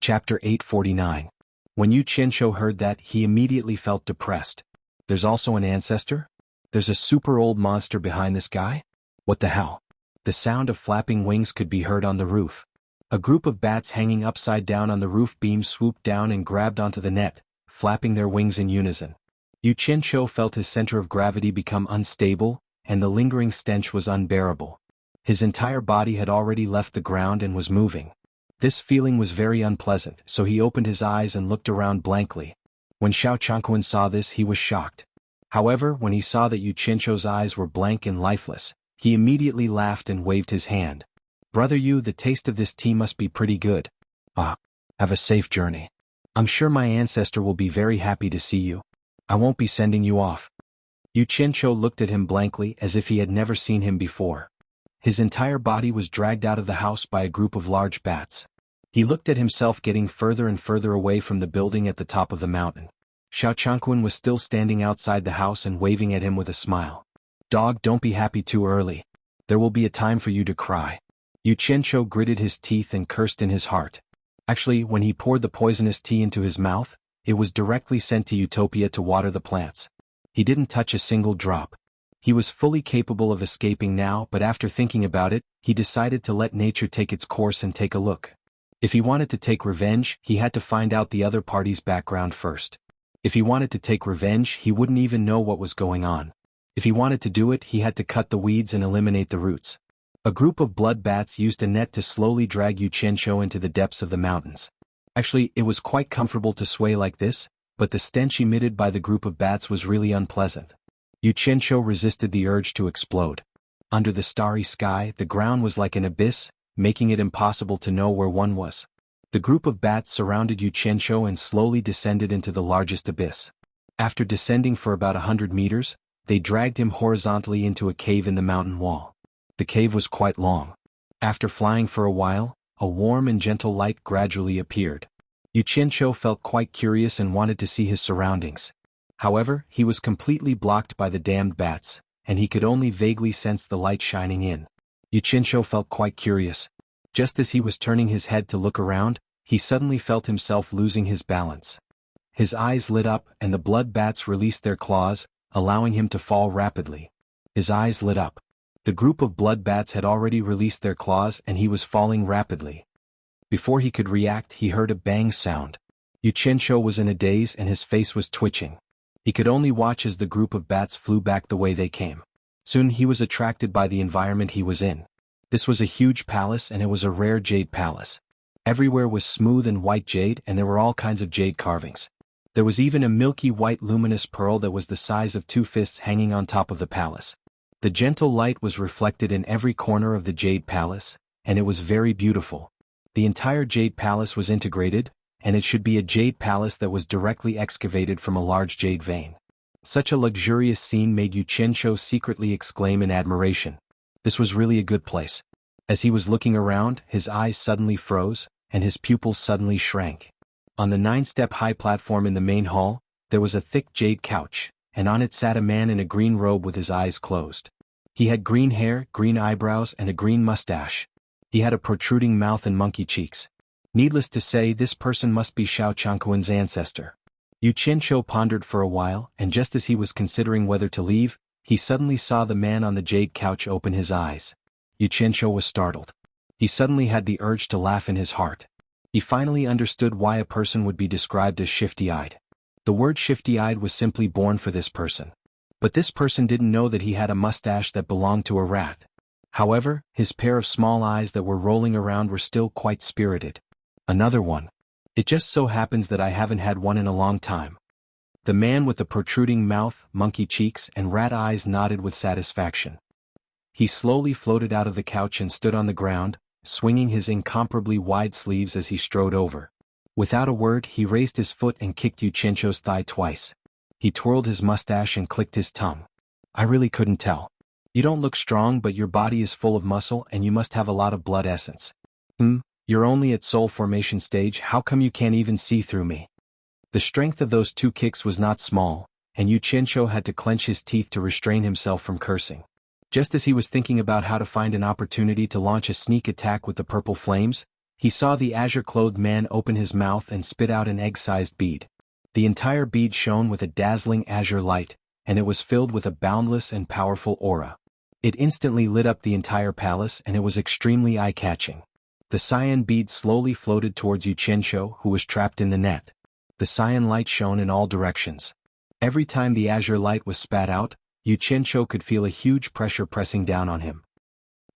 Chapter 849. When Yu Qianzhou heard that, he immediately felt depressed. There's also an ancestor? There's a super old monster behind this guy? What the hell? The sound of flapping wings could be heard on the roof. A group of bats hanging upside down on the roof beam swooped down and grabbed onto the net, flapping their wings in unison. Yu Qianzhou felt his center of gravity become unstable, and the lingering stench was unbearable. His entire body had already left the ground and was moving. This feeling was very unpleasant, so he opened his eyes and looked around blankly. When xuanhuan saw this, he was shocked. However, when he saw that Yu Qianzhou's eyes were blank and lifeless, he immediately laughed and waved his hand. "Brother Yu, the taste of this tea must be pretty good. Have a safe journey. I'm sure my ancestor will be very happy to see you. I won't be sending you off." Yu Qianzhou looked at him blankly as if he had never seen him before. His entire body was dragged out of the house by a group of large bats. He looked at himself getting further and further away from the building at the top of the mountain. Xianxia was still standing outside the house and waving at him with a smile. "Dog, don't be happy too early. There will be a time for you to cry." Yu Qianzhou gritted his teeth and cursed in his heart. Actually, when he poured the poisonous tea into his mouth, it was directly sent to Utopia to water the plants. He didn't touch a single drop. He was fully capable of escaping now, but after thinking about it, he decided to let nature take its course and take a look. If he wanted to take revenge, he had to find out the other party's background first. If he wanted to take revenge, he wouldn't even know what was going on. If he wanted to do it, he had to cut the weeds and eliminate the roots. A group of blood bats used a net to slowly drag Yu Qianzhou into the depths of the mountains. Actually, it was quite comfortable to sway like this, but the stench emitted by the group of bats was really unpleasant. Yu Qianzhou resisted the urge to explode. Under the starry sky, the ground was like an abyss, making it impossible to know where one was. The group of bats surrounded Yu Qianzhou and slowly descended into the largest abyss. After descending for about 100 meters, they dragged him horizontally into a cave in the mountain wall. The cave was quite long. After flying for a while, a warm and gentle light gradually appeared. Yu Qianzhou felt quite curious and wanted to see his surroundings. However, he was completely blocked by the damned bats, and he could only vaguely sense the light shining in. Yu Qianzhou felt quite curious. Just as he was turning his head to look around, he suddenly felt himself losing his balance. His eyes lit up and the blood bats released their claws, allowing him to fall rapidly. His eyes lit up. The group of blood bats had already released their claws and he was falling rapidly. Before he could react, he heard a bang sound. Yu Qianzhou was in a daze and his face was twitching. He could only watch as the group of bats flew back the way they came. Soon he was attracted by the environment he was in. This was a huge palace and it was a rare jade palace. Everywhere was smooth and white jade and there were all kinds of jade carvings. There was even a milky white luminous pearl that was the size of 2 fists hanging on top of the palace. The gentle light was reflected in every corner of the jade palace, and it was very beautiful. The entire jade palace was integrated, and it should be a jade palace that was directly excavated from a large jade vein. Such a luxurious scene made Yu Qianzhou secretly exclaim in admiration. This was really a good place. As he was looking around, his eyes suddenly froze, and his pupils suddenly shrank. On the 9-step high platform in the main hall, there was a thick jade couch, and on it sat a man in a green robe with his eyes closed. He had green hair, green eyebrows, and a green mustache. He had a protruding mouth and monkey cheeks. Needless to say, this person must be Xianxuan's ancestor. Yu Qianzhou pondered for a while, and just as he was considering whether to leave, he suddenly saw the man on the jade couch open his eyes. Yu Qianzhou was startled. He suddenly had the urge to laugh in his heart. He finally understood why a person would be described as shifty-eyed. The word shifty-eyed was simply born for this person. But this person didn't know that he had a mustache that belonged to a rat. However, his pair of small eyes that were rolling around were still quite spirited. "Another one. It just so happens that I haven't had one in a long time." The man with the protruding mouth, monkey cheeks, and rat eyes nodded with satisfaction. He slowly floated out of the couch and stood on the ground, swinging his incomparably wide sleeves as he strode over. Without a word, he raised his foot and kicked Yu Qianzhou's thigh twice. He twirled his mustache and clicked his tongue. "I really couldn't tell. You don't look strong, but your body is full of muscle and you must have a lot of blood essence. You're only at soul formation stage, how come you can't even see through me?" The strength of those 2 kicks was not small, and Yu Qianzhou had to clench his teeth to restrain himself from cursing. Just as he was thinking about how to find an opportunity to launch a sneak attack with the purple flames, He saw the azure-clothed man open his mouth and spit out an egg-sized bead. The entire bead shone with a dazzling azure light, and it was filled with a boundless and powerful aura. It instantly lit up the entire palace, and it was extremely eye-catching. The cyan bead slowly floated towards Xianxia, who was trapped in the net. The cyan light shone in all directions. Every time the azure light was spat out, Xianxia could feel a huge pressure pressing down on him.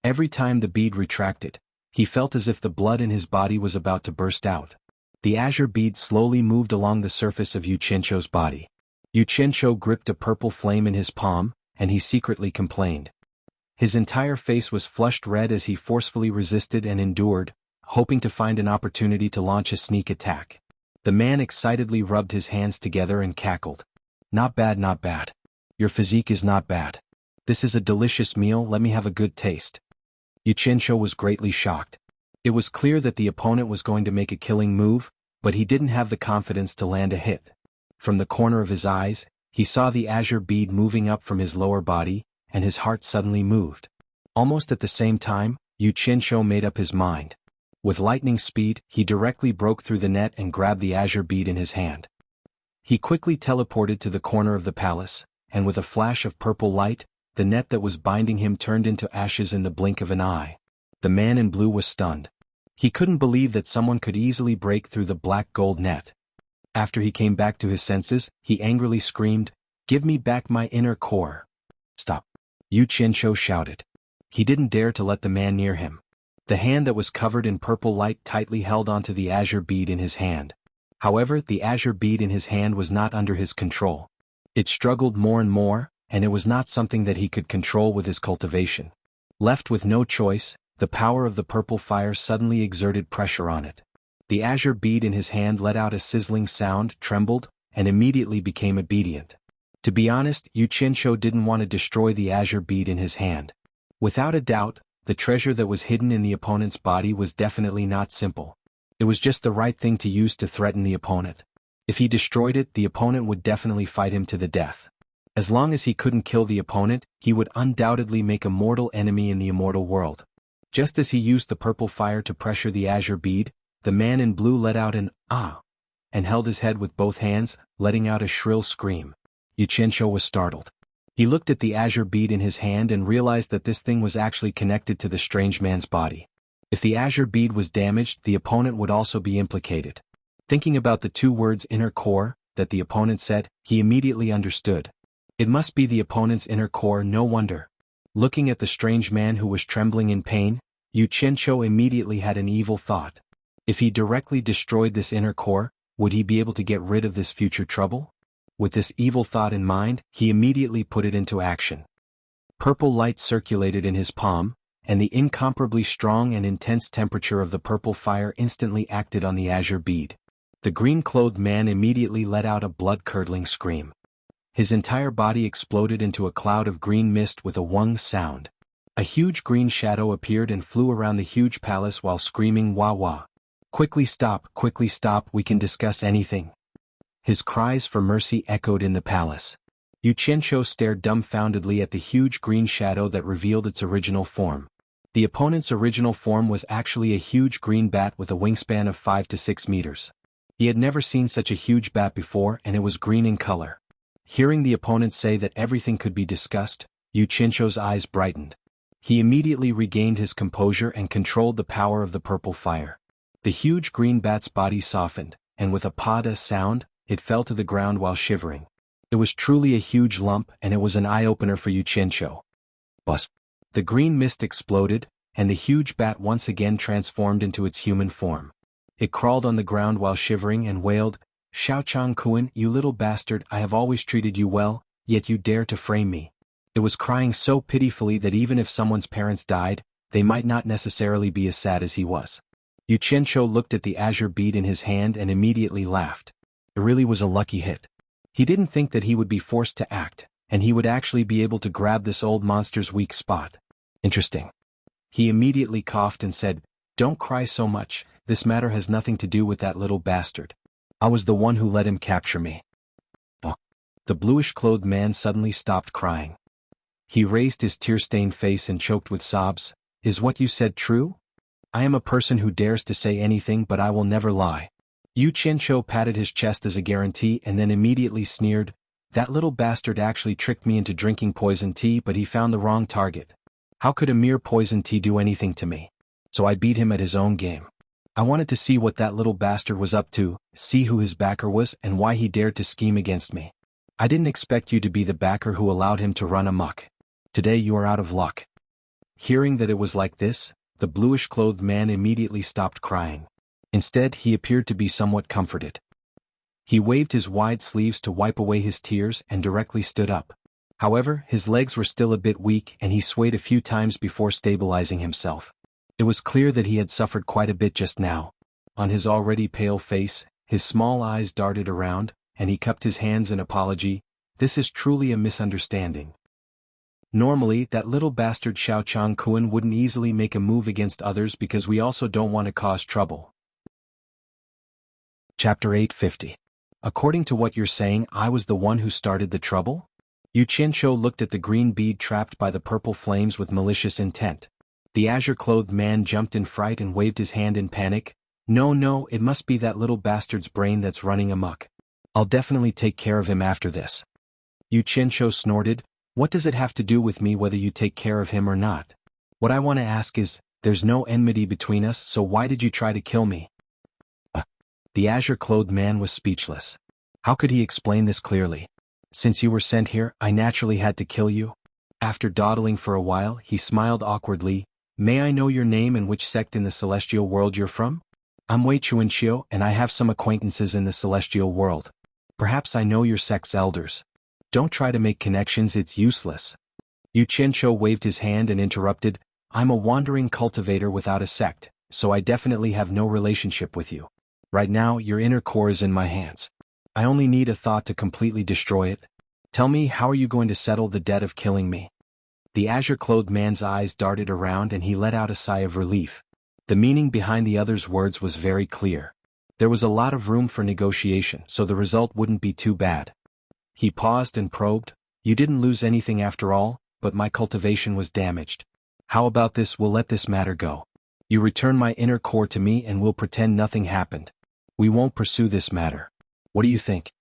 Every time the bead retracted, he felt as if the blood in his body was about to burst out. The azure bead slowly moved along the surface of Xianxia's body. Xianxia gripped a purple flame in his palm, and he secretly complained. His entire face was flushed red as he forcefully resisted and endured, hoping to find an opportunity to launch a sneak attack. The man excitedly rubbed his hands together and cackled. Not bad, not bad. Your physique is not bad. This is a delicious meal, let me have a good taste. Xianxia was greatly shocked. It was clear that the opponent was going to make a killing move, but he didn't have the confidence to land a hit. From the corner of his eyes, he saw the azure bead moving up from his lower body, and his heart suddenly moved. Almost at the same time, Xianxia made up his mind. With lightning speed, he directly broke through the net and grabbed the azure bead in his hand. He quickly teleported to the corner of the palace, and with a flash of purple light, the net that was binding him turned into ashes in the blink of an eye. The man in blue was stunned. He couldn't believe that someone could easily break through the black gold net. After he came back to his senses, he angrily screamed, "Give me back my inner core." "Stop!" Xianxia shouted. He didn't dare to let the man near him. The hand that was covered in purple light tightly held onto the azure bead in his hand. However, the azure bead in his hand was not under his control. It struggled more and more, and it was not something that he could control with his cultivation. Left with no choice, the power of the purple fire suddenly exerted pressure on it. The azure bead in his hand let out a sizzling sound, trembled, and immediately became obedient. To be honest, Xianxia didn't want to destroy the azure bead in his hand. Without a doubt, the treasure that was hidden in the opponent's body was definitely not simple. It was just the right thing to use to threaten the opponent. If he destroyed it, the opponent would definitely fight him to the death. As long as he couldn't kill the opponent, he would undoubtedly make a mortal enemy in the immortal world. Just as he used the purple fire to pressure the azure bead, the man in blue let out an "ah" and held his head with both hands, letting out a shrill scream. Xianxia was startled. He looked at the azure bead in his hand and realized that this thing was actually connected to the strange man's body. If the azure bead was damaged, the opponent would also be implicated. Thinking about the two words "inner core" that the opponent said, he immediately understood. It must be the opponent's inner core, no wonder. Looking at the strange man who was trembling in pain, Xianxia immediately had an evil thought. If he directly destroyed this inner core, would he be able to get rid of this future trouble? With this evil thought in mind, he immediately put it into action. Purple light circulated in his palm, and the incomparably strong and intense temperature of the purple fire instantly acted on the azure bead. The green-clothed man immediately let out a blood-curdling scream. His entire body exploded into a cloud of green mist with a wung sound. A huge green shadow appeared and flew around the huge palace while screaming "Wah wah." Quickly stop, we can discuss anything." His cries for mercy echoed in the palace. Xianxia stared dumbfoundedly at the huge green shadow that revealed its original form. The opponent's original form was actually a huge green bat with a wingspan of 5 to 6 meters. He had never seen such a huge bat before, and it was green in color. Hearing the opponent say that everything could be discussed, Xianxia's eyes brightened. He immediately regained his composure and controlled the power of the purple fire. The huge green bat's body softened, and with a "pada" sound, it fell to the ground while shivering. It was truly a huge lump, and it was an eye-opener for Xianxia. Buzz! The green mist exploded, and the huge bat once again transformed into its human form. It crawled on the ground while shivering and wailed, "Xiaochangkuan, you little bastard, I have always treated you well, yet you dare to frame me." It was crying so pitifully that even if someone's parents died, they might not necessarily be as sad as he was. Xianxia looked at the azure bead in his hand and immediately laughed. It really was a lucky hit. He didn't think that he would be forced to act, and he would actually be able to grab this old monster's weak spot. Interesting. He immediately coughed and said, "Don't cry so much, this matter has nothing to do with that little bastard. I was the one who let him capture me." The bluish-clothed man suddenly stopped crying. He raised his tear-stained face and choked with sobs. "Is what you said true?" I am a person who dares to say anything, but I will never lie. Yu Qianqiu patted his chest as a guarantee and then immediately sneered, that little bastard actually tricked me into drinking poison tea, but he found the wrong target. How could a mere poison tea do anything to me? So I beat him at his own game. I wanted to see what that little bastard was up to, see who his backer was and why he dared to scheme against me. I didn't expect you to be the backer who allowed him to run amok. Today you are out of luck. Hearing that it was like this, the bluish-clothed man immediately stopped crying. Instead, he appeared to be somewhat comforted. He waved his wide sleeves to wipe away his tears and directly stood up. However, his legs were still a bit weak and he swayed a few times before stabilizing himself. It was clear that he had suffered quite a bit just now. On his already pale face, his small eyes darted around, and he cupped his hands in apology. This is truly a misunderstanding. Normally, that little bastard xuanhuan wouldn't easily make a move against others because we also don't want to cause trouble. Chapter 850. According to what you're saying, I was the one who started the trouble? Yu Qianqiu looked at the green bead trapped by the purple flames with malicious intent. The azure-clothed man jumped in fright and waved his hand in panic. No, it must be that little bastard's brain that's running amok. I'll definitely take care of him after this. Yu Qianqiu snorted, what does it have to do with me whether you take care of him or not? What I want to ask is, there's no enmity between us, so why did you try to kill me? The azure-clothed man was speechless. How could he explain this clearly? Since you were sent here, I naturally had to kill you. After dawdling for a while, he smiled awkwardly. May I know your name and which sect in the celestial world you're from? I'm Wei Chuanqiu, and I have some acquaintances in the celestial world. Perhaps I know your sect's elders. Don't try to make connections, it's useless. Yu Qianqiu waved his hand and interrupted, I'm a wandering cultivator without a sect, so I definitely have no relationship with you. Right now, your inner core is in my hands. I only need a thought to completely destroy it. Tell me, how are you going to settle the debt of killing me? The azure-clothed man's eyes darted around and he let out a sigh of relief. The meaning behind the other's words was very clear. There was a lot of room for negotiation, so the result wouldn't be too bad. He paused and probed, you didn't lose anything after all, but my cultivation was damaged. How about this, we'll let this matter go. You return my inner core to me and we'll pretend nothing happened. We won't pursue this matter. What do you think?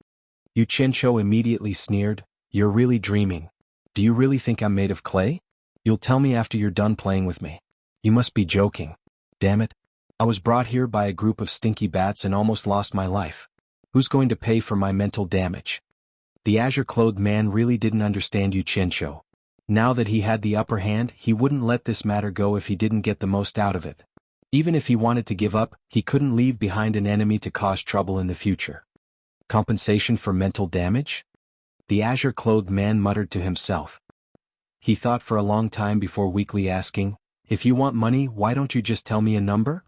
Yu Qianqiu immediately sneered, you're really dreaming. Do you really think I'm made of clay? You'll tell me after you're done playing with me. You must be joking. Damn it. I was brought here by a group of stinky bats and almost lost my life. Who's going to pay for my mental damage? The azure-clothed man really didn't understand Yu Qianqiu. Now that he had the upper hand, he wouldn't let this matter go if he didn't get the most out of it. Even if he wanted to give up, he couldn't leave behind an enemy to cause trouble in the future. Compensation for mental damage? The azure-clothed man muttered to himself. He thought for a long time before weakly asking, if you want money, why don't you just tell me a number?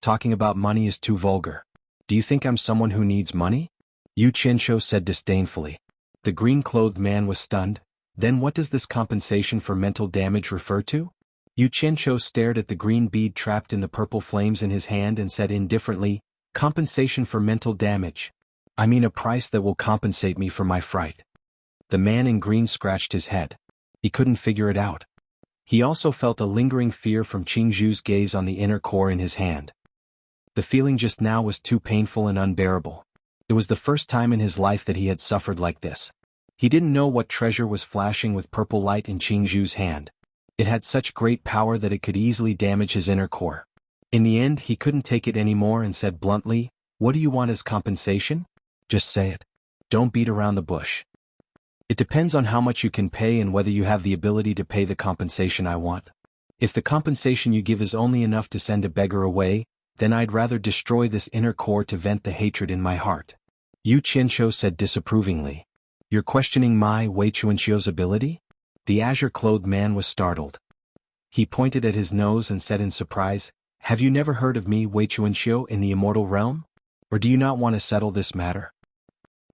Talking about money is too vulgar. Do you think I'm someone who needs money? Yu Qianqiu said disdainfully. The green-clothed man was stunned. Then what does this compensation for mental damage refer to? Yu Qianqiu stared at the green bead trapped in the purple flames in his hand and said indifferently, compensation for mental damage. I mean a price that will compensate me for my fright. The man in green scratched his head. He couldn't figure it out. He also felt a lingering fear from Qingzhu's gaze on the inner core in his hand. The feeling just now was too painful and unbearable. It was the first time in his life that he had suffered like this. He didn't know what treasure was flashing with purple light in Qingzhu's hand. It had such great power that it could easily damage his inner core. In the end, he couldn't take it anymore and said bluntly, what do you want as compensation? Just say it. Don't beat around the bush. It depends on how much you can pay and whether you have the ability to pay the compensation I want. If the compensation you give is only enough to send a beggar away, then I'd rather destroy this inner core to vent the hatred in my heart. Yu Qianqiu said disapprovingly. You're questioning my Wei Chuanqiu's ability? The azure-clothed man was startled. He pointed at his nose and said in surprise, have you never heard of me, Wei Chuanqiu, in the immortal realm? Or do you not want to settle this matter?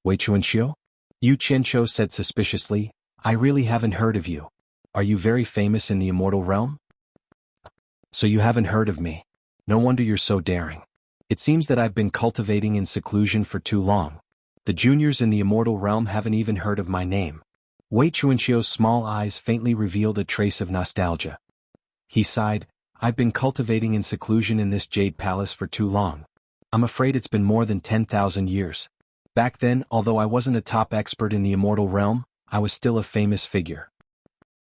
Wei Chuanqiu? Yu Qianqiu said suspiciously, I really haven't heard of you. Are you very famous in the immortal realm? So you haven't heard of me. No wonder you're so daring. It seems that I've been cultivating in seclusion for too long. The juniors in the immortal realm haven't even heard of my name. Wei Chuanqiu's small eyes faintly revealed a trace of nostalgia. He sighed, I've been cultivating in seclusion in this jade palace for too long. I'm afraid it's been more than 10,000 years. Back then, although I wasn't a top expert in the immortal realm, I was still a famous figure.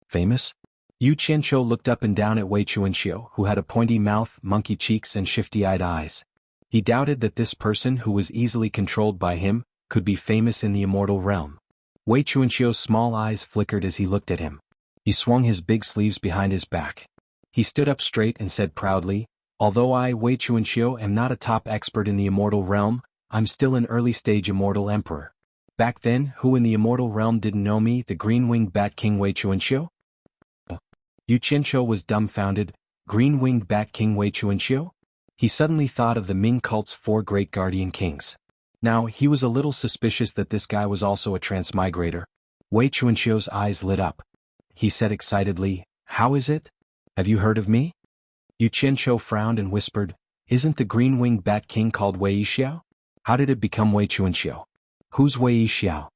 Famous? Yu Qianqiu looked up and down at Wei Chuanxiu, who had a pointy mouth, monkey cheeks and shifty-eyed eyes. He doubted that this person who was easily controlled by him could be famous in the immortal realm. Wei Chuanxiu's small eyes flickered as he looked at him. He swung his big sleeves behind his back. He stood up straight and said proudly, "Although I, Wei Chuanxiu, am not a top expert in the immortal realm, I'm still an early-stage immortal emperor. Back then, who in the immortal realm didn't know me, the green-winged bat king Wei Chuanxiu?" Yu Qianqiu was dumbfounded. Green-winged bat king Wei Chuanxiu? He suddenly thought of the Ming cult's 4 great guardian kings. Now, he was a little suspicious that this guy was also a transmigrator. Wei Chuanxiu's eyes lit up. He said excitedly, "How is it? Have you heard of me?" Yu Qianqiu frowned and whispered, "Isn't the green-winged bat king called Wei Yixiao? How did it become Wei Chuanxiu? Who's Wei Yixiao?"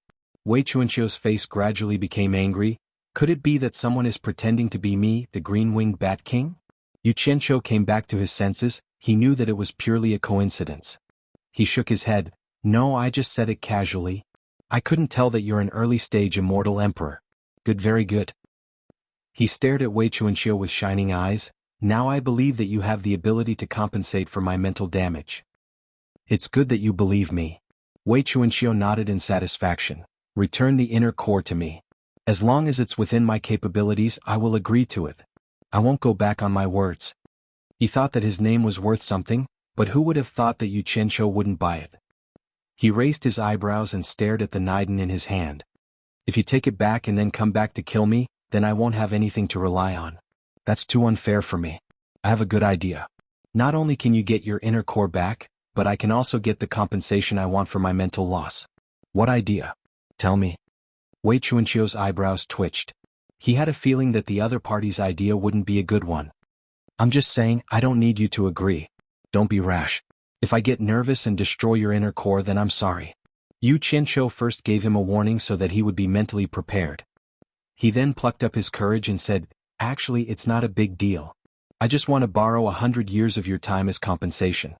Wei Chuanqiu's face gradually became angry. Could it be that someone is pretending to be me, the green-winged bat king? Yu Qianqiu came back to his senses. He knew that it was purely a coincidence. He shook his head. "No, I just said it casually. I couldn't tell that you're an early-stage immortal emperor." "Good, very good." He stared at Wei Chuanxiu with shining eyes. "Now I believe that you have the ability to compensate for my mental damage." "It's good that you believe me." Wei Chuanxiu nodded in satisfaction. "Return the inner core to me. As long as it's within my capabilities, I will agree to it. I won't go back on my words." He thought that his name was worth something, but who would have thought that Yu Qianqiu wouldn't buy it? He raised his eyebrows and stared at the Niden in his hand. "If you take it back and then come back to kill me, then I won't have anything to rely on. That's too unfair for me. I have a good idea. Not only can you get your inner core back, but I can also get the compensation I want for my mental loss." "What idea? Tell me." Wei Chuanqiu's eyebrows twitched. He had a feeling that the other party's idea wouldn't be a good one. "I'm just saying, I don't need you to agree. Don't be rash. If I get nervous and destroy your inner core, then I'm sorry." Yu Qianqiu first gave him a warning so that he would be mentally prepared. He then plucked up his courage and said, "Actually, it's not a big deal. I just want to borrow 100 years of your time as compensation."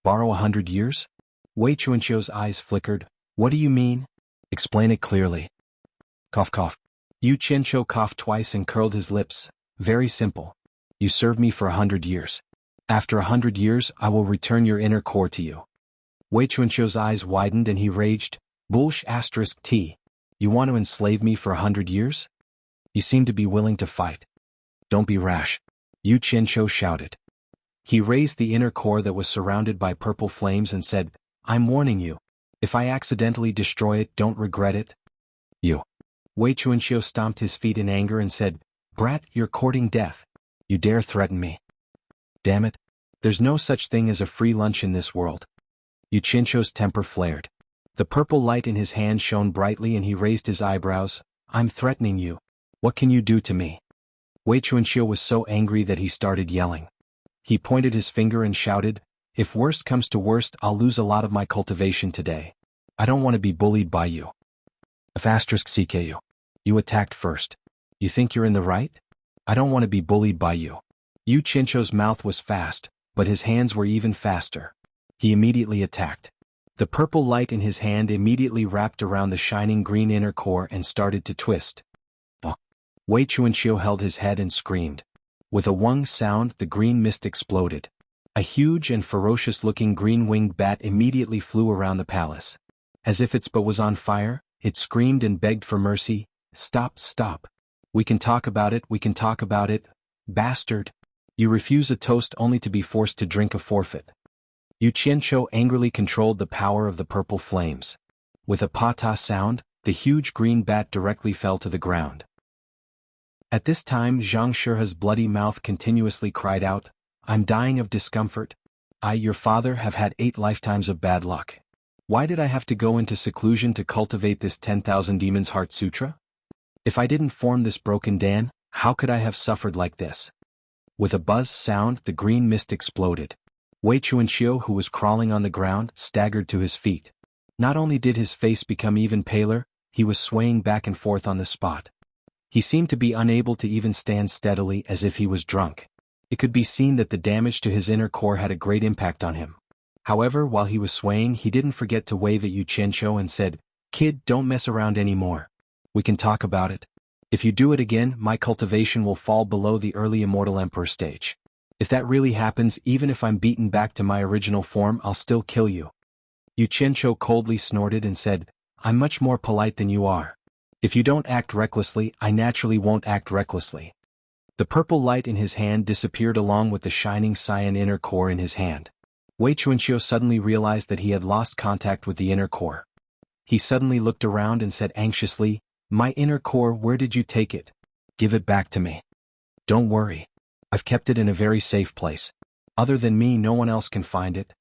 "Borrow 100 years? Wei Chuanqiu's eyes flickered. "What do you mean? Explain it clearly." Cough cough. Yu Qianqiu coughed twice and curled his lips. "Very simple. You serve me for 100 years. After 100 years, I will return your inner core to you." Wei Chuanqiu's eyes widened and he raged, "Bullsh*t. You want to enslave me for 100 years? You seem to be willing to fight. Don't be rash." Yu Qianqiu shouted. He raised the inner core that was surrounded by purple flames and said, "I'm warning you. If I accidentally destroy it, don't regret it." "You." Wei Chuanqiu stomped his feet in anger and said, "Brat, you're courting death. You dare threaten me? Damn it. There's no such thing as a free lunch in this world." Yu Qianqiu's temper flared. The purple light in his hand shone brightly and he raised his eyebrows. "I'm threatening you. What can you do to me?" Wei Chuanqiu was so angry that he started yelling. He pointed his finger and shouted, "If worst comes to worst, I'll lose a lot of my cultivation today. I don't want to be bullied by you. If *CKU. You attacked first. You think you're in the right? I don't want to be bullied by you." Yu Qianqiu's mouth was fast, but his hands were even faster. He immediately attacked. The purple light in his hand immediately wrapped around the shining green inner core and started to twist. Wei Chuanqiu held his head and screamed. With a wung sound, the green mist exploded. A huge and ferocious-looking green-winged bat immediately flew around the palace. As if its butt was on fire, it screamed and begged for mercy. "Stop, stop. We can talk about it, we can talk about it. Bastard. You refuse a toast only to be forced to drink a forfeit." Yu Qianqiu angrily controlled the power of the purple flames. With a pa-ta sound, the huge green bat directly fell to the ground. At this time xianxia's bloody mouth continuously cried out, "I'm dying of discomfort. I, your father, have had 8 lifetimes of bad luck. Why did I have to go into seclusion to cultivate this 10,000 Demons Heart Sutra? If I didn't form this broken Dan, how could I have suffered like this?" With a buzz sound, the green mist exploded. Wei Chuanqiu, who was crawling on the ground, staggered to his feet. Not only did his face become even paler, he was swaying back and forth on the spot. He seemed to be unable to even stand steadily, as if he was drunk. It could be seen that the damage to his inner core had a great impact on him. However, while he was swaying, he didn't forget to wave at Yu Qianqiu and said, "Kid, don't mess around anymore. We can talk about it. If you do it again, my cultivation will fall below the early immortal emperor stage. If that really happens, even if I'm beaten back to my original form, I'll still kill you." Yu Qianqiu coldly snorted and said, "I'm much more polite than you are. If you don't act recklessly, I naturally won't act recklessly." The purple light in his hand disappeared along with the shining cyan inner core in his hand. Wei Chuanqiu suddenly realized that he had lost contact with the inner core. He suddenly looked around and said anxiously, "My inner core, where did you take it? Give it back to me." "Don't worry. I've kept it in a very safe place. Other than me, no one else can find it."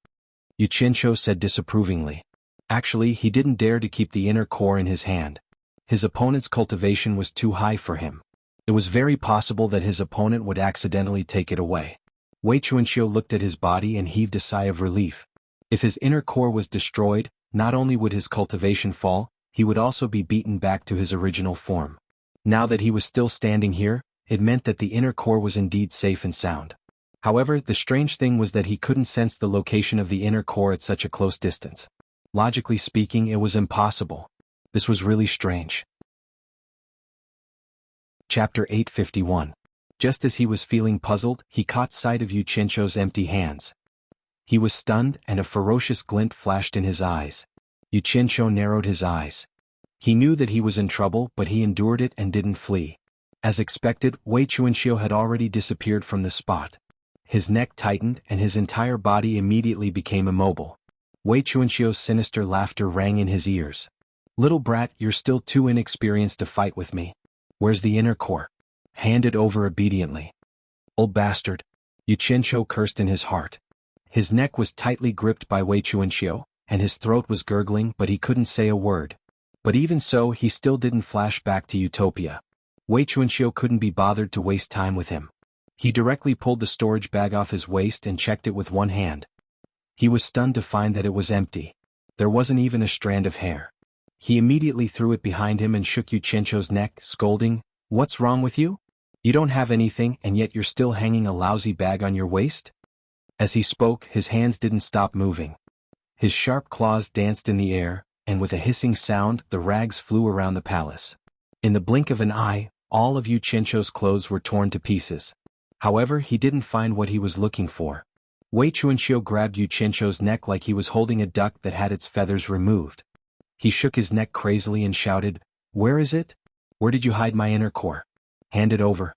Yu Qianqiu said disapprovingly. Actually, he didn't dare to keep the inner core in his hand. His opponent's cultivation was too high for him. It was very possible that his opponent would accidentally take it away. Wei Chuanqiu looked at his body and heaved a sigh of relief. If his inner core was destroyed, not only would his cultivation fall, he would also be beaten back to his original form. Now that he was still standing here, it meant that the inner core was indeed safe and sound. However, the strange thing was that he couldn't sense the location of the inner core at such a close distance. Logically speaking, it was impossible. This was really strange. Chapter 851. Just as he was feeling puzzled, he caught sight of Yu Qianqiu's empty hands. He was stunned, and a ferocious glint flashed in his eyes. Yu Qianqiu narrowed his eyes. He knew that he was in trouble, but he endured it and didn't flee. As expected, Wei Chuanqiu had already disappeared from the spot. His neck tightened, and his entire body immediately became immobile. Wei Chuanqiu's sinister laughter rang in his ears. "Little brat, you're still too inexperienced to fight with me. Where's the inner core? Hand it over obediently." "Old bastard," Yu Qianqiu cursed in his heart. His neck was tightly gripped by Wei Chuanqiu, and his throat was gurgling, but he couldn't say a word. But even so, he still didn't flash back to Utopia. Wei Chuanqiu couldn't be bothered to waste time with him. He directly pulled the storage bag off his waist and checked it with one hand. He was stunned to find that it was empty. There wasn't even a strand of hair. He immediately threw it behind him and shook Yu Qianqiu's neck, scolding, "What's wrong with you? You don't have anything, and yet you're still hanging a lousy bag on your waist?" As he spoke, his hands didn't stop moving. His sharp claws danced in the air, and with a hissing sound, the rags flew around the palace. In the blink of an eye, all of Yu Qianqiu's clothes were torn to pieces. However, he didn't find what he was looking for. Wei Chuanqiu grabbed Yu Qianqiu's neck like he was holding a duck that had its feathers removed. He shook his neck crazily and shouted, "Where is it? Where did you hide my inner core? Hand it over."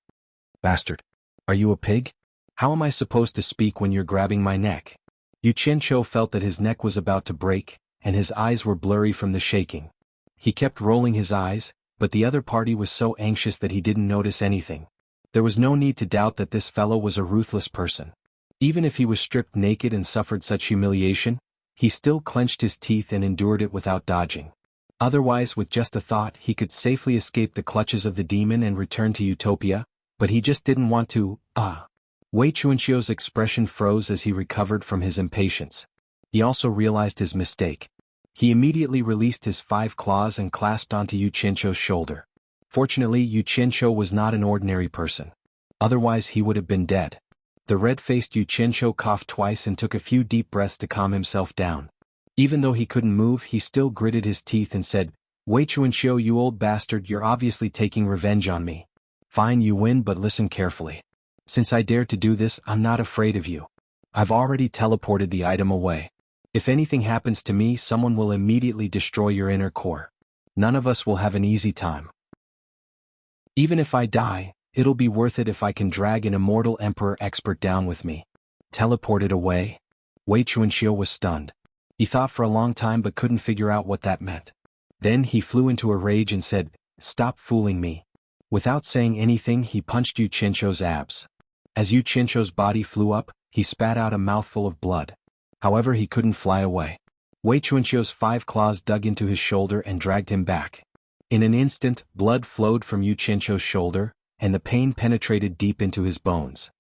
"Bastard. Are you a pig? How am I supposed to speak when you're grabbing my neck?" Yu Qianqiu felt that his neck was about to break, and his eyes were blurry from the shaking. He kept rolling his eyes, but the other party was so anxious that he didn't notice anything. There was no need to doubt that this fellow was a ruthless person. Even if he was stripped naked and suffered such humiliation, he still clenched his teeth and endured it without dodging. Otherwise, with just a thought, he could safely escape the clutches of the demon and return to Utopia, but he just didn't want to. Wei Chuanqiu's expression froze as he recovered from his impatience. He also realized his mistake. He immediately released his 5 claws and clasped onto Yu Qianqiu's shoulder. Fortunately, Yu Qianqiu was not an ordinary person. Otherwise, he would have been dead. The red-faced Yu Qianqiu coughed twice and took a few deep breaths to calm himself down. Even though he couldn't move, he still gritted his teeth and said, "Wei Chuanqiu, you old bastard, you're obviously taking revenge on me. Fine, you win, but listen carefully. Since I dared to do this, I'm not afraid of you. I've already teleported the item away. If anything happens to me, someone will immediately destroy your inner core. None of us will have an easy time. Even if I die, it'll be worth it if I can drag an immortal emperor expert down with me." Teleported away? Wei Chuanqiu was stunned. He thought for a long time but couldn't figure out what that meant. Then he flew into a rage and said, "Stop fooling me." Without saying anything, he punched Yu Qianqiu's abs. As Yu Qianqiu's body flew up, he spat out a mouthful of blood. However, he couldn't fly away. Wei Chuanqiu's 5 claws dug into his shoulder and dragged him back. In an instant, blood flowed from Yu Qianqiu's shoulder, and the pain penetrated deep into his bones.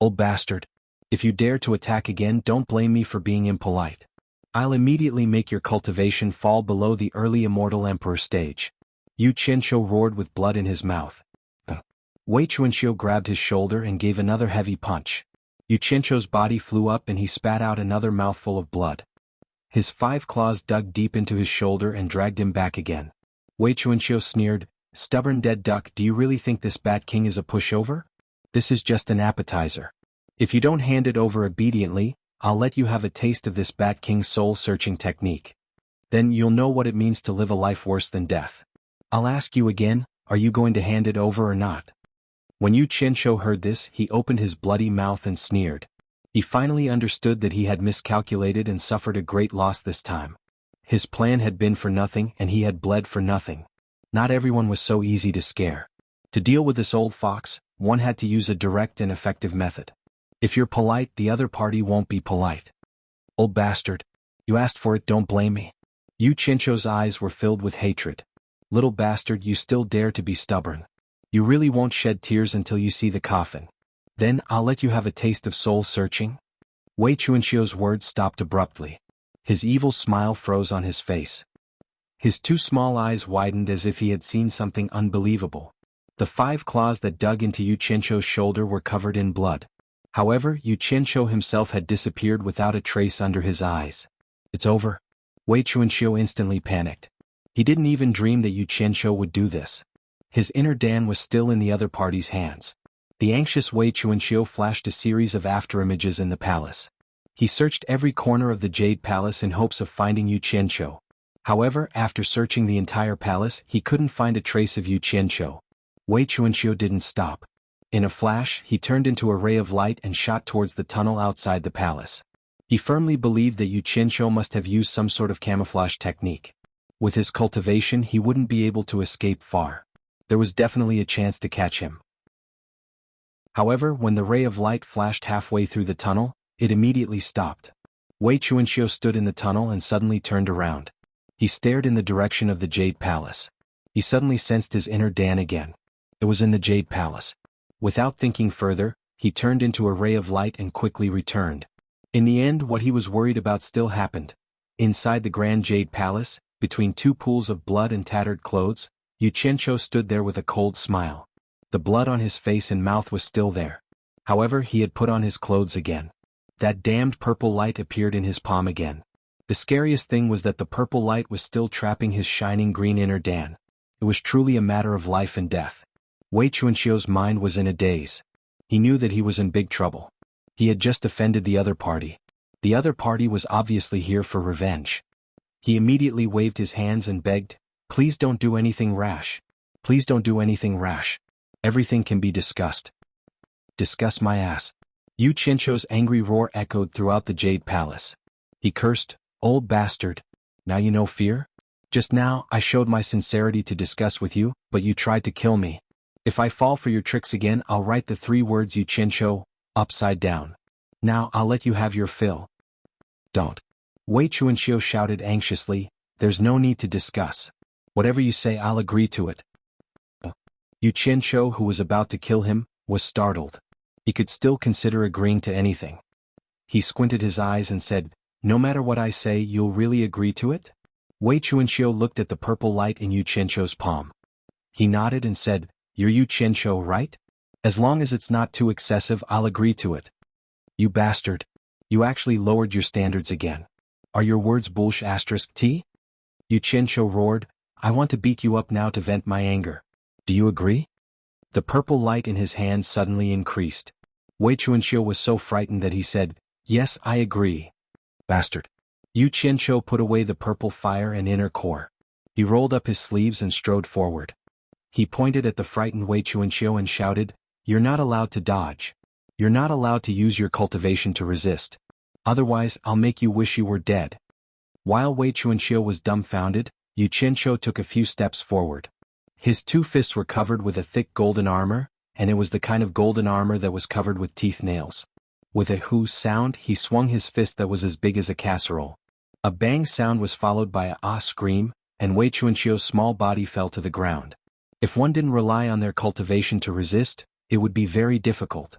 "Old bastard. If you dare to attack again, don't blame me for being impolite. I'll immediately make your cultivation fall below the early immortal emperor stage." Yu Qianqiu roared with blood in his mouth. Wei Chuanxiu grabbed his shoulder and gave another heavy punch. Yu Qianqiu's body flew up and he spat out another mouthful of blood. His 5 claws dug deep into his shoulder and dragged him back again. Wei Chuanxiu sneered, "Stubborn dead duck, do you really think this Bat King is a pushover? This is just an appetizer. If you don't hand it over obediently, I'll let you have a taste of this Bat King's soul-searching technique. Then you'll know what it means to live a life worse than death. I'll ask you again, are you going to hand it over or not?" When Yu Qianqiu heard this, he opened his bloody mouth and sneered. He finally understood that he had miscalculated and suffered a great loss this time. His plan had been for nothing and he had bled for nothing. Not everyone was so easy to scare. To deal with this old fox, one had to use a direct and effective method. If you're polite, the other party won't be polite. "Old bastard. You asked for it, don't blame me." Yu Qianqiu's eyes were filled with hatred. "Little bastard, you still dare to be stubborn. You really won't shed tears until you see the coffin. Then I'll let you have a taste of soul-searching?" Wei Chuanxiu's words stopped abruptly. His evil smile froze on his face. His 2 small eyes widened as if he had seen something unbelievable. The 5 claws that dug into Yu Qianqiu's shoulder were covered in blood. However, Yu Qianqiu himself had disappeared without a trace under his eyes. "It's over." Wei Chuanxiu instantly panicked. He didn't even dream that Yu Qianqiu would do this. His inner Dan was still in the other party's hands. The anxious Wei Chuanxiu flashed a series of afterimages in the palace. He searched every corner of the Jade Palace in hopes of finding Yu Qianqiu. However, after searching the entire palace, he couldn't find a trace of Yu Qianqiu. Wei Chuanxiu didn't stop. In a flash, he turned into a ray of light and shot towards the tunnel outside the palace. He firmly believed that Yu Qianqiu must have used some sort of camouflage technique. With his cultivation, he wouldn't be able to escape far. There was definitely a chance to catch him. However, when the ray of light flashed halfway through the tunnel, it immediately stopped. Wei Chuanxiu stood in the tunnel and suddenly turned around. He stared in the direction of the Jade Palace. He suddenly sensed his inner Dan again. It was in the Jade Palace. Without thinking further, he turned into a ray of light and quickly returned. In the end, what he was worried about still happened. Inside the Grand Jade Palace, between 2 pools of blood and tattered clothes, Yu Qianqiu stood there with a cold smile. The blood on his face and mouth was still there. However, he had put on his clothes again. That damned purple light appeared in his palm again. The scariest thing was that the purple light was still trapping his shining green inner Dan. It was truly a matter of life and death. Wei Chuanxiu's mind was in a daze. He knew that he was in big trouble. He had just offended the other party. The other party was obviously here for revenge. He immediately waved his hands and begged, "Please don't do anything rash. Please don't do anything rash. Everything can be discussed." "Discuss my ass." Yu Qianqiu's angry roar echoed throughout the Jade Palace. He cursed, "Old bastard. Now you know fear? Just now, I showed my sincerity to discuss with you, but you tried to kill me. If I fall for your tricks again, I'll write the 3 words Yu Qianqiu upside down. Now I'll let you have your fill." "Don't." Wei Chuanxiu shouted anxiously, "There's no need to discuss. Whatever you say, I'll agree to it." Yu Qianqiu, who was about to kill him, was startled. He could still consider agreeing to anything. He squinted his eyes and said, "No matter what I say, you'll really agree to it?" Wei Chuanxiu looked at the purple light in Yu Qianqiu's palm. He nodded and said, "You're Yu Qianqiu, right? As long as it's not too excessive, I'll agree to it." "You bastard. You actually lowered your standards again. Are your words **t? Yu Qianqiu roared, "I want to beat you up now to vent my anger. Do you agree?" The purple light in his hand suddenly increased. Wei Chuanxiu was so frightened that he said, "Yes, I agree." "Bastard." Yu Qianqiu put away the purple fire and inner core. He rolled up his sleeves and strode forward. He pointed at the frightened Wei Chuanxiu and shouted, "You're not allowed to dodge. You're not allowed to use your cultivation to resist. Otherwise, I'll make you wish you were dead." While Wei Chuanxiu was dumbfounded, Yu Qianqiu took a few steps forward. His 2 fists were covered with a thick golden armor, and it was the kind of golden armor that was covered with teeth nails. With a "hoo" sound, he swung his fist that was as big as a casserole. A bang sound was followed by a "ah" scream, and Wei Chuanqiu's small body fell to the ground. If one didn't rely on their cultivation to resist, it would be very difficult.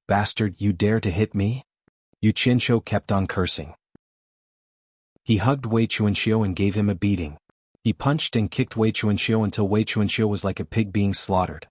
"Bastard, you dare to hit me?" Yu Qianqiu kept on cursing. He hugged Wei Chuanxiu and gave him a beating. He punched and kicked Wei Chuanxiu until Wei Chuanxiu was like a pig being slaughtered.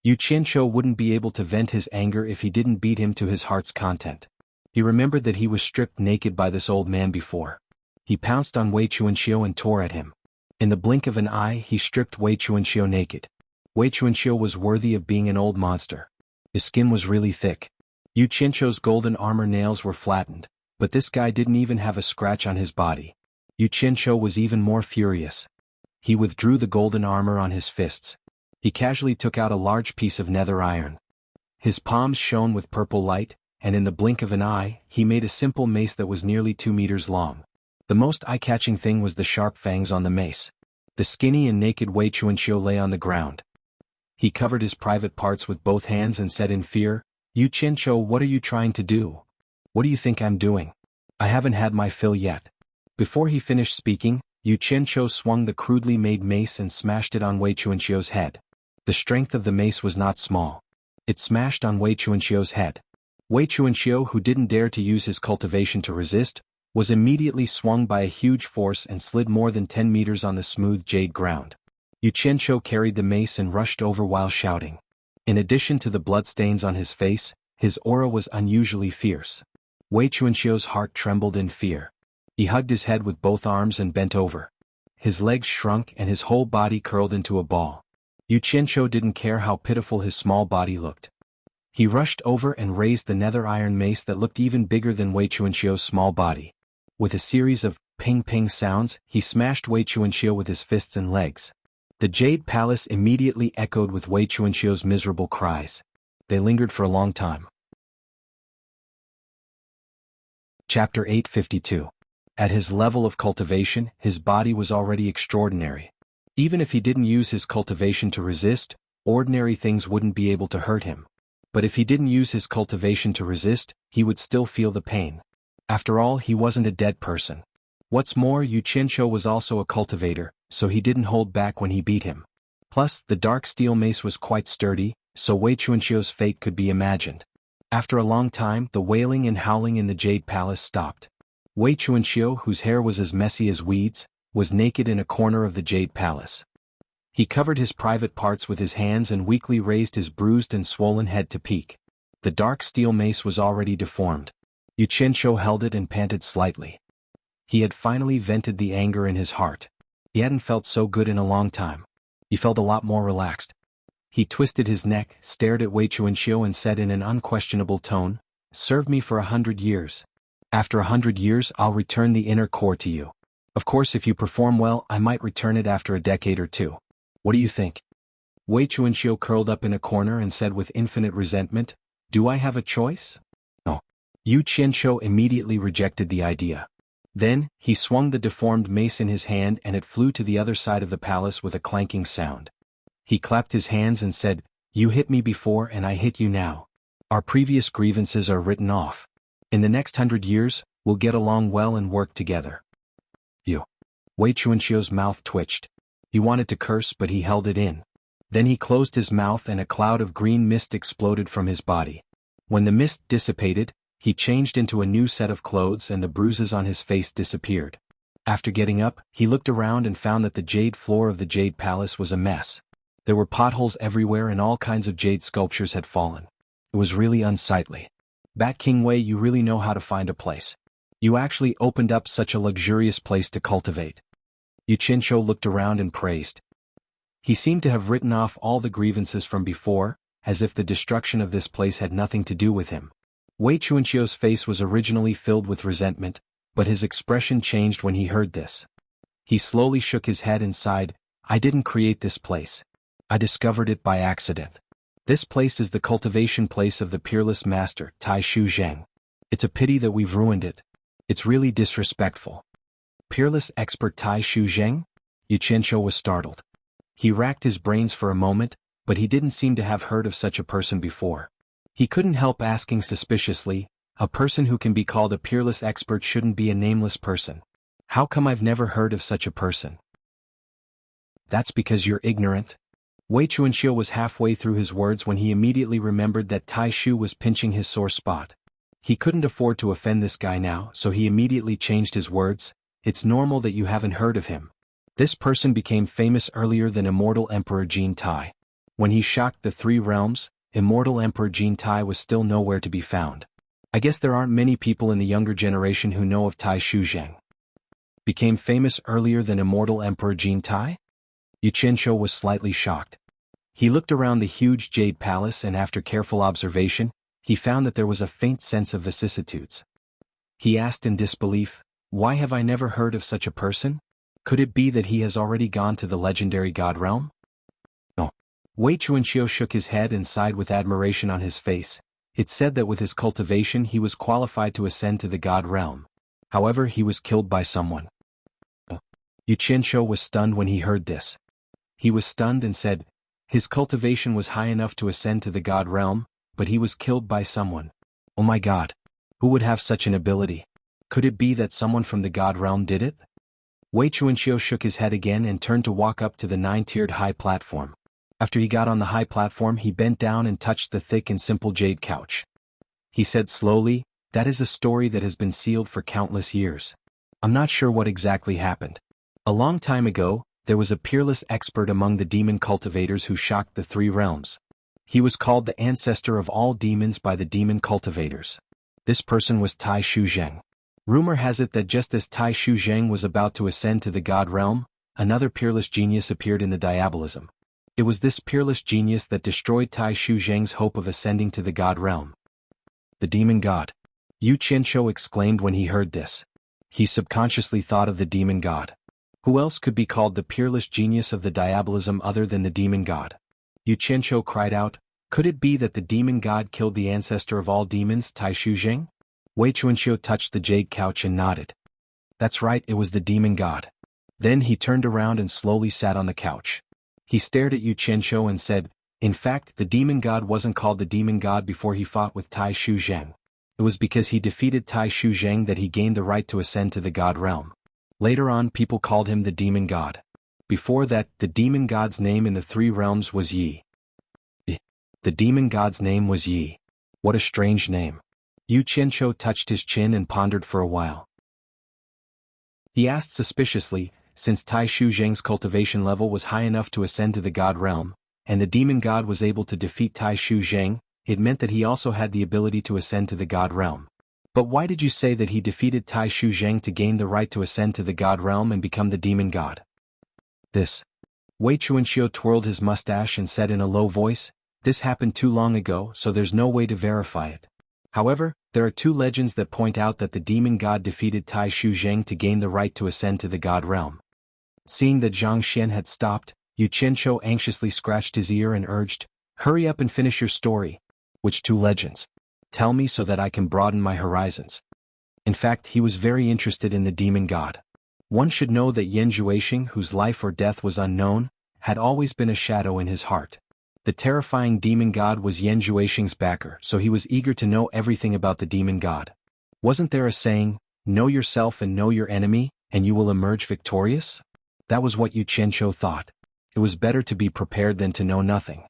Yu Qianzhou wouldn't be able to vent his anger if he didn't beat him to his heart's content. He remembered that he was stripped naked by this old man before. He pounced on Wei Chuanxiu and tore at him. In the blink of an eye he stripped Wei Chuanxiu naked. Wei Chuanxiu was worthy of being an old monster. His skin was really thick. Yu Qianzhou's golden armor nails were flattened, but this guy didn't even have a scratch on his body. Yu Qianzhou was even more furious. He withdrew the golden armor on his fists. He casually took out a large piece of nether iron. His palms shone with purple light, and in the blink of an eye, he made a simple mace that was nearly 2 meters long. The most eye-catching thing was the sharp fangs on the mace. The skinny and naked Wei Chuanxiu lay on the ground. He covered his private parts with both hands and said in fear, "Yu Qianzhou, what are you trying to do? What do you think I'm doing? I haven't had my fill yet." Before he finished speaking, Yu Qianzhou swung the crudely made mace and smashed it on Wei Chuanxiu's head. The strength of the mace was not small. It smashed on Wei Chuanxiu's head. Wei Chuanxiu, who didn't dare to use his cultivation to resist, was immediately swung by a huge force and slid more than 10 meters on the smooth jade ground. Yu Qianzhou carried the mace and rushed over while shouting. In addition to the bloodstains on his face, his aura was unusually fierce. Wei Chuanxiu's heart trembled in fear. He hugged his head with both arms and bent over. His legs shrunk and his whole body curled into a ball. Yu Qianzhou didn't care how pitiful his small body looked. He rushed over and raised the nether iron mace that looked even bigger than Wei Chuanxiu's small body. With a series of ping-ping sounds, he smashed Wei Chuanxiu with his fists and legs. The Jade Palace immediately echoed with Wei Chuanxiu's miserable cries. They lingered for a long time. Chapter 852. At his level of cultivation, his body was already extraordinary. Even if he didn't use his cultivation to resist, ordinary things wouldn't be able to hurt him. But if he didn't use his cultivation to resist, he would still feel the pain. After all, he wasn't a dead person. What's more, Yu Qianzhou was also a cultivator, so he didn't hold back when he beat him. Plus, the dark steel mace was quite sturdy, so Wei Chuanxiu's fate could be imagined. After a long time, the wailing and howling in the Jade Palace stopped. Wei Chuanxiu, whose hair was as messy as weeds, was naked in a corner of the Jade Palace. He covered his private parts with his hands and weakly raised his bruised and swollen head to peek. The dark steel mace was already deformed. Yu Qianzhou held it and panted slightly. He had finally vented the anger in his heart. He hadn't felt so good in a long time. He felt a lot more relaxed. He twisted his neck, stared at Wei Chuanxiu and said in an unquestionable tone, "Serve me for 100 years. After 100 years I'll return the inner core to you. Of course, if you perform well, I might return it after a decade or two. What do you think?" Wei Chuanxiu curled up in a corner and said with infinite resentment, "Do I have a choice?" No. Yu Qianzhou immediately rejected the idea. Then, he swung the deformed mace in his hand and it flew to the other side of the palace with a clanking sound. He clapped his hands and said, "You hit me before and I hit you now. Our previous grievances are written off. In the next 100 years, we'll get along well and work together." You. Wei Chuanxiu's mouth twitched. He wanted to curse but he held it in. Then he closed his mouth and a cloud of green mist exploded from his body. When the mist dissipated, he changed into a new set of clothes and the bruises on his face disappeared. After getting up, he looked around and found that the jade floor of the Jade Palace was a mess. There were potholes everywhere and all kinds of jade sculptures had fallen. It was really unsightly. Bat King Wei, you really know how to find a place. You actually opened up such a luxurious place to cultivate. Yu Qianzhou looked around and praised. He seemed to have written off all the grievances from before, as if the destruction of this place had nothing to do with him. Wei Chuanxiu's face was originally filled with resentment, but his expression changed when he heard this. He slowly shook his head and sighed, "I didn't create this place. I discovered it by accident. This place is the cultivation place of the peerless master, Tai Shu Zheng. It's a pity that we've ruined it. It's really disrespectful." Peerless expert Tai Shu Zheng? Yu Qianzhou was startled. He racked his brains for a moment, but he didn't seem to have heard of such a person before. He couldn't help asking suspiciously, a person who can be called a peerless expert shouldn't be a nameless person. How come I've never heard of such a person? That's because you're ignorant. Wei Chuanxiu was halfway through his words when he immediately remembered that Tai Shu was pinching his sore spot. He couldn't afford to offend this guy now, so he immediately changed his words. "It's normal that you haven't heard of him. This person became famous earlier than immortal Emperor Jin Tai. When he shocked the three realms, immortal Emperor Jin Tai was still nowhere to be found. I guess there aren't many people in the younger generation who know of Tai Shuzheng. Became famous earlier than immortal Emperor Jin Tai? Yu Qianzhou was slightly shocked. He looked around the huge jade palace and after careful observation, he found that there was a faint sense of vicissitudes. He asked in disbelief, "Why have I never heard of such a person? Could it be that he has already gone to the legendary god realm?" No. Wei Chuanqiu shook his head and sighed with admiration on his face. It said that with his cultivation he was qualified to ascend to the god realm. However, he was killed by someone. Yu Qianzhou was stunned when he heard this. He was stunned and said, his cultivation was high enough to ascend to the god realm, but he was killed by someone. Oh my god. Who would have such an ability? Could it be that someone from the god realm did it? Wei Chuanqiu shook his head again and turned to walk up to the 9-tiered high platform. After he got on the high platform he bent down and touched the thick and simple jade couch. He said slowly, "That is a story that has been sealed for countless years. I'm not sure what exactly happened. A long time ago, there was a peerless expert among the demon cultivators who shocked the three realms. He was called the ancestor of all demons by the demon cultivators. This person was Tai Shuzheng. Rumor has it that just as Tai Shuzheng was about to ascend to the god realm, another peerless genius appeared in the diabolism. It was this peerless genius that destroyed Tai Shuzheng's hope of ascending to the god realm." The demon god. Yu Qianzhou exclaimed when he heard this. He subconsciously thought of the demon god. Who else could be called the peerless genius of the diabolism other than the demon god? Yu Qianzhou cried out, "Could it be that the demon god killed the ancestor of all demons, Tai Shuzheng?" Wei Chuanqiu touched the jade couch and nodded. That's right, it was the demon god. Then he turned around and slowly sat on the couch. He stared at Yu Qianzhou and said, "In fact, the demon god wasn't called the demon god before he fought with Tai Shuzheng. It was because he defeated Tai Shuzheng that he gained the right to ascend to the god realm. Later on people called him the demon god. Before that, the demon god's name in the three realms was Yi." The demon god's name was Yi. What a strange name. Yu Qianzhou touched his chin and pondered for a while. He asked suspiciously, since Tai Shuzheng's cultivation level was high enough to ascend to the god realm, and the demon god was able to defeat Tai Shuzheng, it meant that he also had the ability to ascend to the god realm. But why did you say that he defeated Tai Shuzheng to gain the right to ascend to the god realm and become the demon god? This. Wei Chuanqiu twirled his mustache and said in a low voice, "This happened too long ago, so there's no way to verify it. However, there are two legends that point out that the demon god defeated Tai Shuzheng to gain the right to ascend to the god realm." Seeing that Zhang Xian had stopped, Yu Qianzhou anxiously scratched his ear and urged, "Hurry up and finish your story." "Which two legends? Tell me so that I can broaden my horizons." In fact, he was very interested in the demon god. One should know that Yan Zhuixing, whose life or death was unknown, had always been a shadow in his heart. The terrifying demon god was Yan Zhuixing's backer, so he was eager to know everything about the demon god. Wasn't there a saying, "Know yourself and know your enemy, and you will emerge victorious"? That was what Yu Qianzhou thought. It was better to be prepared than to know nothing.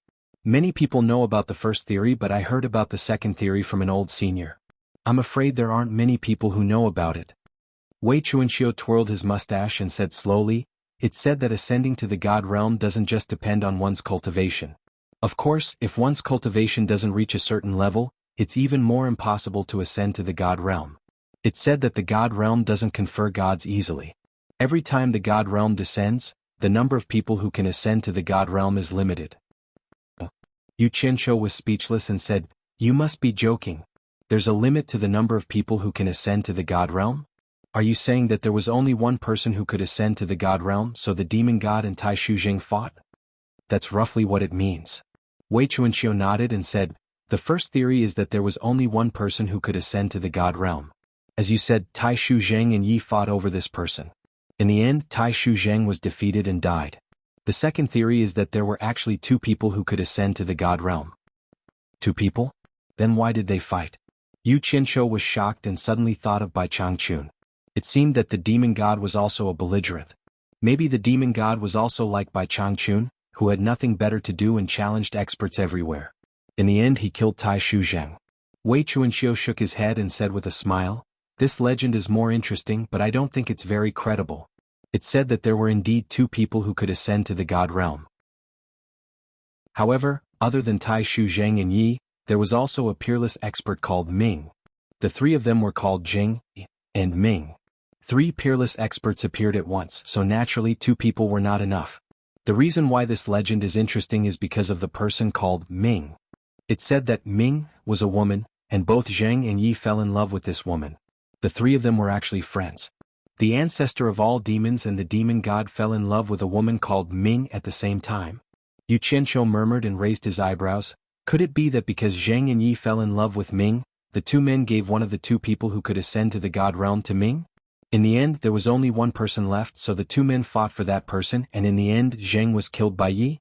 Many people know about the first theory, but I heard about the second theory from an old senior. I'm afraid there aren't many people who know about it. Wei Chuanqiu twirled his mustache and said slowly, "It's said that ascending to the god realm doesn't just depend on one's cultivation. Of course, if one's cultivation doesn't reach a certain level, it's even more impossible to ascend to the god realm. It's said that the god realm doesn't confer gods easily. Every time the god realm descends, the number of people who can ascend to the god realm is limited." Yu Qianzhou was speechless and said, "You must be joking. There's a limit to the number of people who can ascend to the god realm? Are you saying that there was only one person who could ascend to the god realm, so the demon god and Tai Shuzheng fought?" "That's roughly what it means." Wei Chuanqiu nodded and said, "The first theory is that there was only one person who could ascend to the god realm. As you said, Tai Shuzheng and Yi fought over this person. In the end, Tai Shuzheng was defeated and died. The second theory is that there were actually two people who could ascend to the god realm." "Two people? Then why did they fight?" Yu Qianzhou was shocked and suddenly thought of Bai Changchun. It seemed that the demon god was also a belligerent. Maybe the demon god was also like Bai Changchun, who had nothing better to do and challenged experts everywhere. In the end he killed Tai Shuzheng. Wei Chuanqiu shook his head and said with a smile, "This legend is more interesting, but I don't think it's very credible. It said that there were indeed two people who could ascend to the god realm. However, other than Tai Shu Zheng and Yi, there was also a peerless expert called Ming. The three of them were called Jing and Ming. Three peerless experts appeared at once, so naturally two people were not enough. The reason why this legend is interesting is because of the person called Ming. It said that Ming was a woman, and both Zheng and Yi fell in love with this woman. The three of them were actually friends. The ancestor of all demons and the demon god fell in love with a woman called Ming at the same time. Yu Qianqiu murmured and raised his eyebrows. Could it be that because Zheng and Yi fell in love with Ming, the two men gave one of the two people who could ascend to the god realm to Ming? In the end, there was only one person left, so the two men fought for that person, and in the end, Zheng was killed by Yi?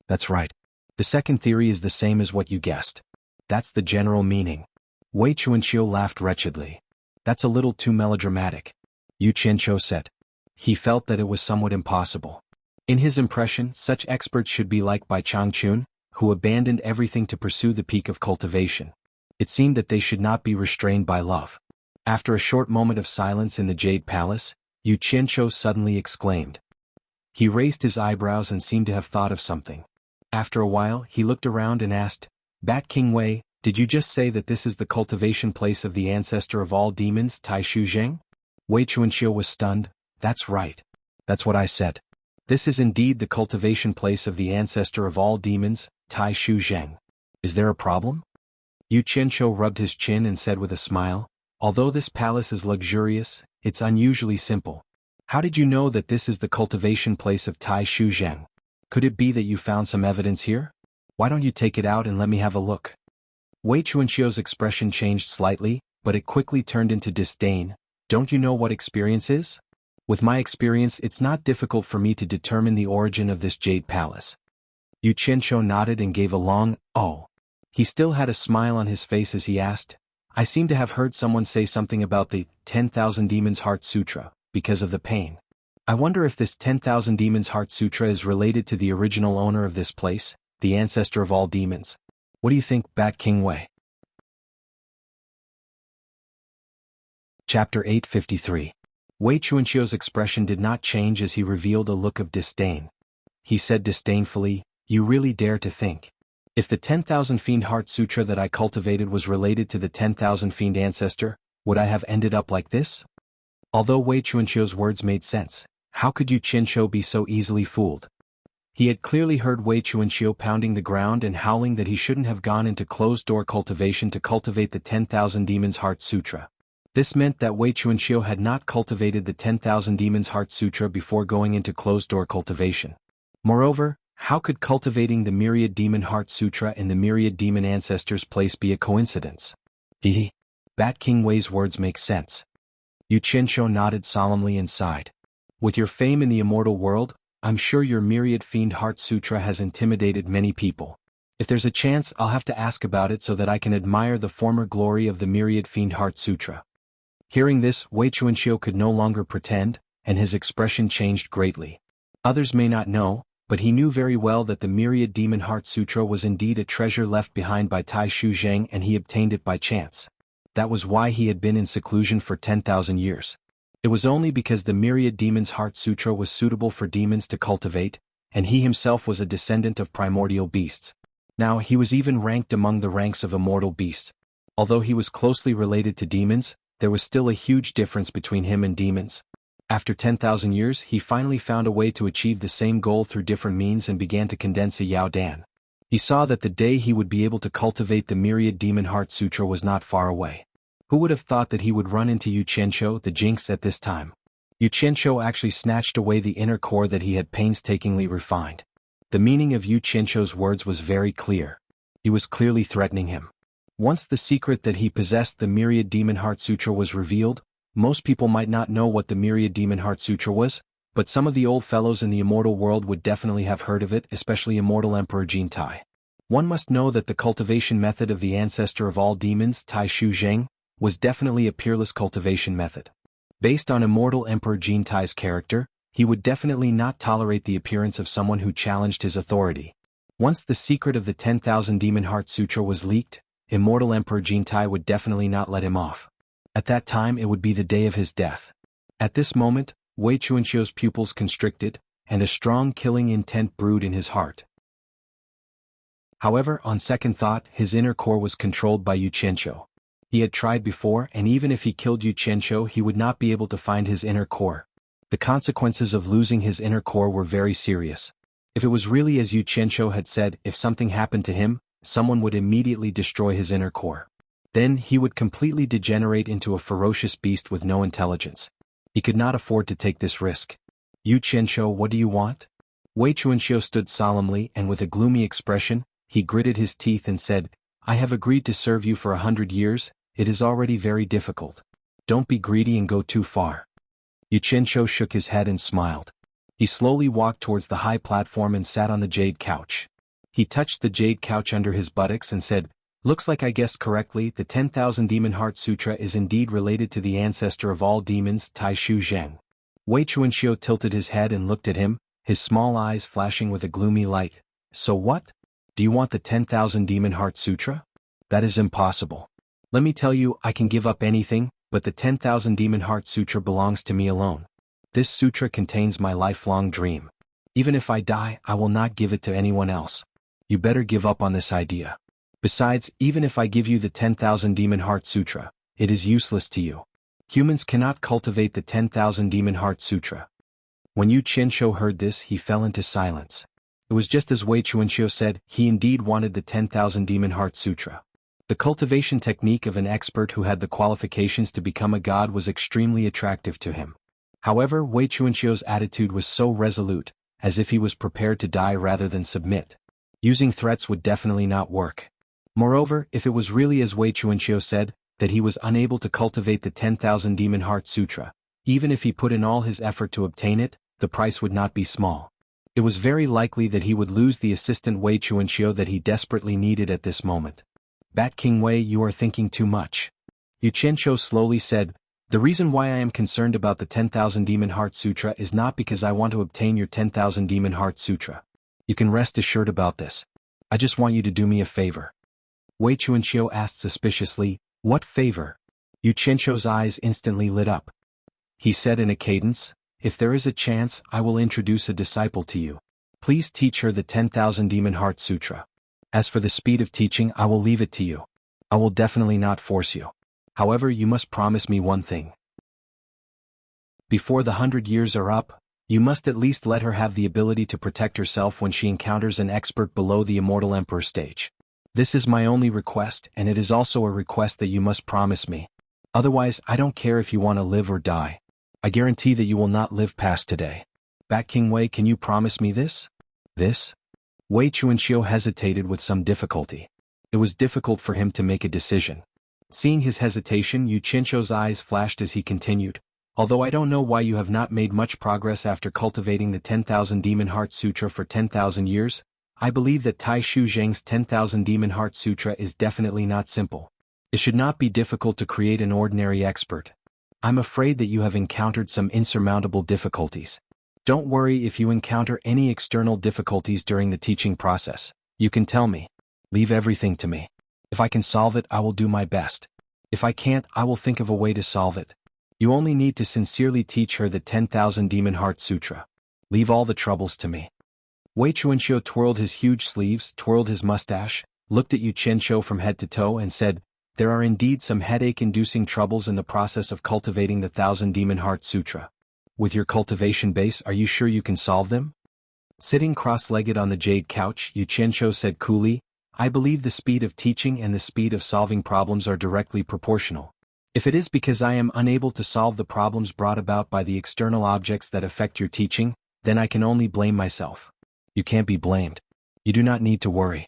That's right. The second theory is the same as what you guessed. That's the general meaning. Wei Chuanqiu laughed wretchedly. That's a little too melodramatic. Yu Qianqiu said. He felt that it was somewhat impossible. In his impression, such experts should be like Bai Changchun, who abandoned everything to pursue the peak of cultivation. It seemed that they should not be restrained by love. After a short moment of silence in the Jade Palace, Yu Qianqiu suddenly exclaimed. He raised his eyebrows and seemed to have thought of something. After a while, he looked around and asked, Bat King Wei, did you just say that this is the cultivation place of the ancestor of all demons, Tai Shu Zheng? Wei Chuanqiu was stunned. That's right. That's what I said. This is indeed the cultivation place of the ancestor of all demons, Tai Shu Zheng. Is there a problem? Yu Qianqiu rubbed his chin and said with a smile, although this palace is luxurious, it's unusually simple. How did you know that this is the cultivation place of Tai Shu Zheng? Could it be that you found some evidence here? Why don't you take it out and let me have a look? Wei Chuanqiu's expression changed slightly, but it quickly turned into disdain. Don't you know what experience is? With my experience, it's not difficult for me to determine the origin of this jade palace. Yu Qianqiu nodded and gave a long, oh. He still had a smile on his face as he asked, I seem to have heard someone say something about the 10,000 Demons Heart Sutra, because of the pain. I wonder if this 10,000 Demons Heart Sutra is related to the original owner of this place, the ancestor of all demons. What do you think, Bat King Wei? Chapter 853. Wei Chuanqiu's expression did not change as he revealed a look of disdain. He said disdainfully, You really dare to think. If the 10,000 Fiend Heart Sutra that I cultivated was related to the 10,000 Fiend ancestor, would I have ended up like this? Although Wei Chuanqiu's words made sense, how could Yu Qianqiu be so easily fooled? He had clearly heard Wei Chuanqiu pounding the ground and howling that he shouldn't have gone into closed-door cultivation to cultivate the 10,000 Demons Heart Sutra. This meant that Wei Chuanqiu had not cultivated the 10,000 Demons Heart Sutra before going into closed-door cultivation. Moreover, how could cultivating the Myriad Demon Heart Sutra in the Myriad Demon Ancestors' place be a coincidence? Bat King Wei's words make sense. Yu Qianqiu nodded solemnly and sighed. With your fame in the immortal world, I'm sure your Myriad Fiend Heart Sutra has intimidated many people. If there's a chance, I'll have to ask about it so that I can admire the former glory of the Myriad Fiend Heart Sutra. Hearing this, Wei Chuanqiu could no longer pretend, and his expression changed greatly. Others may not know, but he knew very well that the Myriad Demon Heart Sutra was indeed a treasure left behind by Tai Shu Zheng, and he obtained it by chance. That was why he had been in seclusion for 10,000 years. It was only because the Myriad Demon's Heart Sutra was suitable for demons to cultivate, and he himself was a descendant of primordial beasts. Now he was even ranked among the ranks of immortal beasts. Although he was closely related to demons, there was still a huge difference between him and demons. After 10,000 years, he finally found a way to achieve the same goal through different means and began to condense a Yao Dan. He saw that the day he would be able to cultivate the Myriad Demon Heart Sutra was not far away. Who would have thought that he would run into Yu Qianqiu, the jinx, at this time? Yu Qianqiu actually snatched away the inner core that he had painstakingly refined. The meaning of Yu Qianqiu's words was very clear. He was clearly threatening him. Once the secret that he possessed the Myriad Demon Heart Sutra was revealed, most people might not know what the Myriad Demon Heart Sutra was, but some of the old fellows in the immortal world would definitely have heard of it, especially Immortal Emperor Jin Tai. One must know that the cultivation method of the ancestor of all demons, Tai Shu Zheng, was definitely a peerless cultivation method. Based on Immortal Emperor Jin Tai's character, he would definitely not tolerate the appearance of someone who challenged his authority. Once the secret of the 10,000 Demon Heart Sutra was leaked, Immortal Emperor Jin Tai would definitely not let him off. At that time it would be the day of his death. At this moment, Wei Chuanqiu's pupils constricted, and a strong killing intent brewed in his heart. However, on second thought, his inner core was controlled by Xianxia. He had tried before, and even if he killed Xianxia, he would not be able to find his inner core. The consequences of losing his inner core were very serious. If it was really as Xianxia had said, if something happened to him, someone would immediately destroy his inner core. Then he would completely degenerate into a ferocious beast with no intelligence. He could not afford to take this risk. Xianxia, what do you want? Wei Chuanxiu stood solemnly, and with a gloomy expression, he gritted his teeth and said, I have agreed to serve you for 100 years, it is already very difficult. Don't be greedy and go too far. Xianxia shook his head and smiled. He slowly walked towards the high platform and sat on the jade couch. He touched the jade couch under his buttocks and said, Looks like I guessed correctly, the 10,000 Demon Heart Sutra is indeed related to the ancestor of all demons, Tai Shu Zheng. Wei Chuanxiu tilted his head and looked at him, his small eyes flashing with a gloomy light. So what? Do you want the 10,000 Demon Heart Sutra? That is impossible. Let me tell you, I can give up anything, but the 10,000 Demon Heart Sutra belongs to me alone. This sutra contains my lifelong dream. Even if I die, I will not give it to anyone else. You better give up on this idea. Besides, even if I give you the 10,000 Demon Heart Sutra, it is useless to you. Humans cannot cultivate the 10,000 Demon Heart Sutra. When Xianxia heard this, he fell into silence. It was just as Wei Chuanxiu said, he indeed wanted the 10,000 Demon Heart Sutra. The cultivation technique of an expert who had the qualifications to become a god was extremely attractive to him. However, Wei Chuanxiu's attitude was so resolute, as if he was prepared to die rather than submit. Using threats would definitely not work. Moreover, if it was really as Wei Chuanxiu said, that he was unable to cultivate the 10,000 Demon Heart Sutra, even if he put in all his effort to obtain it, the price would not be small. It was very likely that he would lose the assistant Wei Chuanxiu that he desperately needed at this moment. Bat King Wei, you are thinking too much. Xianxia slowly said, The reason why I am concerned about the 10,000 Demon Heart Sutra is not because I want to obtain your 10,000 Demon Heart Sutra. You can rest assured about this. I just want you to do me a favor. Wei Chuanxiu asked suspiciously, What favor? Xianxia's eyes instantly lit up. He said in a cadence, If there is a chance, I will introduce a disciple to you. Please teach her the 10,000 Demon Heart Sutra. As for the speed of teaching, I will leave it to you. I will definitely not force you. However, you must promise me one thing. Before the 100 years are up, you must at least let her have the ability to protect herself when she encounters an expert below the Immortal Emperor stage. This is my only request, and it is also a request that you must promise me. Otherwise, I don't care if you want to live or die. I guarantee that you will not live past today. Bat King Wei, can you promise me this? This? Wei Chuanxiu hesitated with some difficulty. It was difficult for him to make a decision. Seeing his hesitation, Xianxiu's eyes flashed as he continued, Although I don't know why you have not made much progress after cultivating the 10,000 Demon Heart Sutra for 10,000 years, I believe that Tai Shu Zheng's 10,000 Demon Heart Sutra is definitely not simple. It should not be difficult to create an ordinary expert. I'm afraid that you have encountered some insurmountable difficulties. Don't worry if you encounter any external difficulties during the teaching process. You can tell me. Leave everything to me. If I can solve it, I will do my best. If I can't, I will think of a way to solve it. You only need to sincerely teach her the 10,000 Demon Heart Sutra. Leave all the troubles to me. Wei Chuanxiu twirled his huge sleeves, twirled his mustache, looked at Xianxia from head to toe and said, There are indeed some headache-inducing troubles in the process of cultivating the 1000 Demon Heart Sutra. With your cultivation base, are you sure you can solve them? Sitting cross-legged on the jade couch, Xianxia said coolly, I believe the speed of teaching and the speed of solving problems are directly proportional. If it is because I am unable to solve the problems brought about by the external objects that affect your teaching, then I can only blame myself. You can't be blamed. You do not need to worry.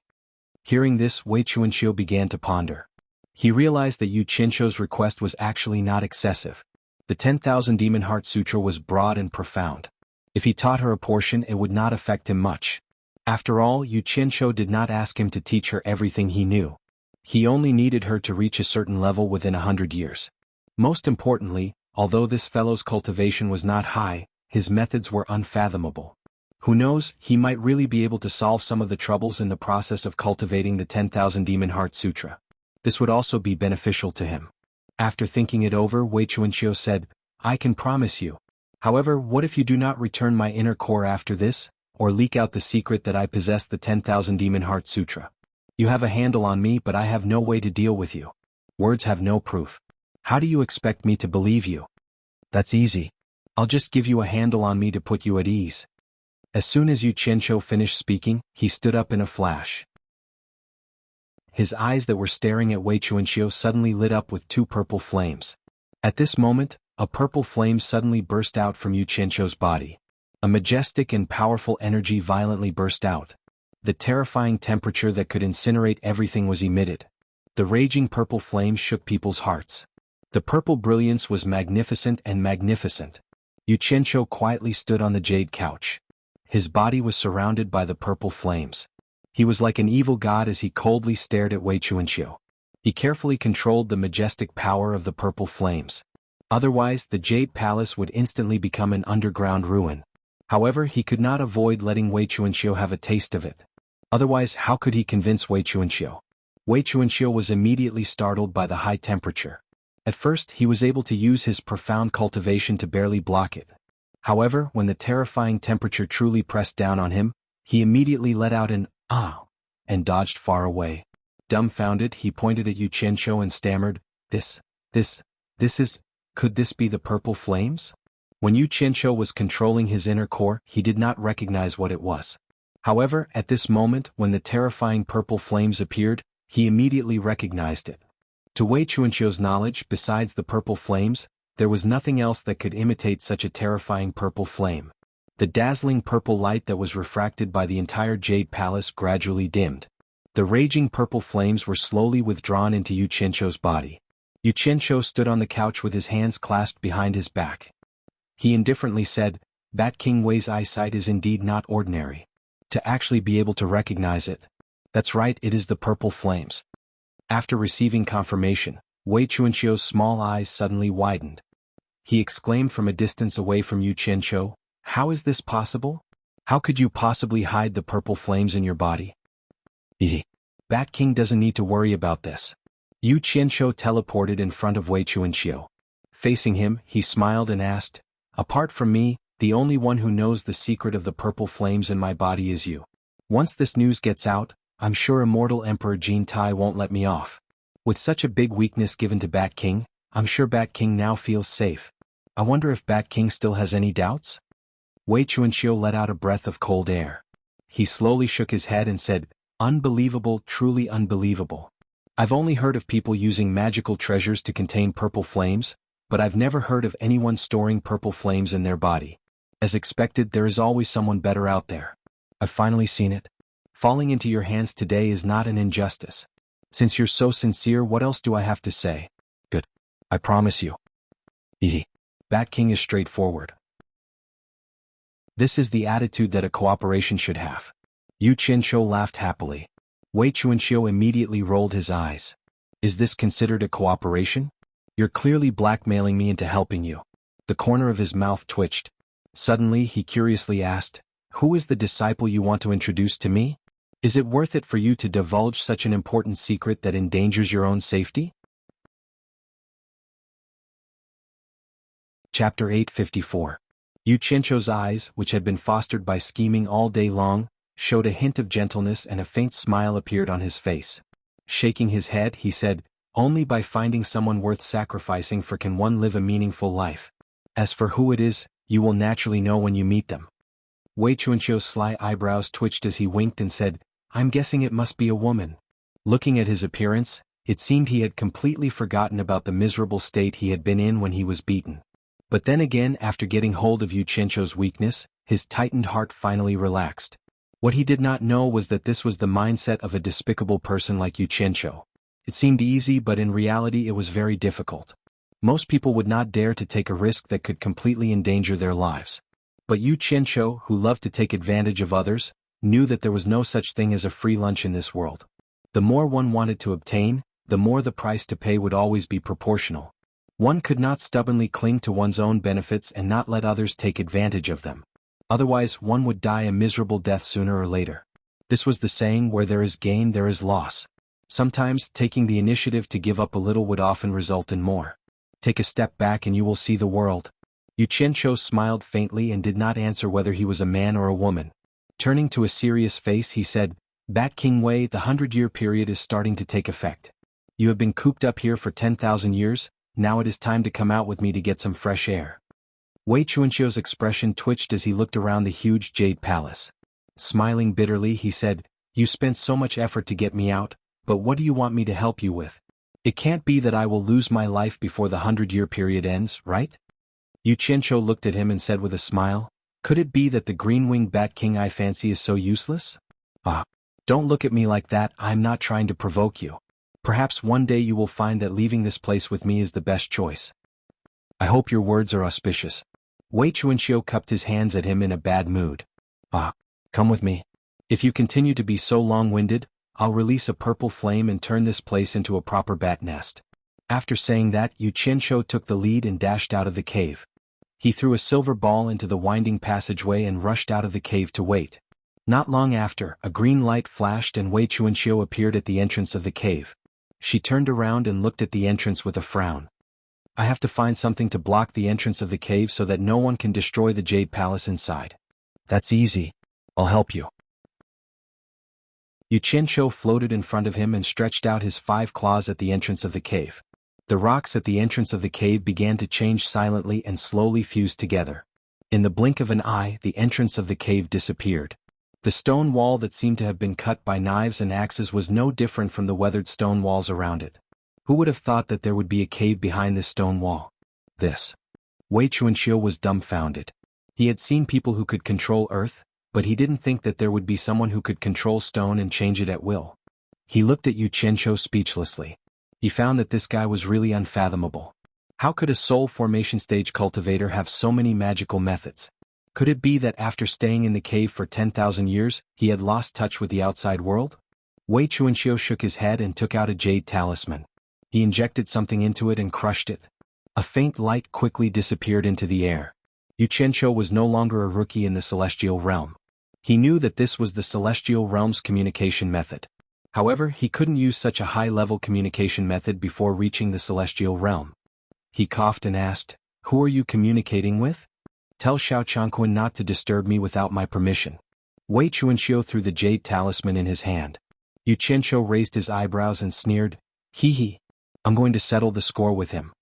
Hearing this, Wei Chuanxiu began to ponder. He realized that Xianxia's request was actually not excessive. The 10,000 Demon Heart Sutra was broad and profound. If he taught her a portion, it would not affect him much. After all, Xianxia did not ask him to teach her everything he knew. He only needed her to reach a certain level within 100 years. Most importantly, although this fellow's cultivation was not high, his methods were unfathomable. Who knows, he might really be able to solve some of the troubles in the process of cultivating the 10,000 Demon Heart Sutra. This would also be beneficial to him. After thinking it over, Wei Chuanxiu said, I can promise you. However, what if you do not return my inner core after this, or leak out the secret that I possess the 10,000 Demon Heart Sutra? You have a handle on me, but I have no way to deal with you. Words have no proof. How do you expect me to believe you? That's easy. I'll just give you a handle on me to put you at ease. As soon as Xianxia finished speaking, he stood up in a flash. His eyes that were staring at Xianxia suddenly lit up with two purple flames. At this moment, a purple flame suddenly burst out from Xianxia's body. A majestic and powerful energy violently burst out. The terrifying temperature that could incinerate everything was emitted. The raging purple flame shook people's hearts. The purple brilliance was magnificent and magnificent. Xianxia quietly stood on the jade couch. His body was surrounded by the purple flames. He was like an evil god as he coldly stared at Xianxia. He carefully controlled the majestic power of the purple flames. Otherwise, the jade palace would instantly become an underground ruin. However, he could not avoid letting Xianxia have a taste of it. Otherwise, how could he convince Xianxia? Xianxia was immediately startled by the high temperature. At first, he was able to use his profound cultivation to barely block it. However, when the terrifying temperature truly pressed down on him, he immediately let out an "ah" and dodged far away. Dumbfounded, he pointed at Xianxia and stammered, This is, could this be the purple flames? When Xianxia was controlling his inner core, he did not recognize what it was. However, at this moment, when the terrifying purple flames appeared, he immediately recognized it. To Xianxia's knowledge, besides the purple flames, there was nothing else that could imitate such a terrifying purple flame. The dazzling purple light that was refracted by the entire jade palace gradually dimmed. The raging purple flames were slowly withdrawn into Xianxia's body. Xianxia stood on the couch with his hands clasped behind his back. He indifferently said, Bat King Wei's eyesight is indeed not ordinary. To actually be able to recognize it. That's right, it is the purple flames. After receiving confirmation, Xianxia's small eyes suddenly widened. He exclaimed from a distance away from Xianxia, How is this possible? How could you possibly hide the purple flames in your body? Bat King doesn't need to worry about this. Xianxia teleported in front of Xianxia. Facing him, he smiled and asked, Apart from me, the only one who knows the secret of the purple flames in my body is you. Once this news gets out, I'm sure immortal Emperor Jin Tai won't let me off. With such a big weakness given to Bat King, I'm sure Bat King now feels safe. I wonder if Bat King still has any doubts? Xianxia let out a breath of cold air. He slowly shook his head and said, Unbelievable, truly unbelievable. I've only heard of people using magical treasures to contain purple flames, but I've never heard of anyone storing purple flames in their body. As expected, there is always someone better out there. I've finally seen it. Falling into your hands today is not an injustice. Since you're so sincere, what else do I have to say? Good. I promise you. Bat King is straightforward. This is the attitude that a cooperation should have. Xianxia laughed happily. Xianxia immediately rolled his eyes. Is this considered a cooperation? You're clearly blackmailing me into helping you. The corner of his mouth twitched. Suddenly, he curiously asked, Who is the disciple you want to introduce to me? Is it worth it for you to divulge such an important secret that endangers your own safety? Chapter 854. Xianxia's eyes, which had been fostered by scheming all day long, showed a hint of gentleness and a faint smile appeared on his face. Shaking his head, he said, Only by finding someone worth sacrificing for can one live a meaningful life. As for who it is, you will naturally know when you meet them. Xianxia's sly eyebrows twitched as he winked and said, I'm guessing it must be a woman. Looking at his appearance, it seemed he had completely forgotten about the miserable state he had been in when he was beaten. But then again, after getting hold of Xianxia's weakness, his tightened heart finally relaxed. What he did not know was that this was the mindset of a despicable person like Xianxia. It seemed easy, but in reality it was very difficult. Most people would not dare to take a risk that could completely endanger their lives. But Xianxia, who loved to take advantage of others, knew that there was no such thing as a free lunch in this world. The more one wanted to obtain, the more the price to pay would always be proportional. One could not stubbornly cling to one's own benefits and not let others take advantage of them. Otherwise, one would die a miserable death sooner or later. This was the saying, where there is gain, there is loss. Sometimes, taking the initiative to give up a little would often result in more. Take a step back and you will see the world. Xianxia smiled faintly and did not answer whether he was a man or a woman. Turning to a serious face, he said, Bat King Wei, the 100-year period is starting to take effect. You have been cooped up here for 10,000 years, now it is time to come out with me to get some fresh air. Wei Chuanqiu's expression twitched as he looked around the huge jade palace. Smiling bitterly, he said, "You spent so much effort to get me out, but what do you want me to help you with? It can't be that I will lose my life before the 100-year period ends, right?" Yu Qianqiu looked at him and said with a smile, "Could it be that the green-winged Bat King I fancy is so useless? Ah, don't look at me like that, I'm not trying to provoke you. Perhaps one day you will find that leaving this place with me is the best choice. I hope your words are auspicious." Wei Chuanqiu cupped his hands at him in a bad mood. "Ah, come with me. If you continue to be so long-winded, I'll release a purple flame and turn this place into a proper bat nest." After saying that, Yu Qianqiu took the lead and dashed out of the cave. He threw a silver ball into the winding passageway and rushed out of the cave to wait. Not long after, a green light flashed and Wei Chuanqiu appeared at the entrance of the cave. She turned around and looked at the entrance with a frown. "I have to find something to block the entrance of the cave so that no one can destroy the Jade Palace inside." "That's easy. I'll help you." Yu Qianqiu floated in front of him and stretched out his 5 claws at the entrance of the cave. The rocks at the entrance of the cave began to change silently and slowly fused together. In the blink of an eye, the entrance of the cave disappeared. The stone wall that seemed to have been cut by knives and axes was no different from the weathered stone walls around it. Who would have thought that there would be a cave behind this stone wall? This. Wei Chuanqiu was dumbfounded. He had seen people who could control earth, but he didn't think that there would be someone who could control stone and change it at will. He looked at Yu Qianqiu speechlessly. He found that this guy was really unfathomable. How could a soul formation stage cultivator have so many magical methods? Could it be that after staying in the cave for 10,000 years, he had lost touch with the outside world? Wei Chuanqiu shook his head and took out a jade talisman. He injected something into it and crushed it. A faint light quickly disappeared into the air. Yu Qianqiu was no longer a rookie in the celestial realm. He knew that this was the celestial realm's communication method. However, he couldn't use such a high-level communication method before reaching the celestial realm. He coughed and asked, "Who are you communicating with? Tell xuanhuan not to disturb me without my permission." Wei Chuanqiu threw the jade talisman in his hand. Yu Qianqiu raised his eyebrows and sneered, "Hee. I'm going to settle the score with him."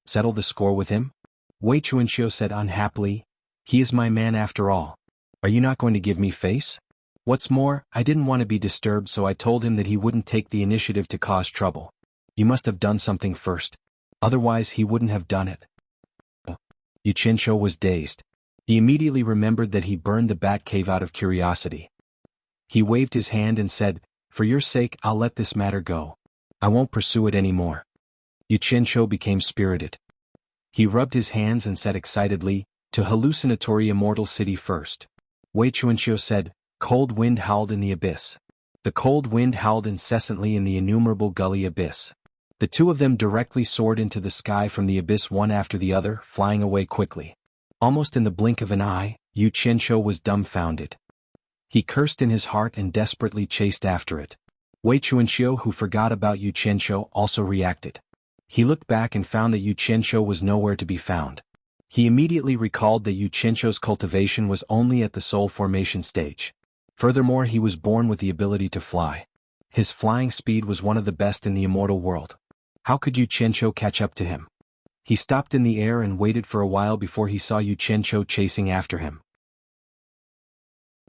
"Settle the score with him?" Wei Chuanqiu said unhappily, "He is my man after all. Are you not going to give me face? What's more, I didn't want to be disturbed, so I told him that he wouldn't take the initiative to cause trouble. You must have done something first. Otherwise he wouldn't have done it." Yu Qianqiu was dazed. He immediately remembered that he burned the bat cave out of curiosity. He waved his hand and said, "For your sake, I'll let this matter go. I won't pursue it anymore." Yu Qianqiu became spirited. He rubbed his hands and said excitedly, "To hallucinatory immortal city first." Wei Chuanqiu said, "Cold wind howled in the abyss." The cold wind howled incessantly in the innumerable gully abyss. The two of them directly soared into the sky from the abyss one after the other, flying away quickly. Almost in the blink of an eye, Yu Qianqiu was dumbfounded. He cursed in his heart and desperately chased after it. Wei Chuanqiu, who forgot about Yu Qianqiu, also reacted. He looked back and found that Yu Qianqiu was nowhere to be found. He immediately recalled that Yu Qianqiu's cultivation was only at the soul formation stage. Furthermore, he was born with the ability to fly. His flying speed was one of the best in the immortal world. How could Yu Qianqiu catch up to him? He stopped in the air and waited for a while before he saw Yu Qianqiu chasing after him.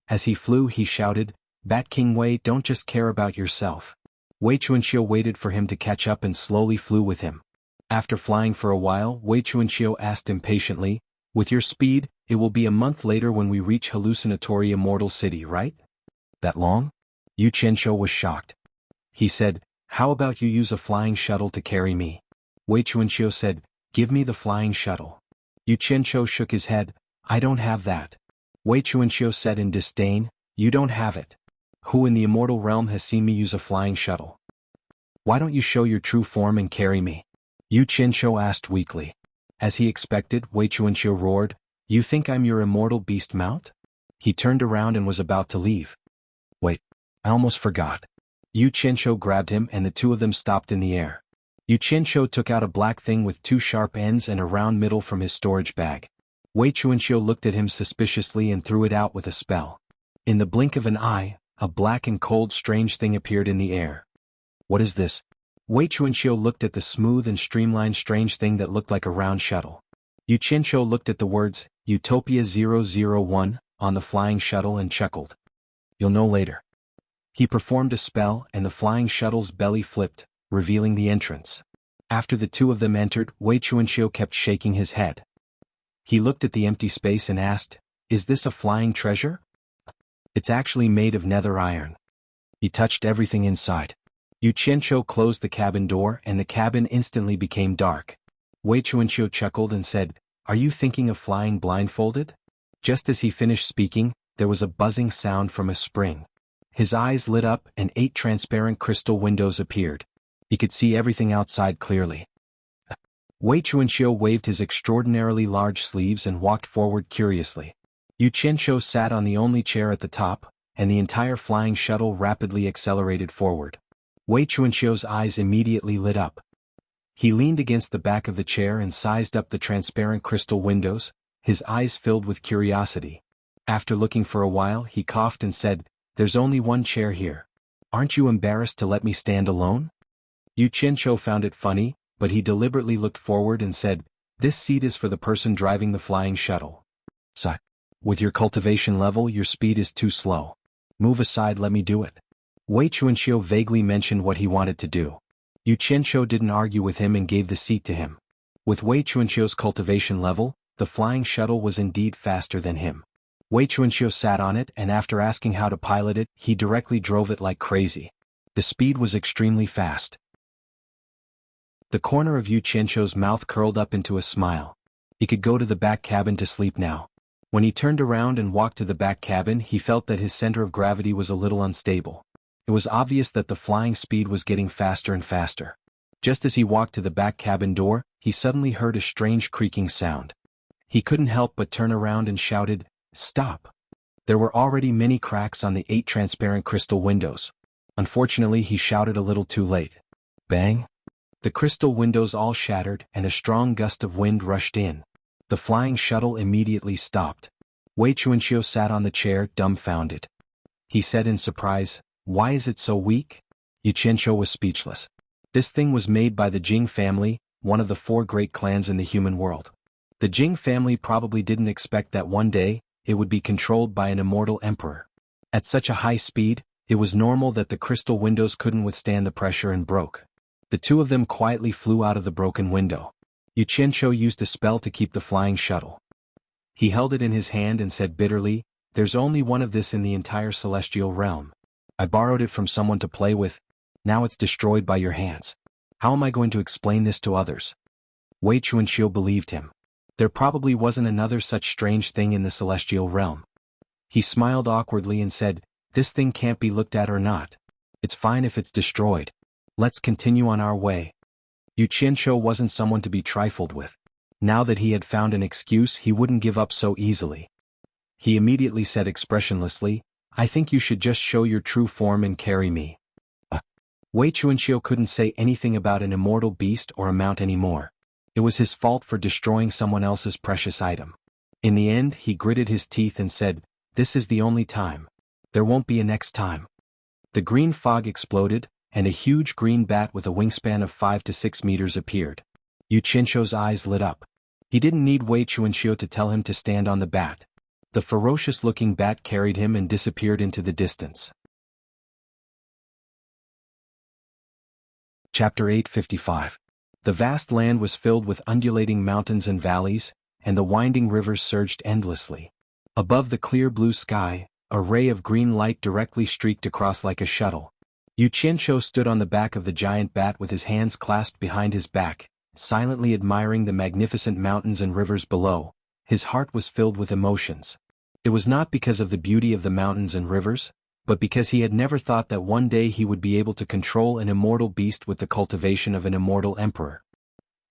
As he flew, he shouted, "Bat King Wei, don't just care about yourself." Wei Chuanqiu waited for him to catch up and slowly flew with him. After flying for a while, Wei Chuanqiu asked impatiently, "With your speed, it will be a month later when we reach hallucinatory immortal city, right? That long?" Yu Qianqiu was shocked. He said, "How about you use a flying shuttle to carry me?" Wei Chuanqiu said, "Give me the flying shuttle." Yu Qianqiu shook his head, "I don't have that." Wei Chuanqiu said in disdain, "You don't have it. Who in the immortal realm has seen me use a flying shuttle? Why don't you show your true form and carry me?" Yu Qianqiu asked weakly. As he expected, Wei Chuanqiu roared, "You think I'm your immortal beast mount?" He turned around and was about to leave. "Wait, I almost forgot." Yu Qianqiu grabbed him and the two of them stopped in the air. Yu Qianqiu took out a black thing with 2 sharp ends and a round middle from his storage bag. Wei Chuanqiu looked at him suspiciously and threw it out with a spell. In the blink of an eye, a black and cold strange thing appeared in the air. What is this? Wei Chuanxiu looked at the smooth and streamlined strange thing that looked like a round shuttle. Yu Qianqiu looked at the words, Utopia 001, on the flying shuttle and chuckled. You'll know later. He performed a spell and the flying shuttle's belly flipped, revealing the entrance. After the two of them entered, Wei Chuanxiu kept shaking his head. He looked at the empty space and asked, Is this a flying treasure? It's actually made of nether iron. He touched everything inside. Yu Qianqiu closed the cabin door and the cabin instantly became dark. Wei Chuanxiu chuckled and said, Are you thinking of flying blindfolded? Just as he finished speaking, there was a buzzing sound from a spring. His eyes lit up and 8 transparent crystal windows appeared. He could see everything outside clearly. Wei Chuanxiu waved his extraordinarily large sleeves and walked forward curiously. Yu Qianqiu sat on the only chair at the top, and the entire flying shuttle rapidly accelerated forward. Wei Chuanxiu's eyes immediately lit up. He leaned against the back of the chair and sized up the transparent crystal windows, his eyes filled with curiosity. After looking for a while, he coughed and said, There's only one chair here. Aren't you embarrassed to let me stand alone? Yu Qianqiu found it funny, but he deliberately looked forward and said, This seat is for the person driving the flying shuttle. Sigh. With your cultivation level, your speed is too slow. Move aside, let me do it. Wei Chuanxiu vaguely mentioned what he wanted to do. Yu Qianqiu didn't argue with him and gave the seat to him. With Wei Chuanxiu's cultivation level, the flying shuttle was indeed faster than him. Wei Chuanxiu sat on it and after asking how to pilot it, he directly drove it like crazy. The speed was extremely fast. The corner of Yu Qianqiu's mouth curled up into a smile. He could go to the back cabin to sleep now. When he turned around and walked to the back cabin, he felt that his center of gravity was a little unstable. It was obvious that the flying speed was getting faster and faster. Just as he walked to the back cabin door, he suddenly heard a strange creaking sound. He couldn't help but turn around and shouted, Stop! There were already many cracks on the 8 transparent crystal windows. Unfortunately, he shouted a little too late. Bang! The crystal windows all shattered and a strong gust of wind rushed in. The flying shuttle immediately stopped. Wei Chuanxiu sat on the chair, dumbfounded. He said in surprise, Why is it so weak? Yu Qianqiu was speechless. This thing was made by the Jing family, one of the 4 great clans in the human world. The Jing family probably didn't expect that one day, it would be controlled by an immortal emperor. At such a high speed, it was normal that the crystal windows couldn't withstand the pressure and broke. The two of them quietly flew out of the broken window. Yu Qianqiu used a spell to keep the flying shuttle. He held it in his hand and said bitterly, There's only one of this in the entire celestial realm. I borrowed it from someone to play with. Now it's destroyed by your hands. How am I going to explain this to others? Wei Chuanxiu believed him. There probably wasn't another such strange thing in the celestial realm. He smiled awkwardly and said, This thing can't be looked at or not. It's fine if it's destroyed. Let's continue on our way. Yu Qianqiu wasn't someone to be trifled with. Now that he had found an excuse, he wouldn't give up so easily. He immediately said expressionlessly, I think you should just show your true form and carry me. Wei Chuanqiu couldn't say anything about an immortal beast or a mount anymore. It was his fault for destroying someone else's precious item. In the end, he gritted his teeth and said, This is the only time. There won't be a next time. The green fog exploded, and a huge green bat with a wingspan of 5 to 6 meters appeared. Yu Qianqiu's eyes lit up. He didn't need Wei Chuanxiu to tell him to stand on the bat. The ferocious-looking bat carried him and disappeared into the distance. Chapter 855. The vast land was filled with undulating mountains and valleys, and the winding rivers surged endlessly. Above the clear blue sky, a ray of green light directly streaked across like a shuttle. Yu Qianqiu stood on the back of the giant bat with his hands clasped behind his back, silently admiring the magnificent mountains and rivers below. His heart was filled with emotions. It was not because of the beauty of the mountains and rivers, but because he had never thought that one day he would be able to control an immortal beast with the cultivation of an immortal emperor.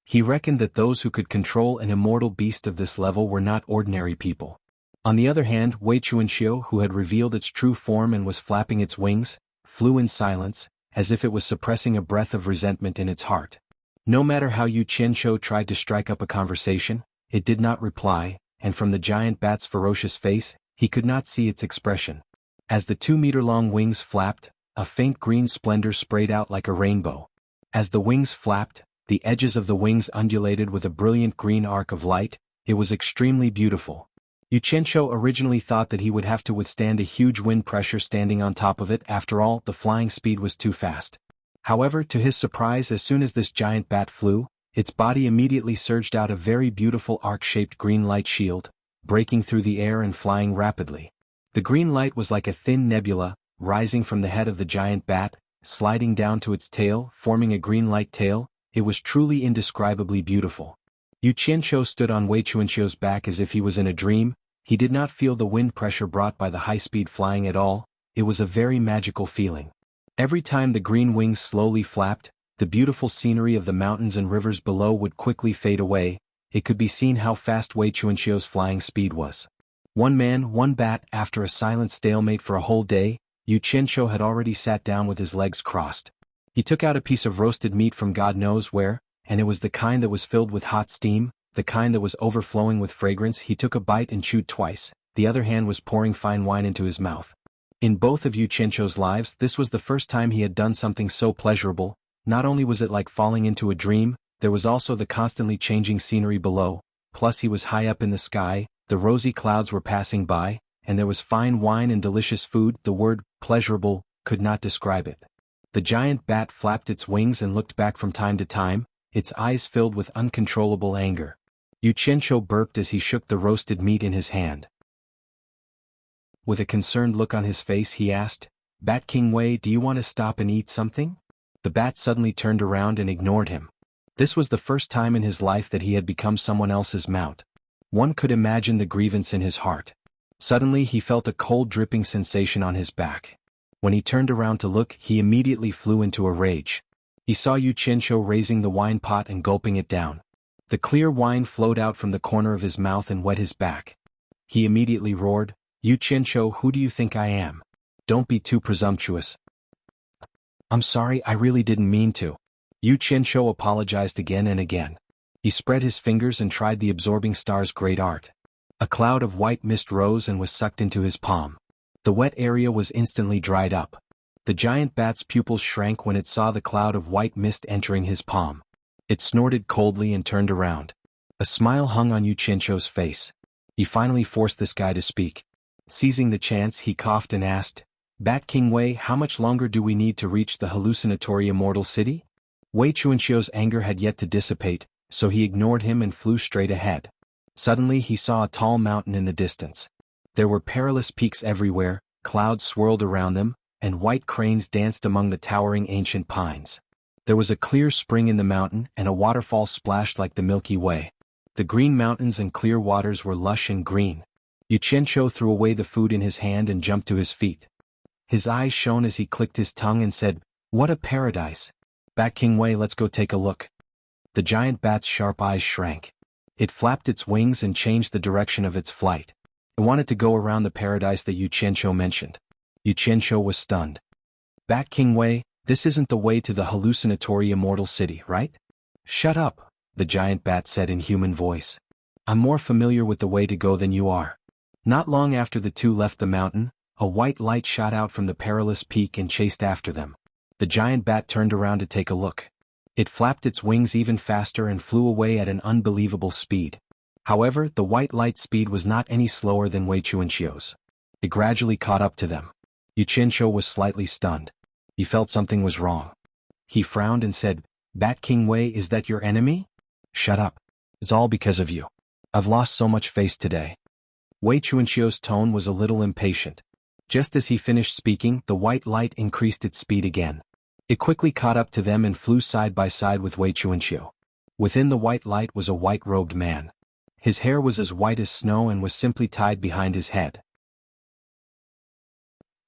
He reckoned that those who could control an immortal beast of this level were not ordinary people. On the other hand, Wei Chuanxiu, who had revealed its true form and was flapping its wings, flew in silence, as if it was suppressing a breath of resentment in its heart. No matter how Yu Qianqiu tried to strike up a conversation, it did not reply, and from the giant bat's ferocious face, he could not see its expression. As the 2-meter-long wings flapped, a faint green splendor sprayed out like a rainbow. As the wings flapped, the edges of the wings undulated with a brilliant green arc of light. It was extremely beautiful. Xianxia originally thought that he would have to withstand a huge wind pressure standing on top of it. After all, the flying speed was too fast. However, to his surprise, as soon as this giant bat flew, its body immediately surged out a very beautiful arc-shaped green light shield, breaking through the air and flying rapidly. The green light was like a thin nebula, rising from the head of the giant bat, sliding down to its tail, forming a green light tail. It was truly indescribably beautiful. Xianxia stood on Wuxiao's back as if he was in a dream. He did not feel the wind pressure brought by the high-speed flying at all. It was a very magical feeling. Every time the green wings slowly flapped, the beautiful scenery of the mountains and rivers below would quickly fade away. It could be seen how fast Wuxiao's flying speed was. One man, one bat. After a silent stalemate for a whole day, Xianxia had already sat down with his legs crossed. He took out a piece of roasted meat from God knows where, and it was the kind that was filled with hot steam, the kind that was overflowing with fragrance. He took a bite and chewed twice. The other hand was pouring fine wine into his mouth. In both of Xianxia's lives, this was the first time he had done something so pleasurable. Not only was it like falling into a dream, there was also the constantly changing scenery below, plus he was high up in the sky, the rosy clouds were passing by, and there was fine wine and delicious food. The word, pleasurable, could not describe it. The giant bat flapped its wings and looked back from time to time, its eyes filled with uncontrollable anger. Xianxia burped as he shook the roasted meat in his hand. With a concerned look on his face, he asked, "Bat King Wei, do you want to stop and eat something?" The bat suddenly turned around and ignored him. This was the first time in his life that he had become someone else's mount. One could imagine the grievance in his heart. Suddenly he felt a cold dripping sensation on his back. When he turned around to look, he immediately flew into a rage. He saw Xianxia raising the wine pot and gulping it down. The clear wine flowed out from the corner of his mouth and wet his back. He immediately roared, "Xianxia, who do you think I am? Don't be too presumptuous." "I'm sorry, I really didn't mean to." Xianxia apologized again and again. He spread his fingers and tried the absorbing star's great art. A cloud of white mist rose and was sucked into his palm. The wet area was instantly dried up. The giant bat's pupils shrank when it saw the cloud of white mist entering his palm. It snorted coldly and turned around. A smile hung on Xianxia's face. He finally forced this guy to speak. Seizing the chance, he coughed and asked, "Bat King Wei, how much longer do we need to reach the hallucinatory immortal city?" Xianxia's anger had yet to dissipate, so he ignored him and flew straight ahead. Suddenly he saw a tall mountain in the distance. There were perilous peaks everywhere, clouds swirled around them, and white cranes danced among the towering ancient pines. There was a clear spring in the mountain, and a waterfall splashed like the Milky Way. The green mountains and clear waters were lush and green. Xianxia threw away the food in his hand and jumped to his feet. His eyes shone as he clicked his tongue and said, "What a paradise! Bat King Wei, let's go take a look." The giant bat's sharp eyes shrank. It flapped its wings and changed the direction of its flight. It wanted to go around the paradise that Xianxia mentioned. Xianxia was stunned. "Bat King Wei, this isn't the way to the hallucinatory immortal city, right?" "Shut up," the giant bat said in human voice. "I'm more familiar with the way to go than you are." Not long after the two left the mountain, a white light shot out from the perilous peak and chased after them. The giant bat turned around to take a look. It flapped its wings even faster and flew away at an unbelievable speed. However, the white light's speed was not any slower than Xianxia's. It gradually caught up to them. Xianxia was slightly stunned. He felt something was wrong. He frowned and said, "Bat King Wei, is that your enemy?" "Shut up. It's all because of you. I've lost so much face today." Xianxia's tone was a little impatient. Just as he finished speaking, the white light increased its speed again. It quickly caught up to them and flew side by side with Xianxia. Within the white light was a white-robed man. His hair was as white as snow and was simply tied behind his head.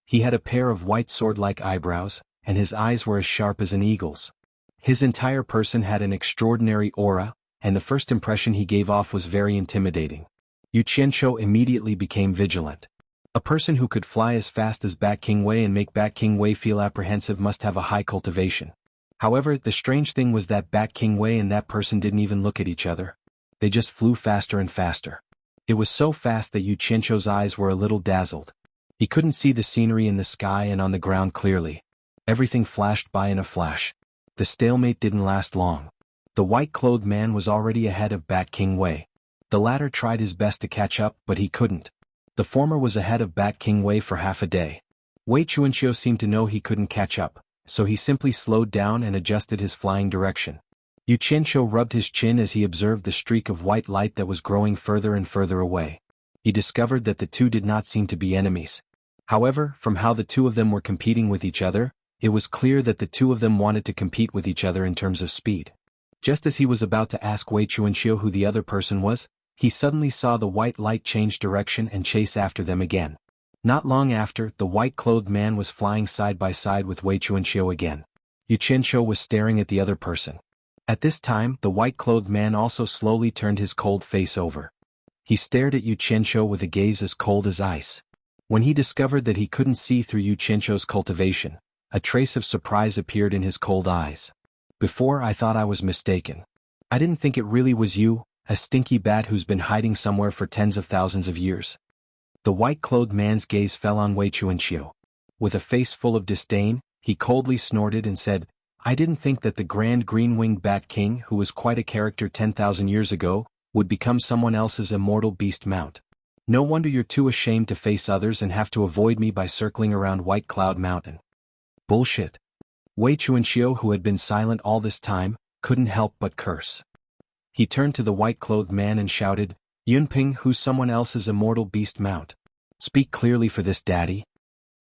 He had a pair of white sword-like eyebrows, and his eyes were as sharp as an eagle's. His entire person had an extraordinary aura, and the first impression he gave off was very intimidating. Xianxia immediately became vigilant. A person who could fly as fast as Bat King Wei and make Bat King Wei feel apprehensive must have a high cultivation. However, the strange thing was that Bat King Wei and that person didn't even look at each other. They just flew faster and faster. It was so fast that Xianxia's eyes were a little dazzled. He couldn't see the scenery in the sky and on the ground clearly. Everything flashed by in a flash. The stalemate didn't last long. The white-clothed man was already ahead of Bat King Wei. The latter tried his best to catch up, but he couldn't. The former was ahead of Bat King Wei for half a day. Wei Chuanxiu seemed to know he couldn't catch up, so he simply slowed down and adjusted his flying direction. Yu Qianqiu rubbed his chin as he observed the streak of white light that was growing further and further away. He discovered that the two did not seem to be enemies. However, from how the two of them were competing with each other, it was clear that the two of them wanted to compete with each other in terms of speed. Just as he was about to ask Wei Chuanxiu who the other person was, he suddenly saw the white light change direction and chase after them again. Not long after, the white-clothed man was flying side by side with Wei Chuanxiu again. Yu Qianqiu was staring at the other person. At this time, the white-clothed man also slowly turned his cold face over. He stared at Yu Qianqiu with a gaze as cold as ice. When he discovered that he couldn't see through Yu Qianqiu's cultivation, a trace of surprise appeared in his cold eyes. Before, I thought I was mistaken. I didn't think it really was you, a stinky bat who's been hiding somewhere for tens of thousands of years. The white-clothed man's gaze fell on Wei Chuanxiu. With a face full of disdain, he coldly snorted and said, I didn't think that the grand green-winged bat king, who was quite a character 10,000 years ago, would become someone else's immortal beast mount. No wonder you're too ashamed to face others and have to avoid me by circling around White Cloud Mountain. Bullshit. Wei Chuanxiu, who had been silent all this time, couldn't help but curse. He turned to the white-clothed man and shouted, Yunping, who's someone else's immortal beast mount? Speak clearly for this, daddy.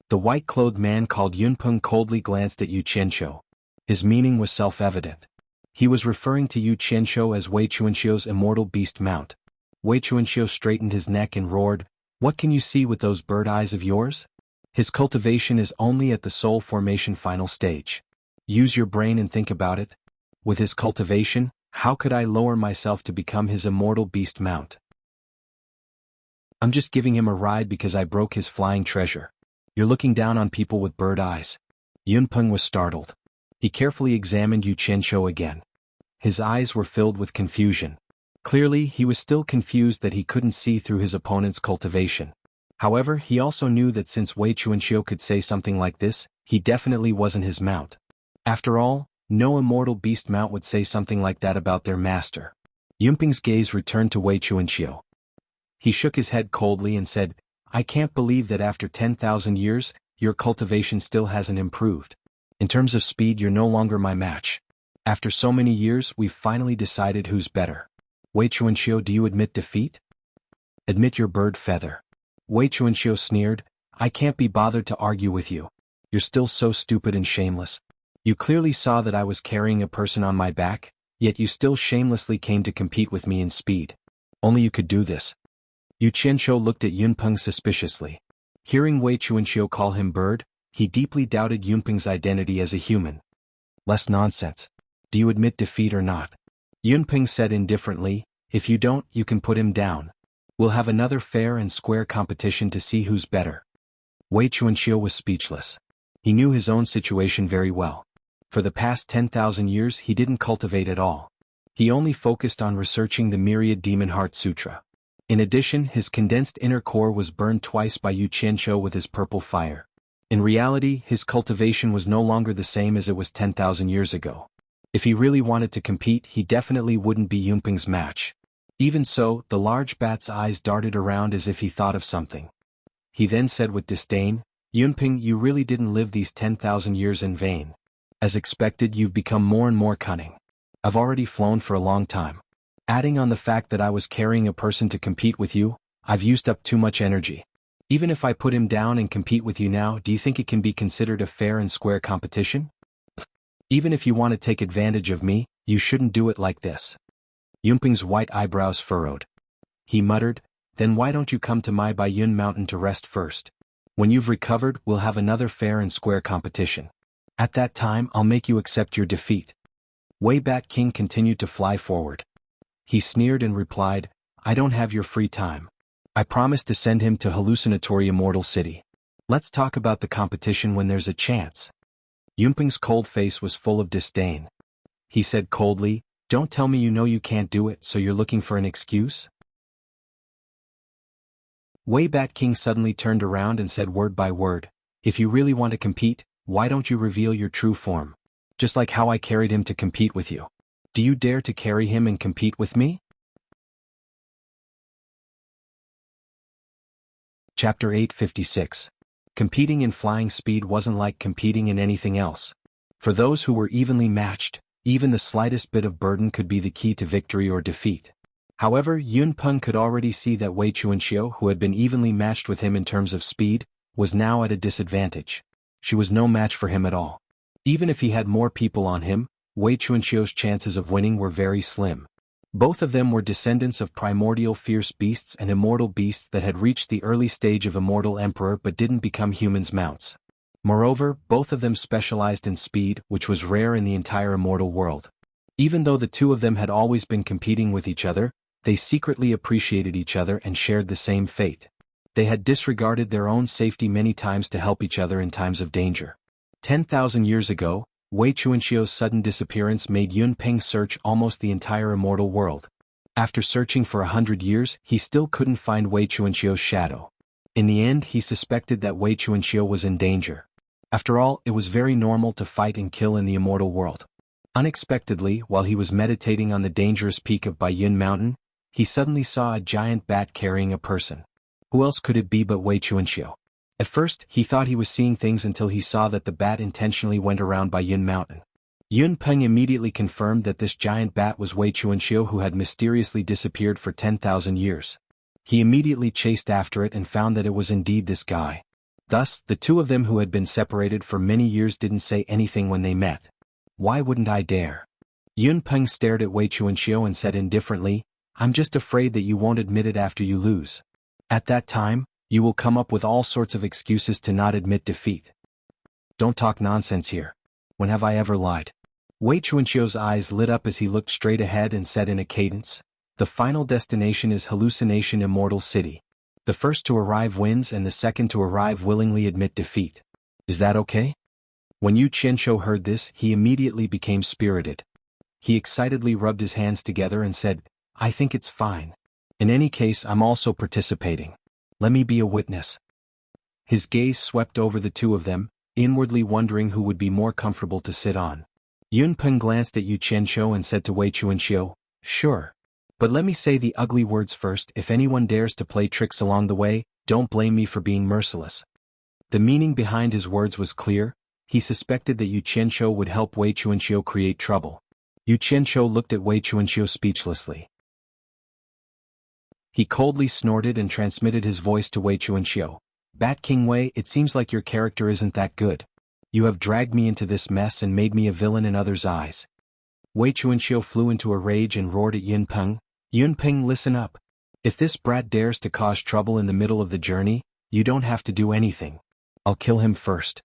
The white-clothed man called Yunping coldly glanced at Yu Qianqiu. His meaning was self-evident. He was referring to Yu Qianqiu as Wei Chuanxiu's immortal beast mount. Wei Chuanxiu straightened his neck and roared, What can you see with those bird eyes of yours? His cultivation is only at the soul formation final stage. Use your brain and think about it. With his cultivation, how could I lower myself to become his immortal beast mount? I'm just giving him a ride because I broke his flying treasure. You're looking down on people with bird eyes. Yunpeng was startled. He carefully examined Yu Qianqiu again. His eyes were filled with confusion. Clearly, he was still confused that he couldn't see through his opponent's cultivation. However, he also knew that since Wei Chuanxiu could say something like this, he definitely wasn't his mount. After all, no immortal beast mount would say something like that about their master. Yunping's gaze returned to Wei Chuanxiu. He shook his head coldly and said, I can't believe that after 10,000 years, your cultivation still hasn't improved. In terms of speed, you're no longer my match. After so many years, we've finally decided who's better. Wei Chuanxiu, do you admit defeat? Admit your bird feather. Wei Chuanxiu sneered, I can't be bothered to argue with you. You're still so stupid and shameless. You clearly saw that I was carrying a person on my back, yet you still shamelessly came to compete with me in speed. Only you could do this. Yu Qianqiu looked at Yunpeng suspiciously. Hearing Wei Chuanxiu call him bird, he deeply doubted Yunpeng's identity as a human. Less nonsense. Do you admit defeat or not? Yunpeng said indifferently, if you don't, you can put him down. We'll have another fair and square competition to see who's better. Wei Chuanxiu was speechless. He knew his own situation very well. For the past 10,000 years he didn't cultivate at all. He only focused on researching the Myriad Demon Heart Sutra. In addition, his condensed inner core was burned twice by Yu Qianqiu with his purple fire. In reality, his cultivation was no longer the same as it was 10,000 years ago. If he really wanted to compete, he definitely wouldn't be Yunpeng's match. Even so, the large bat's eyes darted around as if he thought of something. He then said with disdain, Yunpeng, you really didn't live these 10,000 years in vain. As expected, you've become more and more cunning. I've already flown for a long time. Adding on the fact that I was carrying a person to compete with you, I've used up too much energy. Even if I put him down and compete with you now, do you think it can be considered a fair and square competition? Even if you want to take advantage of me, you shouldn't do it like this. Yunpeng's white eyebrows furrowed. He muttered, then why don't you come to my Baiyun Mountain to rest first? When you've recovered, we'll have another fair and square competition. At that time, I'll make you accept your defeat. Wei Bat King continued to fly forward. He sneered and replied, I don't have your free time. I promised to send him to hallucinatory Immortal City. Let's talk about the competition when there's a chance. Yunpeng's cold face was full of disdain. He said coldly, don't tell me you know you can't do it, so you're looking for an excuse? Wei Bat King suddenly turned around and said word by word, "If you really want to compete, why don't you reveal your true form? Just like how I carried him to compete with you. Do you dare to carry him and compete with me?" Chapter 856. Competing in flying speed wasn't like competing in anything else. For those who were evenly matched, even the slightest bit of burden could be the key to victory or defeat. However, Yun Peng could already see that Wei Chuanxiu, who had been evenly matched with him in terms of speed, was now at a disadvantage. She was no match for him at all. Even if he had more people on him, Wei Chuanxiu's chances of winning were very slim. Both of them were descendants of primordial fierce beasts and immortal beasts that had reached the early stage of immortal emperor but didn't become humans' mounts. Moreover, both of them specialized in speed, which was rare in the entire immortal world. Even though the two of them had always been competing with each other, they secretly appreciated each other and shared the same fate. They had disregarded their own safety many times to help each other in times of danger. 10,000 years ago, Wei Chuanxiu's sudden disappearance made Yun Peng search almost the entire immortal world. After searching for 100 years, he still couldn't find Wei Chuanxiu's shadow. In the end, he suspected that Wei Chuanxiu was in danger. After all, it was very normal to fight and kill in the immortal world. Unexpectedly, while he was meditating on the dangerous peak of Baiyun Mountain, he suddenly saw a giant bat carrying a person. Who else could it be but Wei Chuanxiu? At first, he thought he was seeing things until he saw that the bat intentionally went around Baiyun Mountain. Yun Peng immediately confirmed that this giant bat was Wei Chuanxiu, who had mysteriously disappeared for 10,000 years. He immediately chased after it and found that it was indeed this guy. Thus, the two of them who had been separated for many years didn't say anything when they met. Why wouldn't I dare? Yun Peng stared at Wei Chuanxiu and said indifferently, "I'm just afraid that you won't admit it after you lose. At that time, you will come up with all sorts of excuses to not admit defeat. Don't talk nonsense here. When have I ever lied?" Wei Chuanxiu's eyes lit up as he looked straight ahead and said in a cadence, "The final destination is Hallucination Immortal City. The first to arrive wins and the second to arrive willingly admit defeat. Is that okay?" When Yu Qianzhou heard this, he immediately became spirited. He excitedly rubbed his hands together and said, "I think it's fine. In any case, I'm also participating. Let me be a witness." His gaze swept over the two of them, inwardly wondering who would be more comfortable to sit on. Yun Peng glanced at Yu Qianzhou and said to Wei Chuanxiu, "Sure. But let me say the ugly words first. If anyone dares to play tricks along the way, don't blame me for being merciless." The meaning behind his words was clear. He suspected that Yu Qianzhou would help Wei Chuanxiu create trouble. Yu Qianzhou looked at Wei Chuanxiu speechlessly. He coldly snorted and transmitted his voice to Wei Chuanxiu. "Bat King Wei, it seems like your character isn't that good. You have dragged me into this mess and made me a villain in others' eyes." Wei Chuanxiu flew into a rage and roared at Yun Peng, "Yun Peng, listen up. If this brat dares to cause trouble in the middle of the journey, you don't have to do anything. I'll kill him first."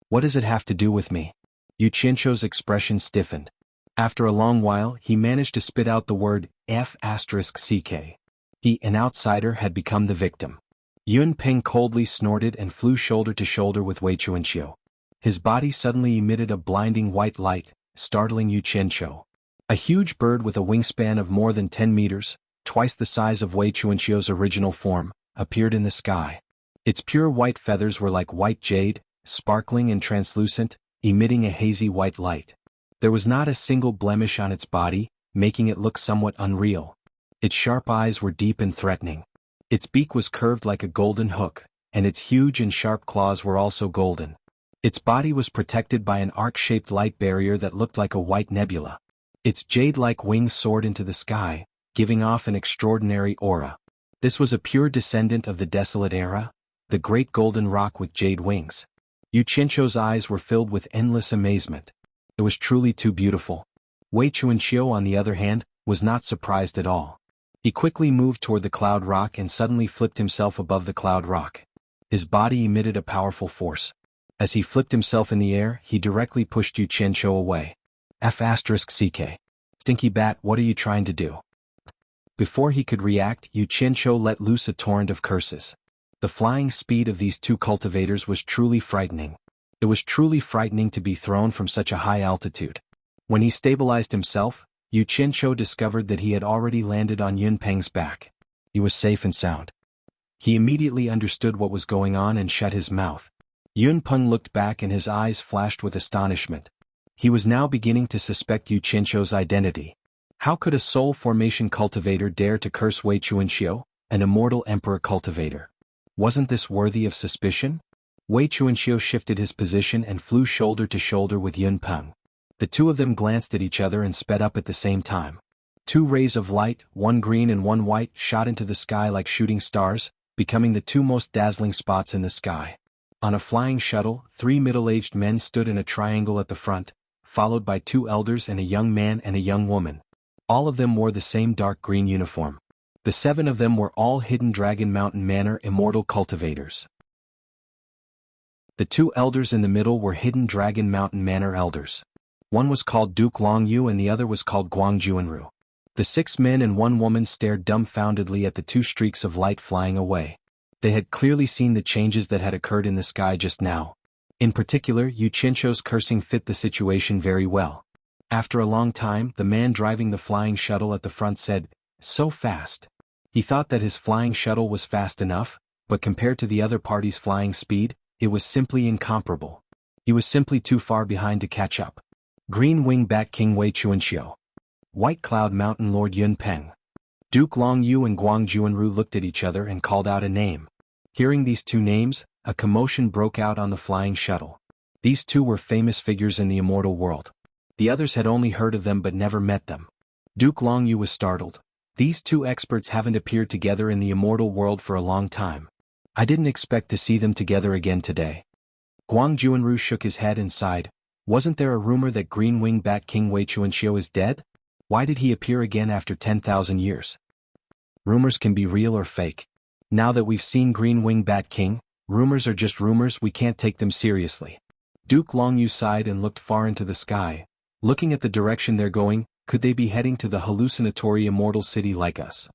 "What does it have to do with me?" Yu Qianzhou's expression stiffened. After a long while, he managed to spit out the word F***ck. He, an outsider, had become the victim. Yun Peng coldly snorted and flew shoulder to shoulder with Wei Chuanxiu. His body suddenly emitted a blinding white light, startling Yu Qianzhou. A huge bird with a wingspan of more than 10 meters, twice the size of Wei Chuanxiu's original form, appeared in the sky. Its pure white feathers were like white jade, sparkling and translucent, emitting a hazy white light. There was not a single blemish on its body, making it look somewhat unreal. Its sharp eyes were deep and threatening. Its beak was curved like a golden hook, and its huge and sharp claws were also golden. Its body was protected by an arc-shaped light barrier that looked like a white nebula. Its jade-like wings soared into the sky, giving off an extraordinary aura. This was a pure descendant of the desolate era, the great golden rock with jade wings. Yu Qianzhou's eyes were filled with endless amazement. It was truly too beautiful. Wei Chuanxiu, on the other hand, was not surprised at all. He quickly moved toward the cloud rock and suddenly flipped himself above the cloud rock. His body emitted a powerful force. As he flipped himself in the air, he directly pushed Yu Qianzhou away. F***ck. Stinky bat, what are you trying to do? Before he could react, Yu Qianzhou let loose a torrent of curses. The flying speed of these two cultivators was truly frightening. It was truly frightening to be thrown from such a high altitude. When he stabilized himself, Yu Qianzhou discovered that he had already landed on Yun Peng's back. He was safe and sound. He immediately understood what was going on and shut his mouth. Yun Peng looked back and his eyes flashed with astonishment. He was now beginning to suspect Yu Qianqiu's identity. How could a soul formation cultivator dare to curse Wei Chuanxiu, an immortal emperor cultivator? Wasn't this worthy of suspicion? Wei Chuanxiu shifted his position and flew shoulder to shoulder with Yun Peng. The two of them glanced at each other and sped up at the same time. Two rays of light, one green and one white, shot into the sky like shooting stars, becoming the two most dazzling spots in the sky. On a flying shuttle, three middle-aged men stood in a triangle at the front, followed by two elders and a young man and a young woman. All of them wore the same dark green uniform. The seven of them were all Hidden Dragon Mountain Manor immortal cultivators. The two elders in the middle were Hidden Dragon Mountain Manor elders. One was called Duke Longyu and the other was called Guangjuanru. The 6 men and 1 woman stared dumbfoundedly at the 2 streaks of light flying away. They had clearly seen the changes that had occurred in the sky just now. In particular, Yu Qianqiu's cursing fit the situation very well. After a long time, the man driving the flying shuttle at the front said, "So fast." He thought that his flying shuttle was fast enough, but compared to the other party's flying speed, it was simply incomparable. He was simply too far behind to catch up. Green Wing Bat King Wei Chuanxiu. White Cloud Mountain Lord Yun Peng. Duke Longyu and Guangjuanru looked at each other and called out a name. Hearing these 2 names, a commotion broke out on the flying shuttle. These 2 were famous figures in the immortal world. The others had only heard of them but never met them. Duke Longyu was startled. These 2 experts haven't appeared together in the immortal world for a long time. I didn't expect to see them together again today. Guangjuanru shook his head and sighed. Wasn't there a rumor that Green Wing Bat King Wei Chuanxiu is dead? Why did he appear again after 10,000 years? Rumors can be real or fake. Now that we've seen Green Wing Bat King, rumors are just rumors, we can't take them seriously. Duke Longyu sighed and looked far into the sky. Looking at the direction they're going, could they be heading to the hallucinatory immortal city like us?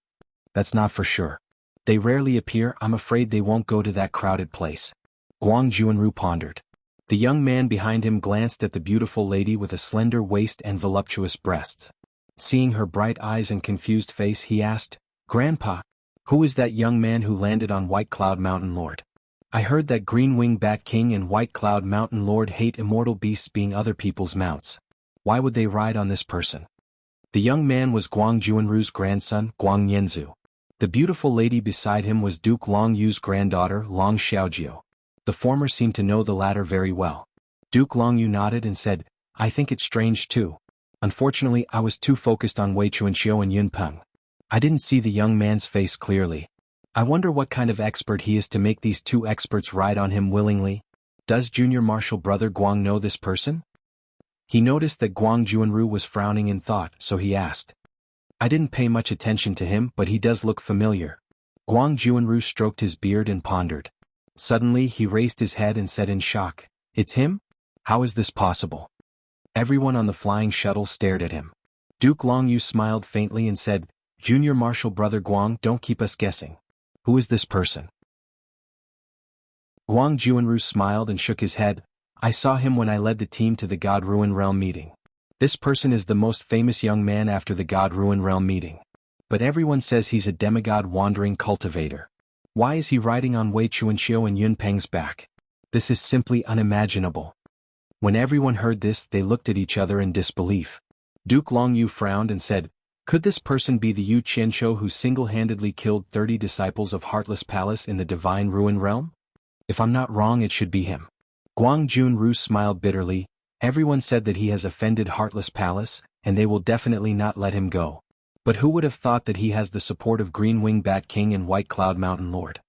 That's not for sure. They rarely appear, I'm afraid they won't go to that crowded place. Guangjuanru pondered. The young man behind him glanced at the beautiful lady with a slender waist and voluptuous breasts. Seeing her bright eyes and confused face, he asked, "Grandpa, who is that young man who landed on White Cloud Mountain Lord? I heard that Green Wing Bat King and White Cloud Mountain Lord hate immortal beasts being other people's mounts. Why would they ride on this person?" The young man was Guangjuanru's grandson, Guang Yanzu. The beautiful lady beside him was Duke Longyu's granddaughter, Long Xiaojiu. The former seemed to know the latter very well. Duke Longyu nodded and said, "I think it's strange too. Unfortunately, I was too focused on Wei Chuanxiu and Yun Peng. I didn't see the young man's face clearly. I wonder what kind of expert he is to make these 2 experts ride on him willingly. Does junior martial brother Guang know this person?" He noticed that Guangjuanru was frowning in thought, so he asked. "I didn't pay much attention to him, but he does look familiar." Guangjuanru stroked his beard and pondered. Suddenly he raised his head and said in shock, "It's him? How is this possible?" Everyone on the flying shuttle stared at him. Duke Longyu smiled faintly and said, "Junior martial brother Guang, don't keep us guessing. Who is this person?" Guangjuanru smiled and shook his head. "I saw him when I led the team to the God Ruin Realm meeting. This person is the most famous young man after the God Ruin Realm meeting. But everyone says he's a demigod wandering cultivator. Why is he riding on Wei Chuanxiu and Yun Peng's back? This is simply unimaginable." When everyone heard this, they looked at each other in disbelief. Duke Longyu frowned and said, "Could this person be the Yu Qianqiu who single-handedly killed 30 disciples of Heartless Palace in the Divine Ruin Realm? If I'm not wrong, it should be him." Guangjuanru smiled bitterly. Everyone said that he has offended Heartless Palace, and they will definitely not let him go. But who would have thought that he has the support of Green Wing Bat King and White Cloud Mountain Lord?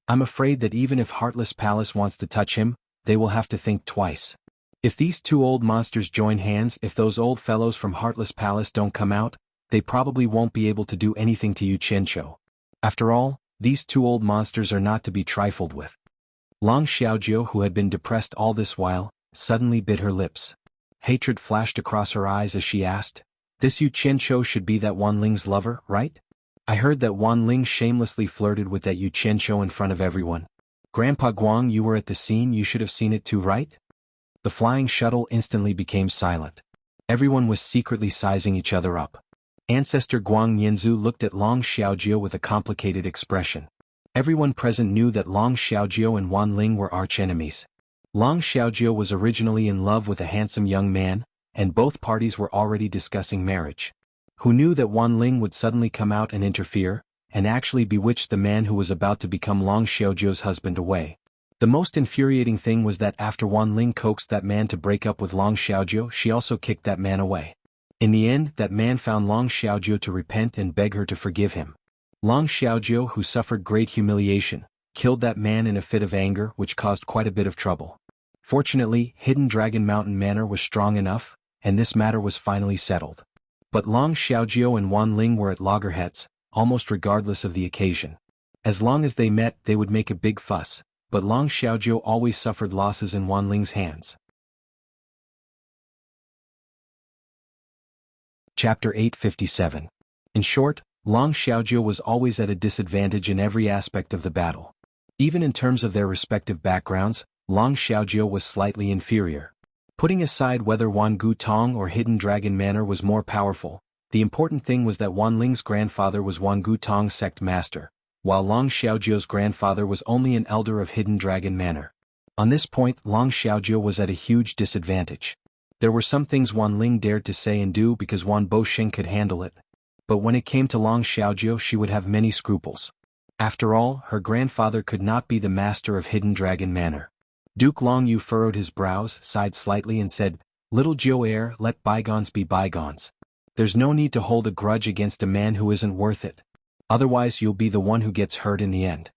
I'm afraid that even if Heartless Palace wants to touch him, they will have to think twice. If these 2 old monsters join hands, if those old fellows from Heartless Palace don't come out, they probably won't be able to do anything to Yu Qianqiu. After all, these 2 old monsters are not to be trifled with. Long Xiaojiu, who had been depressed all this while, suddenly bit her lips. Hatred flashed across her eyes as she asked, "This Yu Qianqiu should be that Wan Ling's lover, right? I heard that Wan Ling shamelessly flirted with that Yu Qianqiu in front of everyone. Grandpa Guang, you were at the scene, you should have seen it too, right?" The flying shuttle instantly became silent. Everyone was secretly sizing each other up. Ancestor Guang Yanzu looked at Long Xiaojiu with a complicated expression. Everyone present knew that Long Xiaojiu and Wan Ling were arch-enemies. Long Xiaojiu was originally in love with a handsome young man, and both parties were already discussing marriage. Who knew that Wan Ling would suddenly come out and interfere, and actually bewitch the man who was about to become Long Xiaojiu's husband away? The most infuriating thing was that after Wan Ling coaxed that man to break up with Long Xiaojiu, she also kicked that man away. In the end, that man found Long Xiaojiu to repent and beg her to forgive him. Long Xiaojiu, who suffered great humiliation, killed that man in a fit of anger, which caused quite a bit of trouble. Fortunately, Hidden Dragon Mountain Manor was strong enough, and this matter was finally settled. But Long Xiaojiu and Wan Ling were at loggerheads, almost regardless of the occasion. As long as they met, they would make a big fuss, but Long Xiaojiu always suffered losses in Wan Ling's hands. Chapter 857. In short, Long Xiaojiu was always at a disadvantage in every aspect of the battle. Even in terms of their respective backgrounds, Long Xiaojiu was slightly inferior. Putting aside whether Wan Gu Tong or Hidden Dragon Manor was more powerful, the important thing was that Wan Ling's grandfather was Wan Gu Tong's sect master, while Long Xiaojiu's grandfather was only an elder of Hidden Dragon Manor. On this point, Long Xiaojiu was at a huge disadvantage. There were some things Wan Ling dared to say and do because Wan Boxing could handle it. But when it came to Long Xiaojiu, she would have many scruples. After all, her grandfather could not be the master of Hidden Dragon Manor. Duke Long Yu furrowed his brows, sighed slightly and said, "Little Jiu Heir, let bygones be bygones. There's no need to hold a grudge against a man who isn't worth it. Otherwise you'll be the one who gets hurt in the end."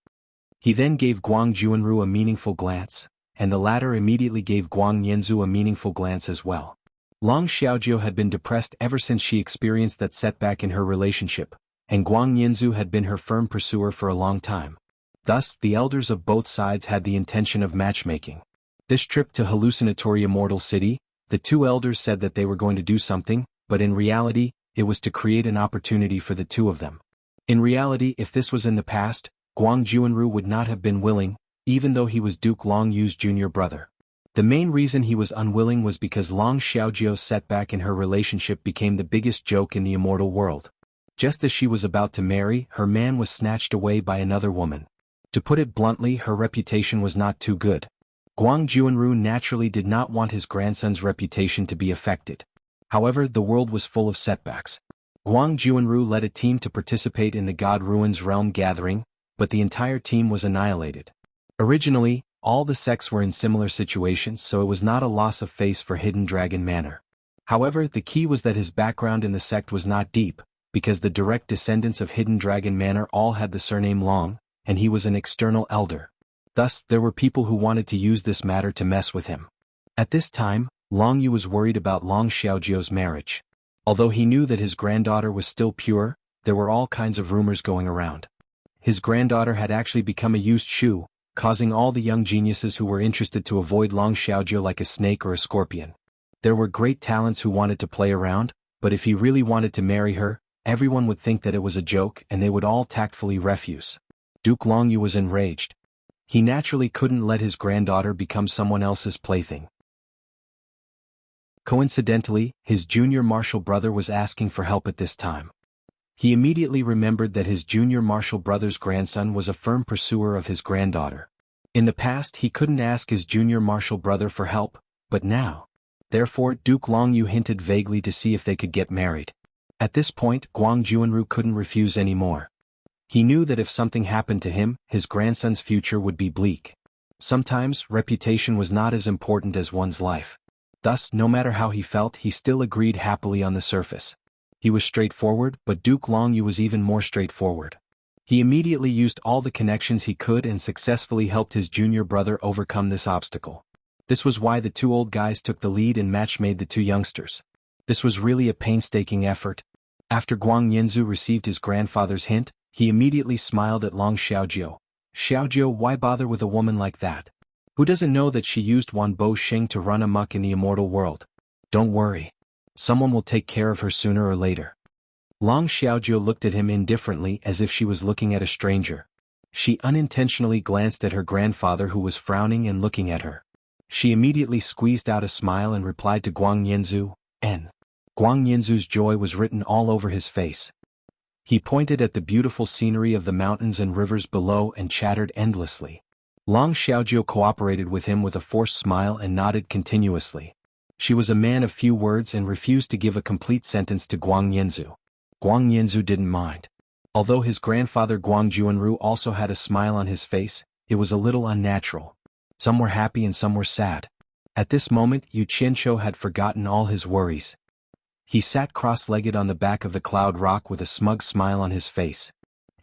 He then gave Guang Juanru a meaningful glance, and the latter immediately gave Guang Yanzu a meaningful glance as well. Long Xiaojiu had been depressed ever since she experienced that setback in her relationship, and Guang Yanzu had been her firm pursuer for a long time. Thus, the elders of both sides had the intention of matchmaking. This trip to hallucinatory Immortal City, the two elders said that they were going to do something, but in reality, it was to create an opportunity for the two of them. In reality, if this was in the past, Guang Juanru would not have been willing, even though he was Duke Long Yu's junior brother. The main reason he was unwilling was because Long Xiaojiu's setback in her relationship became the biggest joke in the immortal world. Just as she was about to marry, her man was snatched away by another woman. To put it bluntly, her reputation was not too good. Guang Juanru naturally did not want his grandson's reputation to be affected. However, the world was full of setbacks. Guang Juanru led a team to participate in the God Ruins Realm gathering, but the entire team was annihilated. Originally, all the sects were in similar situations, so it was not a loss of face for Hidden Dragon Manor. However, the key was that his background in the sect was not deep, because the direct descendants of Hidden Dragon Manor all had the surname Long, and he was an external elder. Thus, there were people who wanted to use this matter to mess with him. At this time, Long Yu was worried about Long Xiaojiu's marriage. Although he knew that his granddaughter was still pure, there were all kinds of rumors going around. His granddaughter had actually become a used shoe, causing all the young geniuses who were interested to avoid Long Xiaojiu like a snake or a scorpion. There were great talents who wanted to play around, but if he really wanted to marry her, everyone would think that it was a joke and they would all tactfully refuse. Duke Long Yu was enraged. He naturally couldn't let his granddaughter become someone else's plaything. Coincidentally, his junior martial brother was asking for help at this time. He immediately remembered that his junior martial brother's grandson was a firm pursuer of his granddaughter. In the past, he couldn't ask his junior martial brother for help, but now. Therefore, Duke Long Yu hinted vaguely to see if they could get married. At this point, Guang Juanru couldn't refuse anymore. He knew that if something happened to him, his grandson's future would be bleak. Sometimes, reputation was not as important as one's life. Thus, no matter how he felt, he still agreed happily on the surface. He was straightforward, but Duke Long Yu was even more straightforward. He immediately used all the connections he could and successfully helped his junior brother overcome this obstacle. This was why the two old guys took the lead and match-made the two youngsters. This was really a painstaking effort. After Guang Yanzu received his grandfather's hint, he immediately smiled at Long Xiaojiu. "Xiaojiu, why bother with a woman like that? Who doesn't know that she used Wan Boxing to run amok in the immortal world? Don't worry. Someone will take care of her sooner or later." Long Xiaojiu looked at him indifferently as if she was looking at a stranger. She unintentionally glanced at her grandfather who was frowning and looking at her. She immediately squeezed out a smile and replied to Guang Yanzu, "N." Guang Yanzu's joy was written all over his face. He pointed at the beautiful scenery of the mountains and rivers below and chattered endlessly. Long Xiaojiu cooperated with him with a forced smile and nodded continuously. She was a man of few words and refused to give a complete sentence to Guang Yanzu. Guang Yanzu didn't mind. Although his grandfather Guang Juanru also had a smile on his face, it was a little unnatural. Some were happy and some were sad. At this moment Yu Qianqiu had forgotten all his worries. He sat cross-legged on the back of the cloud rock with a smug smile on his face.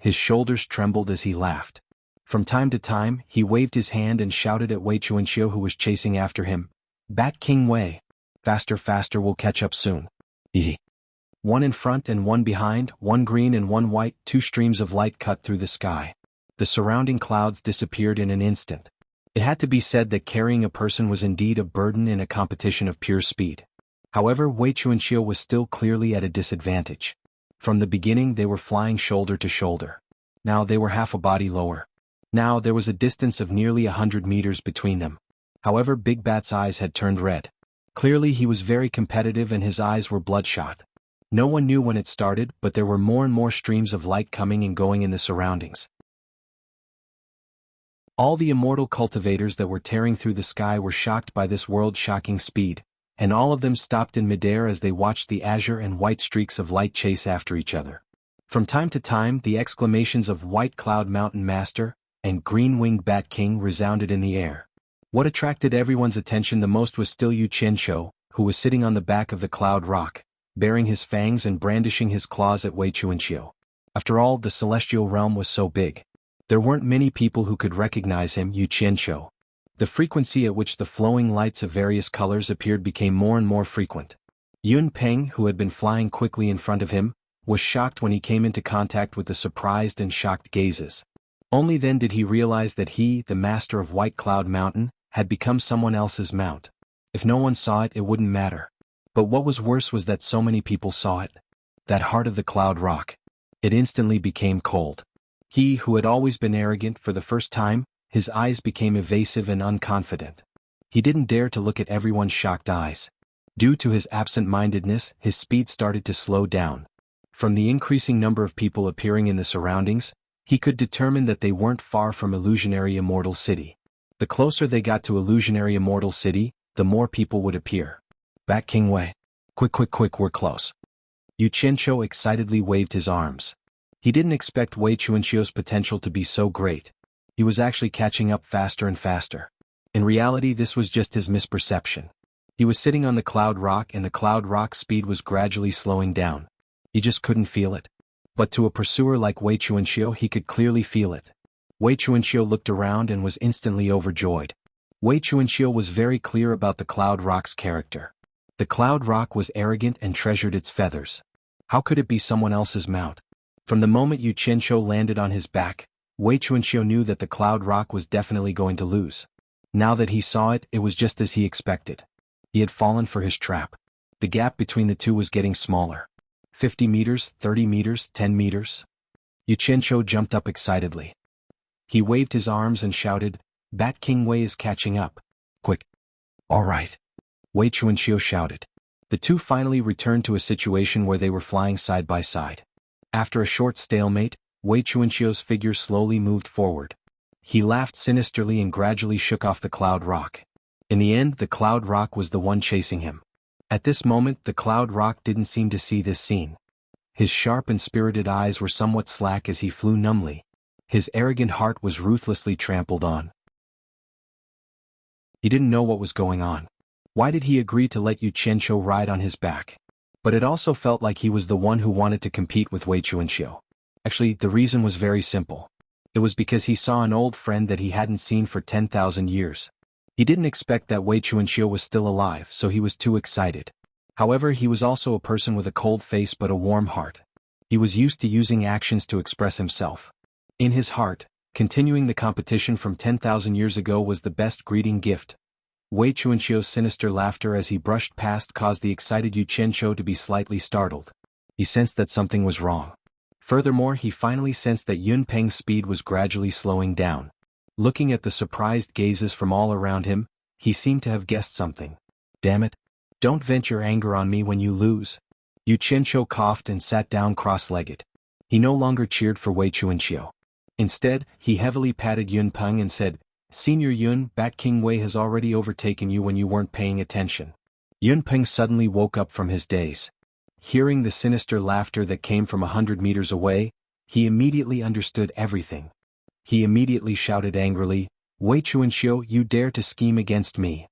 His shoulders trembled as he laughed. From time to time, he waved his hand and shouted at Wei Chuanqiu who was chasing after him, "Bat King Wei! Faster, faster, we'll catch up soon." Yee. One in front and one behind, one green and one white, two streams of light cut through the sky. The surrounding clouds disappeared in an instant. It had to be said that carrying a person was indeed a burden in a competition of pure speed. However, Wei Chuanqiu was still clearly at a disadvantage. From the beginning they were flying shoulder to shoulder. Now they were half a body lower. Now there was a distance of nearly 100 meters between them. However, Big Bat's eyes had turned red. Clearly he was very competitive and his eyes were bloodshot. No one knew when it started, but there were more and more streams of light coming and going in the surroundings. All the immortal cultivators that were tearing through the sky were shocked by this world-shocking speed, and all of them stopped in midair as they watched the azure and white streaks of light chase after each other. From time to time the exclamations of White Cloud Mountain Master and Green-Winged Bat King resounded in the air. What attracted everyone's attention the most was still Yu Qianqiu, who was sitting on the back of the cloud rock, baring his fangs and brandishing his claws at Wei Chuanqiu. After all, the celestial realm was so big. There weren't many people who could recognize him, Yu Qianqiu. The frequency at which the flowing lights of various colors appeared became more and more frequent. Yun Peng, who had been flying quickly in front of him, was shocked when he came into contact with the surprised and shocked gazes. Only then did he realize that he, the master of White Cloud Mountain, had become someone else's mount. If no one saw it, it wouldn't matter. But what was worse was that so many people saw it. That heart of the cloud rock. It instantly became cold. He, who had always been arrogant, for the first time, his eyes became evasive and unconfident. He didn't dare to look at everyone's shocked eyes. Due to his absent-mindedness, his speed started to slow down. From the increasing number of people appearing in the surroundings, he could determine that they weren't far from Illusionary Immortal City. The closer they got to Illusionary Immortal City, the more people would appear. Bat King Wei. Quick, quick, quick, we're close. Yu Qianqiu excitedly waved his arms. He didn't expect Wei Chuanqiu's potential to be so great. He was actually catching up faster and faster. In reality, this was just his misperception. He was sitting on the cloud rock and the cloud rock's speed was gradually slowing down. He just couldn't feel it. But to a pursuer like Wei Chuanqiu, he could clearly feel it. Wei Chuanqiu looked around and was instantly overjoyed. Wei Chuanqiu was very clear about the cloud rock's character. The cloud rock was arrogant and treasured its feathers. How could it be someone else's mount? From the moment Yu Qianqiu landed on his back, Wei Chuanqiu knew that the cloud rock was definitely going to lose. Now that he saw it, it was just as he expected. He had fallen for his trap. The gap between the two was getting smaller. 50 meters, 30 meters, 10 meters. Yu Qianqiu jumped up excitedly. He waved his arms and shouted, "Bat King Wei is catching up. Quick." "All right," Wei Chuanqiu shouted. The two finally returned to a situation where they were flying side by side. After a short stalemate, Wei Chuanqiu's figure slowly moved forward. He laughed sinisterly and gradually shook off the cloud rock. In the end, the cloud rock was the one chasing him. At this moment, the cloud rock didn't seem to see this scene. His sharp and spirited eyes were somewhat slack as he flew numbly. His arrogant heart was ruthlessly trampled on. He didn't know what was going on. Why did he agree to let Yu Qianqiu ride on his back? But it also felt like he was the one who wanted to compete with Wei Chuanqiu. Actually, the reason was very simple. It was because he saw an old friend that he hadn't seen for 10,000 years. He didn't expect that Wei Chuanqiu was still alive, so he was too excited. However, he was also a person with a cold face but a warm heart. He was used to using actions to express himself. In his heart, continuing the competition from 10,000 years ago was the best greeting gift. Wei Chuanqiu's sinister laughter as he brushed past caused the excited Yu Qianqiu to be slightly startled. He sensed that something was wrong. Furthermore, he finally sensed that Yun Peng's speed was gradually slowing down. Looking at the surprised gazes from all around him, he seemed to have guessed something. "Damn it. Don't vent your anger on me when you lose." Yu Qianqiu coughed and sat down cross-legged. He no longer cheered for Wei Chuanxiu. Instead, he heavily patted Yun Peng and said, "Senior Yun, Bat King Wei has already overtaken you when you weren't paying attention." Yun Peng suddenly woke up from his daze. Hearing the sinister laughter that came from 100 meters away, he immediately understood everything. He immediately shouted angrily, "Wei Chuanxiu, you dare to scheme against me?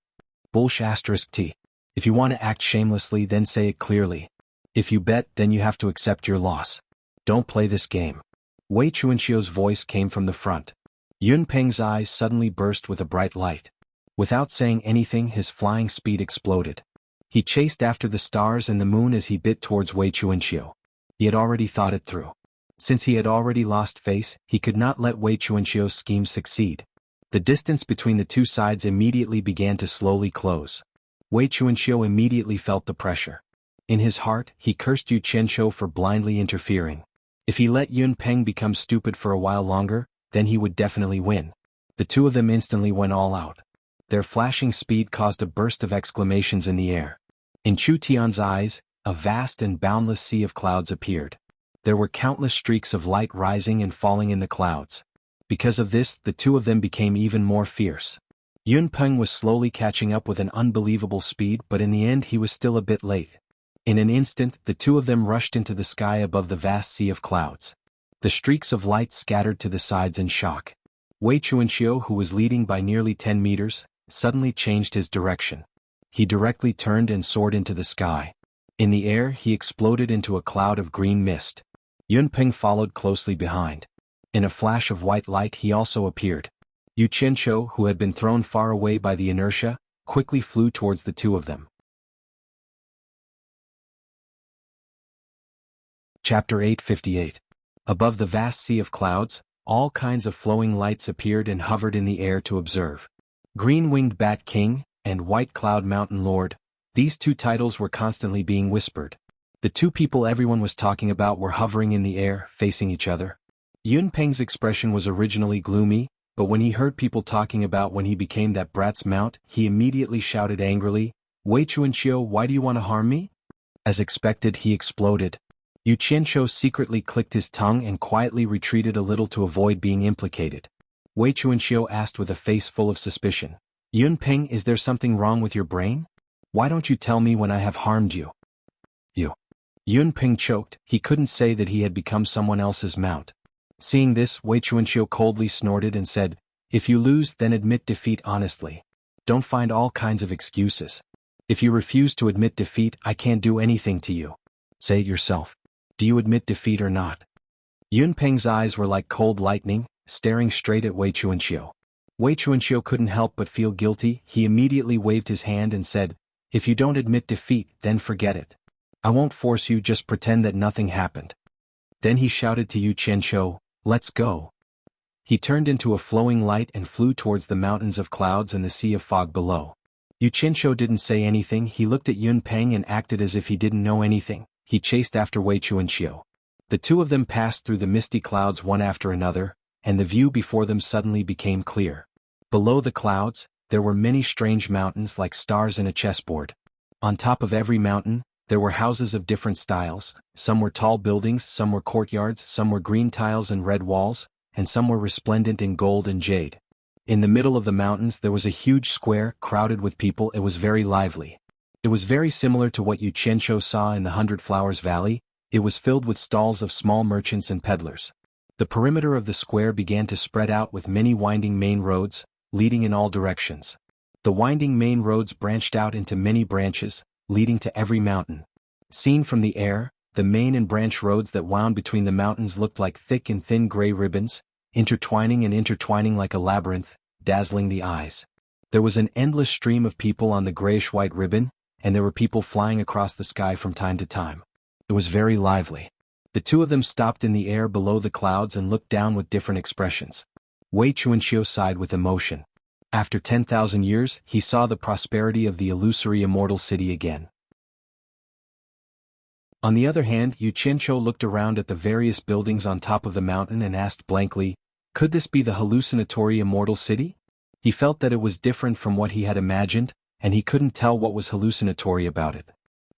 Bullsh*t. If you want to act shamelessly, then say it clearly. If you bet, then you have to accept your loss. Don't play this game." Wei Chuanxiu's voice came from the front. Yun Peng's eyes suddenly burst with a bright light. Without saying anything, his flying speed exploded. He chased after the stars and the moon as he bit towards Wei Chuanxiu. He had already thought it through. Since he had already lost face, he could not let Wei Chuanxiu's scheme succeed. The distance between the two sides immediately began to slowly close. Wei Chuanxiu immediately felt the pressure. In his heart, he cursed Yu Qianqiu for blindly interfering. If he let Yun Peng become stupid for a while longer, then he would definitely win. The two of them instantly went all out. Their flashing speed caused a burst of exclamations in the air. In Chu Tian's eyes, a vast and boundless sea of clouds appeared. There were countless streaks of light rising and falling in the clouds. Because of this, the two of them became even more fierce. Yun Peng was slowly catching up with an unbelievable speed, but in the end he was still a bit late. In an instant, the two of them rushed into the sky above the vast sea of clouds. The streaks of light scattered to the sides in shock. Wei Chuanxiu, who was leading by nearly 10 meters, suddenly changed his direction. He directly turned and soared into the sky. In the air, he exploded into a cloud of green mist. Yun Peng followed closely behind. In a flash of white light, he also appeared. Yu Qianqiu, who had been thrown far away by the inertia, quickly flew towards the two of them. Chapter 858. Above the vast sea of clouds, all kinds of flowing lights appeared and hovered in the air to observe. Green-winged Bat King and White Cloud Mountain Lord, these two titles were constantly being whispered. The two people everyone was talking about were hovering in the air, facing each other. Yun Peng's expression was originally gloomy, but when he heard people talking about when he became that brat's mount, he immediately shouted angrily, "Wei Chuanqiu, why do you want to harm me?" As expected, he exploded. Yu Qianqiu secretly clicked his tongue and quietly retreated a little to avoid being implicated. Wei Chuanqiu asked with a face full of suspicion, "Yun Peng, is there something wrong with your brain? Why don't you tell me when I have harmed you?" Yun Peng choked. He couldn't say that he had become someone else's mount. Seeing this, Wei Chuanqiu coldly snorted and said, "If you lose, then admit defeat honestly. Don't find all kinds of excuses. If you refuse to admit defeat, I can't do anything to you. Say it yourself. Do you admit defeat or not?" Yun Peng's eyes were like cold lightning, staring straight at Wei Chuanqiu. Wei Chuanqiu couldn't help but feel guilty. He immediately waved his hand and said, "If you don't admit defeat, then forget it. I won't force you, just pretend that nothing happened." Then he shouted to Yu Qianqiu, "Let's go." He turned into a flowing light and flew towards the mountains of clouds and the sea of fog below. Yu Qianqiu didn't say anything. He looked at Yun Peng and acted as if he didn't know anything. He chased after Wei Chuanqiu. The two of them passed through the misty clouds one after another, and the view before them suddenly became clear. Below the clouds, there were many strange mountains like stars in a chessboard. On top of every mountain, there were houses of different styles. Some were tall buildings, some were courtyards, some were green tiles and red walls, and some were resplendent in gold and jade. In the middle of the mountains there was a huge square, crowded with people. It was very lively. It was very similar to what Yu Qianqiu saw in the 100 Flowers Valley. It was filled with stalls of small merchants and peddlers. The perimeter of the square began to spread out with many winding main roads, leading in all directions. The winding main roads branched out into many branches, leading to every mountain. Seen from the air, the main and branch roads that wound between the mountains looked like thick and thin gray ribbons, intertwining like a labyrinth, dazzling the eyes. There was an endless stream of people on the grayish-white ribbon, and there were people flying across the sky from time to time. It was very lively. The two of them stopped in the air below the clouds and looked down with different expressions. Wei Chuanqiu sighed with emotion. After 10,000 years, he saw the prosperity of the illusory immortal city again. On the other hand, Yu Qianqiu looked around at the various buildings on top of the mountain and asked blankly, could this be the hallucinatory immortal city? He felt that it was different from what he had imagined, and he couldn't tell what was hallucinatory about it.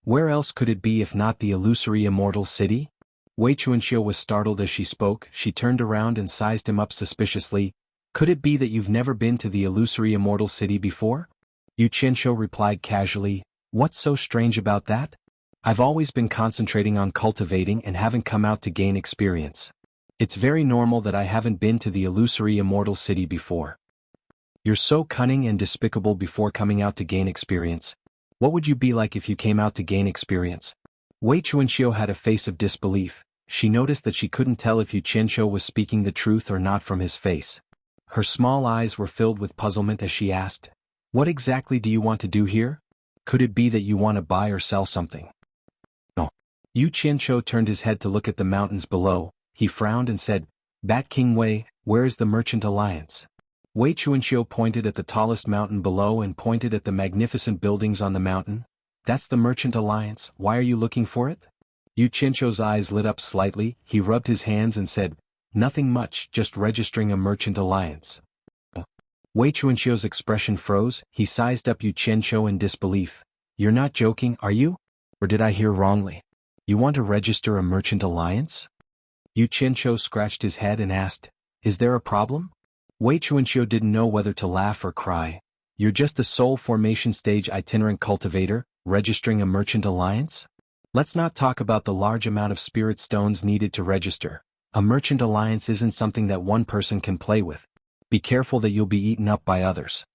Where else could it be if not the illusory immortal city? Wei Chuanxiu was startled as she spoke. She turned around and sized him up suspiciously. Could it be that you've never been to the illusory immortal city before? Yu Qianshou replied casually, what's so strange about that? I've always been concentrating on cultivating and haven't come out to gain experience. It's very normal that I haven't been to the illusory immortal city before. You're so cunning and despicable before coming out to gain experience. What would you be like if you came out to gain experience? Wei Chuanxiu had a face of disbelief. She noticed that she couldn't tell if Yu Qianshou was speaking the truth or not from his face. Her small eyes were filled with puzzlement as she asked, what exactly do you want to do here? Could it be that you want to buy or sell something? No. Yu Qianshou turned his head to look at the mountains below. He frowned and said, Bat King Wei, where is the Merchant Alliance? Wei Chuanxiu pointed at the tallest mountain below and pointed at the magnificent buildings on the mountain. That's the Merchant Alliance, why are you looking for it? Yu Qianshou's eyes lit up slightly. He rubbed his hands and said, nothing much, just registering a Merchant Alliance. Wei Chuanxiu's expression froze. He sized up Yu Qianshou in disbelief. You're not joking, are you? Or did I hear wrongly? You want to register a Merchant Alliance? Yu Qianshou scratched his head and asked, is there a problem? Wei Chuanxiu didn't know whether to laugh or cry. You're just a soul formation stage itinerant cultivator, registering a Merchant Alliance? Let's not talk about the large amount of spirit stones needed to register. A Merchant Alliance isn't something that one person can play with. Be careful that you'll be eaten up by others.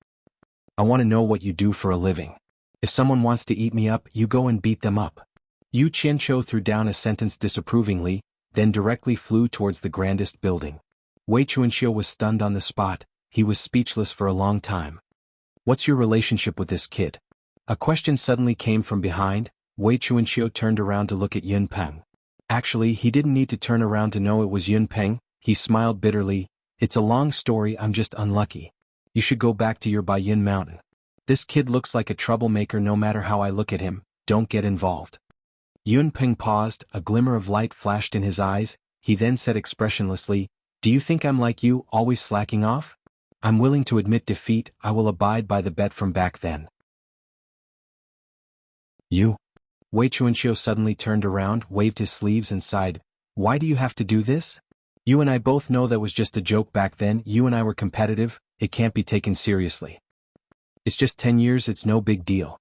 I want to know what you do for a living. If someone wants to eat me up, you go and beat them up. Yu Qianshou threw down a sentence disapprovingly, then directly flew towards the grandest building. Wei Chuanxiu was stunned on the spot. He was speechless for a long time. What's your relationship with this kid? A question suddenly came from behind. Wei Chuanxiu turned around to look at Yun Peng. Actually, he didn't need to turn around to know it was Yun Peng. He smiled bitterly. It's a long story, I'm just unlucky. You should go back to your Baiyin mountain. This kid looks like a troublemaker no matter how I look at him, don't get involved. Yun Peng paused, a glimmer of light flashed in his eyes. He then said expressionlessly, do you think I'm like you, always slacking off? I'm willing to admit defeat, I will abide by the bet from back then. You? Wei Chuanxiu suddenly turned around, waved his sleeves and sighed. Why do you have to do this? You and I both know that was just a joke back then. You and I were competitive, it can't be taken seriously. It's just 10 years, it's no big deal.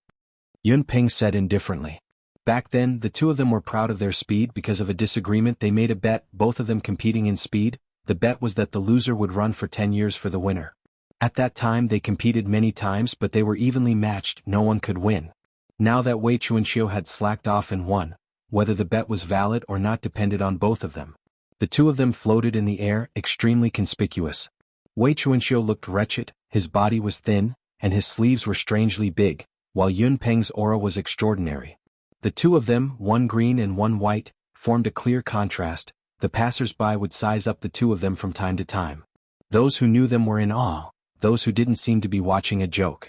Yun Peng said indifferently. Back then, the two of them were proud of their speed. Because of a disagreement they made a bet, both of them competing in speed. The bet was that the loser would run for 10 years for the winner. At that time they competed many times but they were evenly matched, no one could win. Now that Wei Chuanxiu had slacked off and won, whether the bet was valid or not depended on both of them. The two of them floated in the air, extremely conspicuous. Wei Chuanxiu looked wretched, his body was thin, and his sleeves were strangely big, while Yun Peng's aura was extraordinary. The two of them, one green and one white, formed a clear contrast. The passers-by would size up the two of them from time to time. Those who knew them were in awe, those who didn't seem to be watching a joke.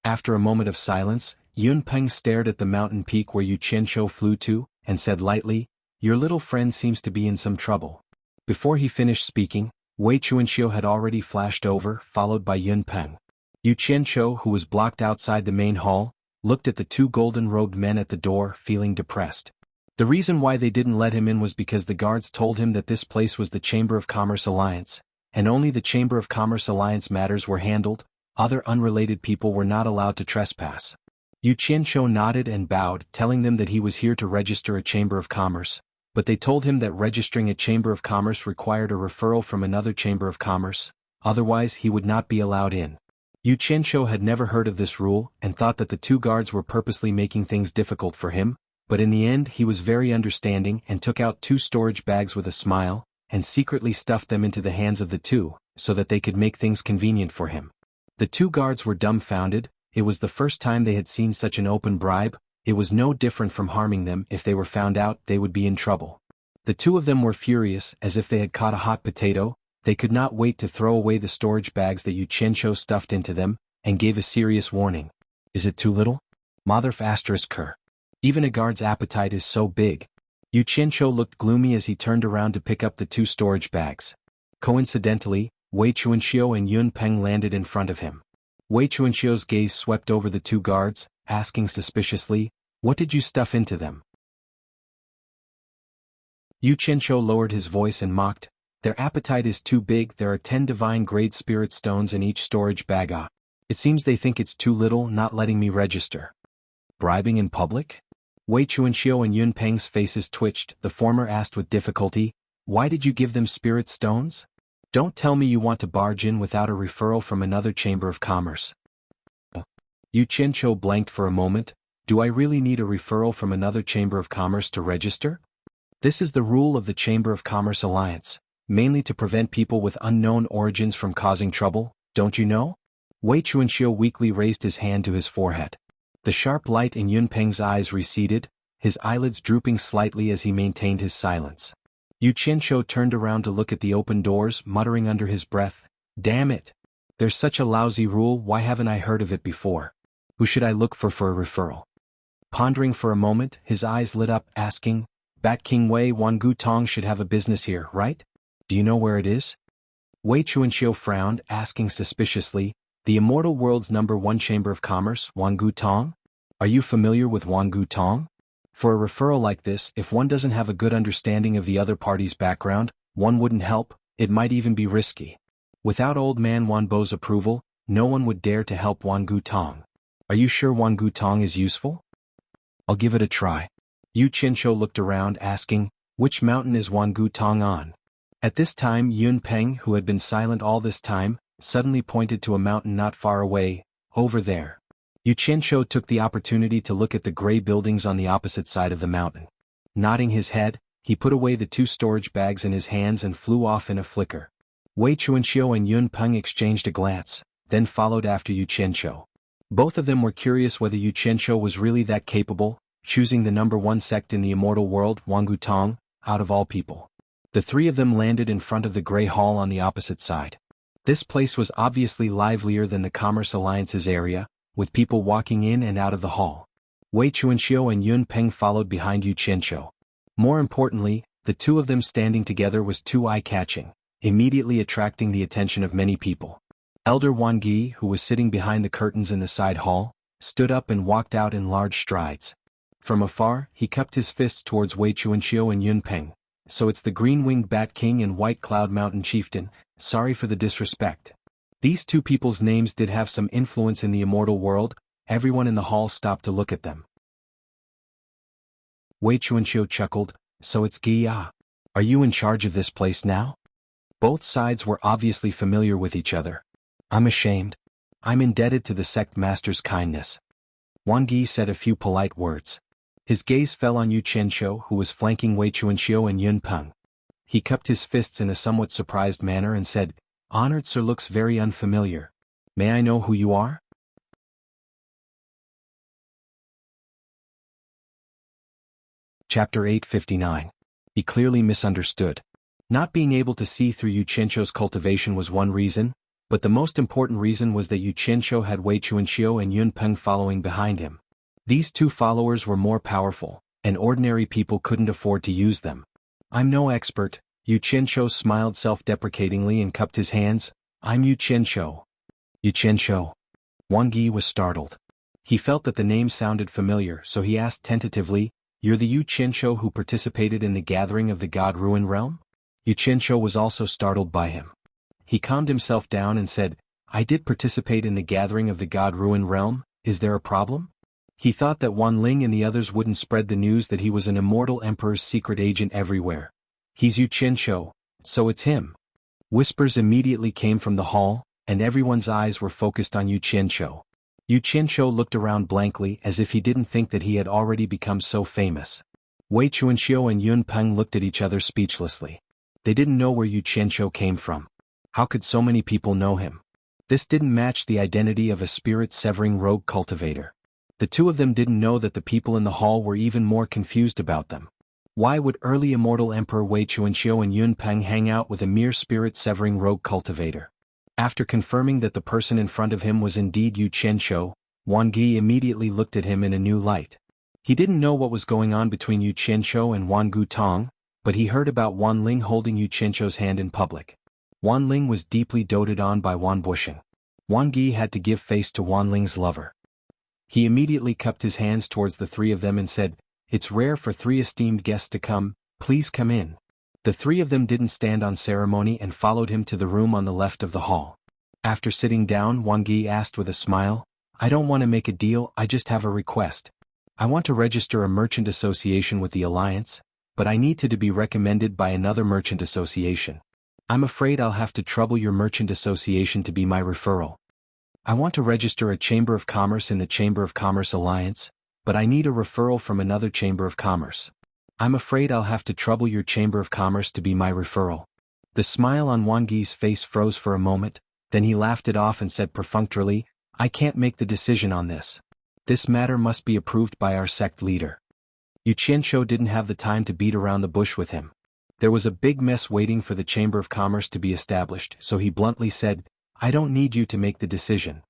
After a moment of silence, Yun Peng stared at the mountain peak where Yu Qianshou flew to, and said lightly, your little friend seems to be in some trouble. Before he finished speaking, Wei Chuanxiu had already flashed over, followed by Yun Peng. Yu Qianshou, who was blocked outside the main hall, looked at the two golden-robed men at the door, feeling depressed. The reason why they didn't let him in was because the guards told him that this place was the Chamber of Commerce Alliance, and only the Chamber of Commerce Alliance matters were handled. Other unrelated people were not allowed to trespass. Yu Qianshou nodded and bowed, telling them that he was here to register a Chamber of Commerce, but they told him that registering a Chamber of Commerce required a referral from another Chamber of Commerce, otherwise he would not be allowed in. Yu Qianshou had never heard of this rule and thought that the two guards were purposely making things difficult for him. But in the end he was very understanding and took out 2 storage bags with a smile, and secretly stuffed them into the hands of the two, so that they could make things convenient for him. The 2 guards were dumbfounded. It was the first time they had seen such an open bribe. It was no different from harming them. If they were found out, they would be in trouble. The 2 of them were furious, as if they had caught a hot potato. They could not wait to throw away the storage bags that Yu Qianshou stuffed into them, and gave a serious warning. Is it too little? Mother ***. Even a guard's appetite is so big. Yu Qianshou looked gloomy as he turned around to pick up the 2 storage bags. Coincidentally, Wei Chuanxiu and Yun Peng landed in front of him. Wei Chuanxiu's gaze swept over the 2 guards, asking suspiciously, what did you stuff into them? Yu Qianqiu lowered his voice and mocked, "Their appetite is too big. There are 10 divine grade spirit stones in each storage bag. It seems they think it's too little, not letting me register." Bribing in public? Wei Chuanxiu and Yun Peng's faces twitched. The former asked with difficulty, "Why did you give them spirit stones? Don't tell me you want to barge in without a referral from another chamber of commerce." Yu Qianqiu blanked for a moment. "Do I really need a referral from another chamber of commerce to register? This is the rule of the Chamber of Commerce Alliance, mainly to prevent people with unknown origins from causing trouble, don't you know?" Wei Chuanxiu weakly raised his hand to his forehead. The sharp light in Yun Peng's eyes receded, his eyelids drooping slightly as he maintained his silence. Yu Qianqiu turned around to look at the open doors, muttering under his breath, "Damn it! There's such a lousy rule. Why haven't I heard of it before? Who should I look for a referral?" Pondering for a moment, his eyes lit up, asking, "Bat King Wei Wangu Tong should have a business here, right? Do you know where it is?" Wei Chuanxiu frowned, asking suspiciously, "The immortal world's #1 chamber of commerce, Wangu Tong? Are you familiar with Wangu Tong? For a referral like this, if one doesn't have a good understanding of the other party's background, one wouldn't help. It might even be risky. Without old man Wanbo's approval, no one would dare to help Wangu Tong. Are you sure Wangu Tong is useful?" "I'll give it a try." Yu Qianqiu looked around, asking, "Which mountain is Wangu Tong on?" At this time Yun Peng, who had been silent all this time, suddenly pointed to a mountain not far away, "Over there." Yu Qianqiu took the opportunity to look at the gray buildings on the opposite side of the mountain. Nodding his head, he put away the 2 storage bags in his hands and flew off in a flicker. Wei Chuanqiu and Yun Peng exchanged a glance, then followed after Yu Qianqiu. Both of them were curious whether Yu Qianqiu was really that capable, choosing the #1 sect in the immortal world, Wangu Tong, out of all people. The 3 of them landed in front of the gray hall on the opposite side. This place was obviously livelier than the Commerce Alliance's area, with people walking in and out of the hall. Wei Chuanqiu and Yun Peng followed behind Yu Qianqiu. More importantly, the 2 of them standing together was too eye-catching, immediately attracting the attention of many people. Elder Wan Gi, who was sitting behind the curtains in the side hall, stood up and walked out in large strides. From afar, he cupped his fists towards Wei Chuanqiu and Yun Peng. "So it's the green-winged Bat King and White Cloud Mountain Chieftain. Sorry for the disrespect." These 2 people's names did have some influence in the immortal world. Everyone in the hall stopped to look at them. Wei Chuanqiu chuckled, "So it's Gia. Are you in charge of this place now?" Both sides were obviously familiar with each other. "I'm ashamed. I'm indebted to the sect master's kindness." Wang Yi said a few polite words. His gaze fell on Yu Qianqiu, who was flanking Wei Chuanqiu and Yun Peng. He cupped his fists in a somewhat surprised manner and said, "Honored sir, looks very unfamiliar. May I know who you are?" Chapter 859. He clearly misunderstood. Not being able to see through Yu Qianqiu's cultivation was one reason, but the most important reason was that Yu Qianqiu had Wei Chuanqiu and Yun Peng following behind him. These 2 followers were more powerful, and ordinary people couldn't afford to use them. "I'm no expert." Yu Qianqiu smiled self-deprecatingly and cupped his hands. "I'm Yu Qianqiu." "Yu Qianqiu." Wang Yi was startled. He felt that the name sounded familiar, so he asked tentatively, "You're the Yu Qianqiu who participated in the gathering of the God Ruin Realm?" Yu Qianqiu was also startled by him. He calmed himself down and said, "I did participate in the gathering of the God Ruin Realm. Is there a problem?" He thought that Wan Ling and the others wouldn't spread the news that he was an immortal emperor's secret agent everywhere. "He's Yu Qianqiu, so it's him." Whispers immediately came from the hall, and everyone's eyes were focused on Yu Qianqiu. Yu Qianqiu looked around blankly as if he didn't think that he had already become so famous. Wei Chuanqiu and Yun Peng looked at each other speechlessly. They didn't know where Yu Qianqiu came from. How could so many people know him? This didn't match the identity of a spirit-severing rogue cultivator. The 2 of them didn't know that the people in the hall were even more confused about them. Why would early immortal Emperor Wei Chuanqiu and Yun Peng hang out with a mere spirit-severing rogue cultivator? After confirming that the person in front of him was indeed Yu Qianqiu, Wang Yi immediately looked at him in a new light. He didn't know what was going on between Yu Qianqiu and Wangu Tong, but he heard about Wan Ling holding Yu Qianqiu's hand in public. Wan Ling was deeply doted on by Wan Bushing. Wang Yi had to give face to Wan Ling's lover. He immediately cupped his hands towards the 3 of them and said, "It's rare for 3 esteemed guests to come, Please come in. The three of them didn't stand on ceremony and followed him to the room on the left of the hall. After sitting down, Wang Yi asked with a smile, I don't want to make a deal, I just have a request. I want to register a merchant association with the Alliance, but I need to be recommended by another merchant association. I'm afraid I'll have to trouble your merchant association to be my referral. I want to register a Chamber of Commerce in the Chamber of Commerce Alliance, but I need a referral from another Chamber of Commerce. I'm afraid I'll have to trouble your Chamber of Commerce to be my referral. The smile on Wang Yi's face froze for a moment, then he laughed it off and said perfunctorily, I can't make the decision on this. This matter must be approved by our sect leader. Xianxia didn't have the time to beat around the bush with him. There was a big mess waiting for the Chamber of Commerce to be established, so he bluntly said, I don't need you to make the decision.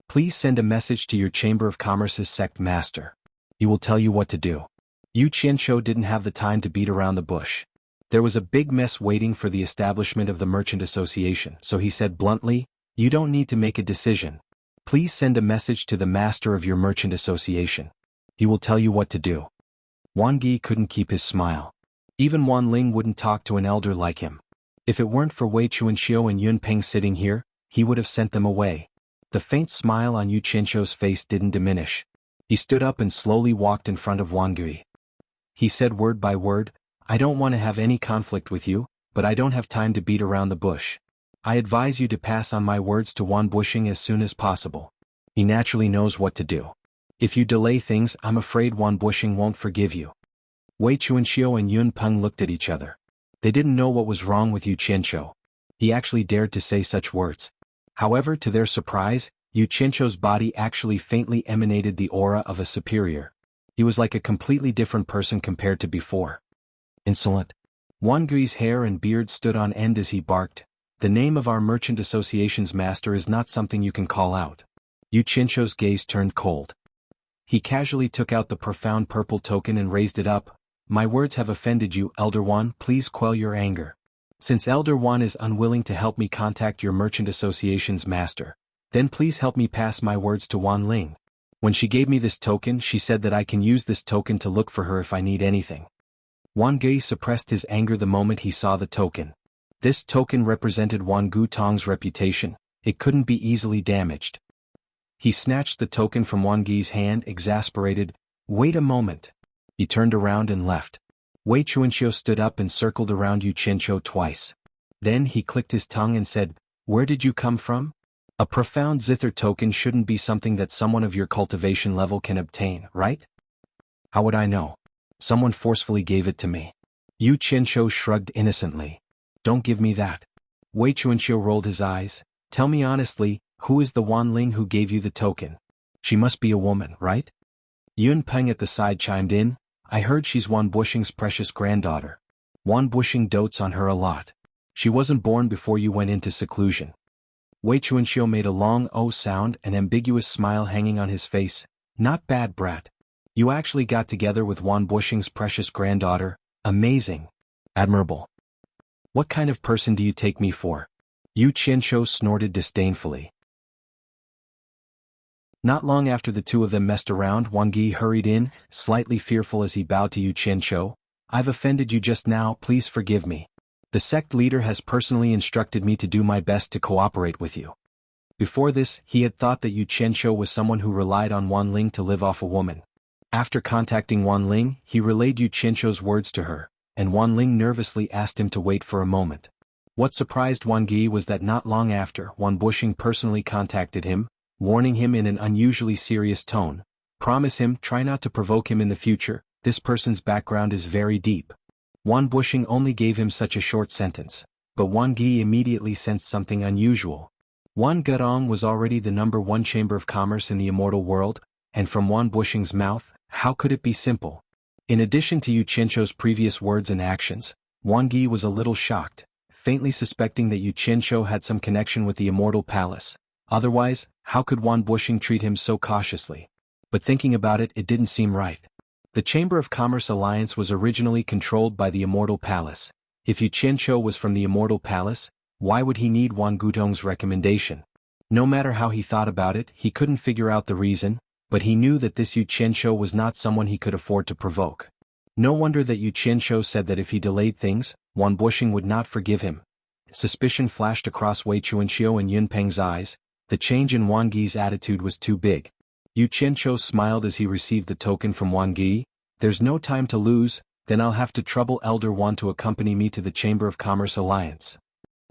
Please send a message to your Chamber of Commerce's sect master. He will tell you what to do. Xianxia didn't have the time to beat around the bush. There was a big mess waiting for the establishment of the Merchant Association, so he said bluntly, You don't need to make a decision. Please send a message to the master of your Merchant Association. He will tell you what to do. Wang Yi couldn't keep his smile. Even Wan Ling wouldn't talk to an elder like him. If it weren't for Wei Chuanxiu and Yun Peng sitting here, he would have sent them away. The faint smile on Xianxia's face didn't diminish. He stood up and slowly walked in front of Wang Yi. He said word by word, I don't want to have any conflict with you, but I don't have time to beat around the bush. I advise you to pass on my words to Wan Bushing as soon as possible. He naturally knows what to do. If you delay things, I'm afraid Wan Bushing won't forgive you. Wei Chuanxiu and Yun Peng looked at each other. They didn't know what was wrong with Xianxia. He actually dared to say such words. However, to their surprise, Xianxia's body actually faintly emanated the aura of a superior. He was like a completely different person compared to before. Insolent. Wang Yi's hair and beard stood on end as he barked, The name of our Merchant Association's master is not something you can call out. Xianxia's gaze turned cold. He casually took out the profound purple token and raised it up. My words have offended you, Elder Wan, please quell your anger. Since Elder Wan is unwilling to help me contact your Merchant Association's master, then please help me pass my words to Wan Ling. When she gave me this token, she said that I can use this token to look for her if I need anything. Wang Yi suppressed his anger the moment he saw the token. This token represented Wan Gutong's reputation. It couldn't be easily damaged. He snatched the token from Wang Yi's hand, exasperated. Wait a moment. He turned around and left. Wei Chuanxiu stood up and circled around Xianxia twice. Then he clicked his tongue and said, Where did you come from? A profound zither token shouldn't be something that someone of your cultivation level can obtain, right? How would I know? Someone forcefully gave it to me. Xianxia shrugged innocently. Don't give me that. Wei Chuanxiu rolled his eyes. Tell me honestly, who is the Wan Ling who gave you the token? She must be a woman, right? Yun Peng at the side chimed in. I heard she's Wan Bushing's precious granddaughter. Wan Bushing dotes on her a lot. She wasn't born before you went into seclusion. Wei Chuanxiu made a long O sound, an ambiguous smile hanging on his face. Not bad, brat. You actually got together with Wan Bushing's precious granddaughter. Amazing. Admirable. What kind of person do you take me for? Xianxia snorted disdainfully. Not long after the two of them messed around, Wang Yi hurried in, slightly fearful as he bowed to Xianxia. I've offended you just now, please forgive me. The sect leader has personally instructed me to do my best to cooperate with you. Before this, he had thought that Xianxia was someone who relied on Wan Ling to live off a woman. After contacting Wan Ling, he relayed Xianxia's words to her, and Wan Ling nervously asked him to wait for a moment. What surprised Wang Yi was that not long after, Wan Bushing personally contacted him, warning him in an unusually serious tone. Promise him, try not to provoke him in the future, this person's background is very deep. Wan Bushing only gave him such a short sentence, but Wang Yi immediately sensed something unusual. Wan Gutong was already the #1 Chamber of Commerce in the immortal world, and from Wan Bushing's mouth, how could it be simple? In addition to Xianxia's previous words and actions, Wang Yi was a little shocked, faintly suspecting that Xianxia had some connection with the immortal palace. Otherwise, how could Wan Bushing treat him so cautiously? But thinking about it, it didn't seem right. The Chamber of Commerce Alliance was originally controlled by the Immortal Palace. If Xianxia was from the Immortal Palace, why would he need Wan Gutong's recommendation? No matter how he thought about it, he couldn't figure out the reason, but he knew that this Xianxia was not someone he could afford to provoke. No wonder that Yu Qianzhou said that if he delayed things, Wan Bushing would not forgive him. Suspicion flashed across Wei Chuanxiu and Yun Peng's eyes. The change in Wang Ge's attitude was too big. Yu Qianzhou smiled as he received the token from Wang Ge. There's no time to lose, then I'll have to trouble Elder Wan to accompany me to the Chamber of Commerce Alliance.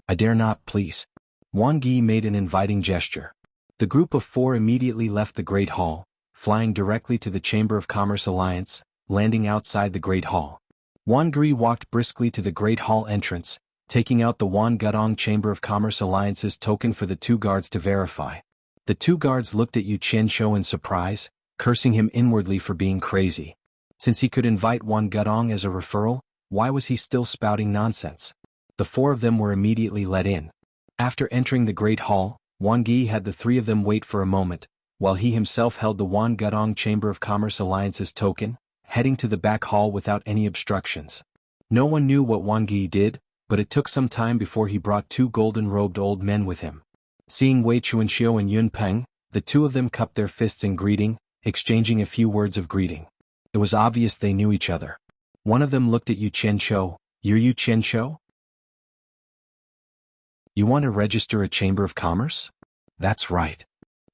I dare not, please. Wang Ge made an inviting gesture. The group of 4 immediately left the Great Hall, flying directly to the Chamber of Commerce Alliance, landing outside the Great Hall. Wang Ge walked briskly to the Great Hall entrance, taking out the Wan Gudong Chamber of Commerce Alliance's token for the 2 guards to verify. The 2 guards looked at Yu Qianzhou in surprise, cursing him inwardly for being crazy. Since he could invite Wan Gudong as a referral, why was he still spouting nonsense? The 4 of them were immediately let in. After entering the Great Hall, Wang Ge had the 3 of them wait for a moment, while he himself held the Wan Gudong Chamber of Commerce Alliance's token, heading to the back hall without any obstructions. No one knew what Wang Ge did, but it took some time before he brought 2 golden-robed old men with him. Seeing Wei Chuanxiu and Yun Peng, the 2 of them cupped their fists in greeting, exchanging a few words of greeting. It was obvious they knew each other. One of them looked at Yu Qianzhou. You're Yu Qianzhou? You want to register a Chamber of Commerce? That's right.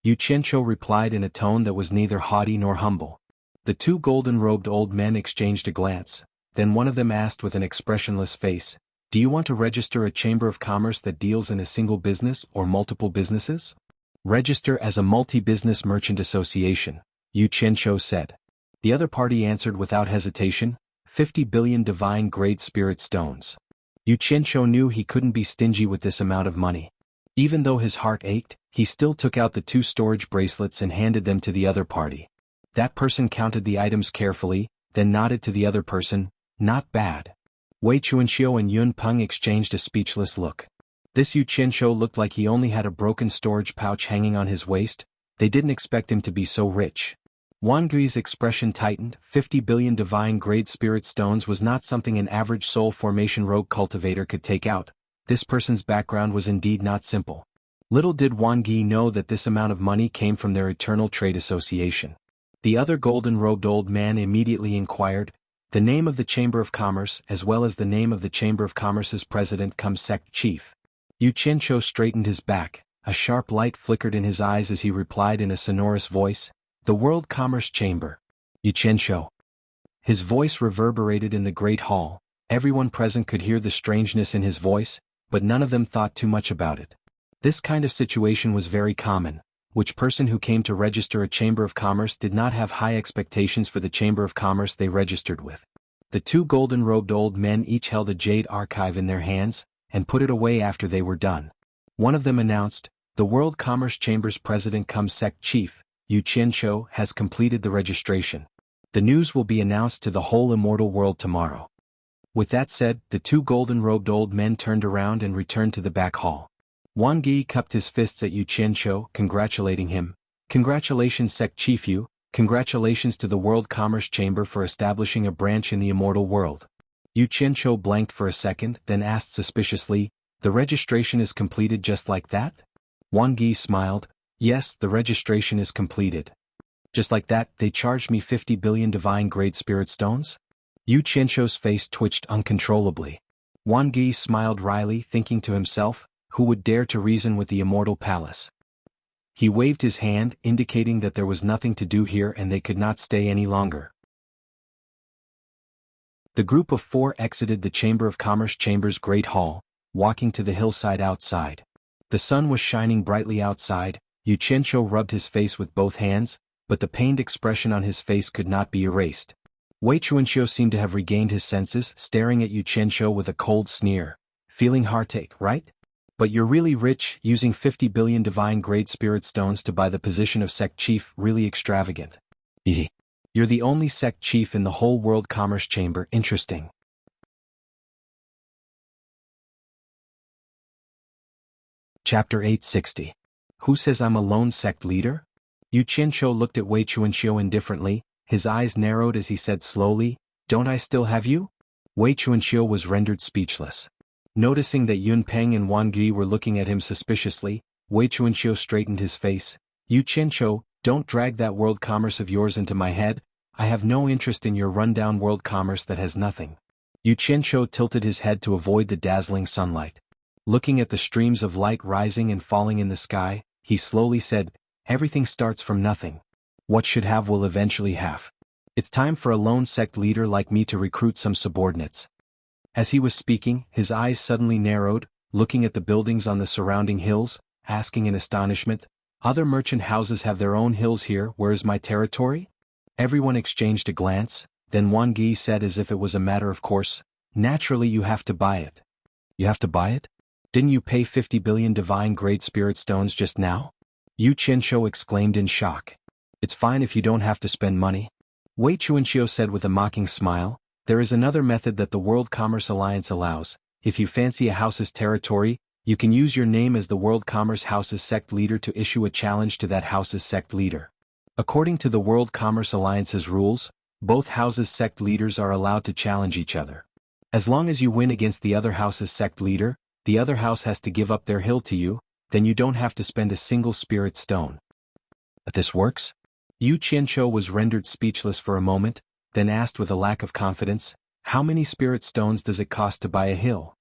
Yu Qianzhou replied in a tone that was neither haughty nor humble. The 2 golden-robed old men exchanged a glance, then one of them asked with an expressionless face, do you want to register a Chamber of Commerce that deals in a single business or multiple businesses? Register as a multi-business merchant association, Yu Qianzhou said. The other party answered without hesitation, 50 billion divine grade spirit stones. Yu Qianzhou knew he couldn't be stingy with this amount of money. Even though his heart ached, he still took out the 2 storage bracelets and handed them to the other party. That person counted the items carefully, then nodded to the other person, not bad. Wei Chuanxiu and Yun Peng exchanged a speechless look. This Yu Qianzhou looked like he only had a broken storage pouch hanging on his waist. They didn't expect him to be so rich. Wang Ge's expression tightened. 50 billion divine grade spirit stones was not something an average soul formation rogue cultivator could take out. This person's background was indeed not simple. Little did Wang Ge know that this amount of money came from their eternal trade association. The other golden-robed old man immediately inquired, the name of the Chamber of Commerce as well as the name of the Chamber of Commerce's president cum sect chief. Yu Qianzhou straightened his back, a sharp light flickered in his eyes as he replied in a sonorous voice, the World Commerce Chamber. Yu Qianzhou. His voice reverberated in the great hall. Everyone present could hear the strangeness in his voice, but none of them thought too much about it. This kind of situation was very common. Which person who came to register a Chamber of Commerce did not have high expectations for the Chamber of Commerce they registered with. The 2 golden-robed old men each held a jade archive in their hands, and put it away after they were done. One of them announced, the World Commerce Chamber's president cum sect chief, Yu Qianzhou, has completed the registration. The news will be announced to the whole immortal world tomorrow. With that said, the 2 golden-robed old men turned around and returned to the back hall. Wang Ge cupped his fists at Yu Qianzhou, congratulating him. Congratulations Sect Chief Yu, congratulations to the World Commerce Chamber for establishing a branch in the immortal world. Yu Qianzhou blanked for a second, then asked suspiciously, the registration is completed just like that? Wang Ge smiled, yes, the registration is completed. Just like that, they charged me 50 billion divine grade spirit stones? Yu Qianzhou's face twitched uncontrollably. Wang Ge smiled wryly, thinking to himself, who would dare to reason with the immortal palace? He waved his hand, indicating that there was nothing to do here and they could not stay any longer. The group of 4 exited the Chamber of Commerce Chamber's Great Hall, walking to the hillside outside. The sun was shining brightly outside. Yu Qianzhou rubbed his face with both hands, but the pained expression on his face could not be erased. Wei Chuanxiu seemed to have regained his senses, staring at Yu Qianzhou with a cold sneer. Feeling heartache, right? But you're really rich, using 50 billion divine grade spirit stones to buy the position of sect chief, really extravagant. You're the only sect chief in the whole World Commerce Chamber, interesting. Chapter 860. Who says I'm a lone sect leader? Yu Qianzhou looked at Wei Chuanxiu indifferently, his eyes narrowed as he said slowly, don't I still have you? Wei Chuanxiu was rendered speechless. Noticing that Yun Peng and Wang Ge were looking at him suspiciously, Wei Chuanxiu straightened his face. Yu Qianzhou, don't drag that world commerce of yours into my head. I have no interest in your rundown world commerce that has nothing. Yu Qianqiu tilted his head to avoid the dazzling sunlight. Looking at the streams of light rising and falling in the sky, he slowly said, everything starts from nothing. What should have will eventually have. It's time for a lone sect leader like me to recruit some subordinates. As he was speaking, his eyes suddenly narrowed, looking at the buildings on the surrounding hills, asking in astonishment, other merchant houses have their own hills here, where is my territory? Everyone exchanged a glance, then Wang Yi said as if it was a matter of course, naturally you have to buy it. You have to buy it? Didn't you pay 50 billion divine great spirit stones just now? Yu Qianqiu exclaimed in shock. It's fine if you don't have to spend money. Wei Chuanqiu said with a mocking smile, there is another method that the World Commerce Alliance allows. If you fancy a house's territory, you can use your name as the World Commerce House's sect leader to issue a challenge to that house's sect leader. According to the World Commerce Alliance's rules, both houses' sect leaders are allowed to challenge each other. As long as you win against the other house's sect leader, the other house has to give up their hill to you, then you don't have to spend a single spirit stone. But this works? Yu Qianqiu was rendered speechless for a moment, then asked with a lack of confidence, how many spirit stones does it cost to buy a hill?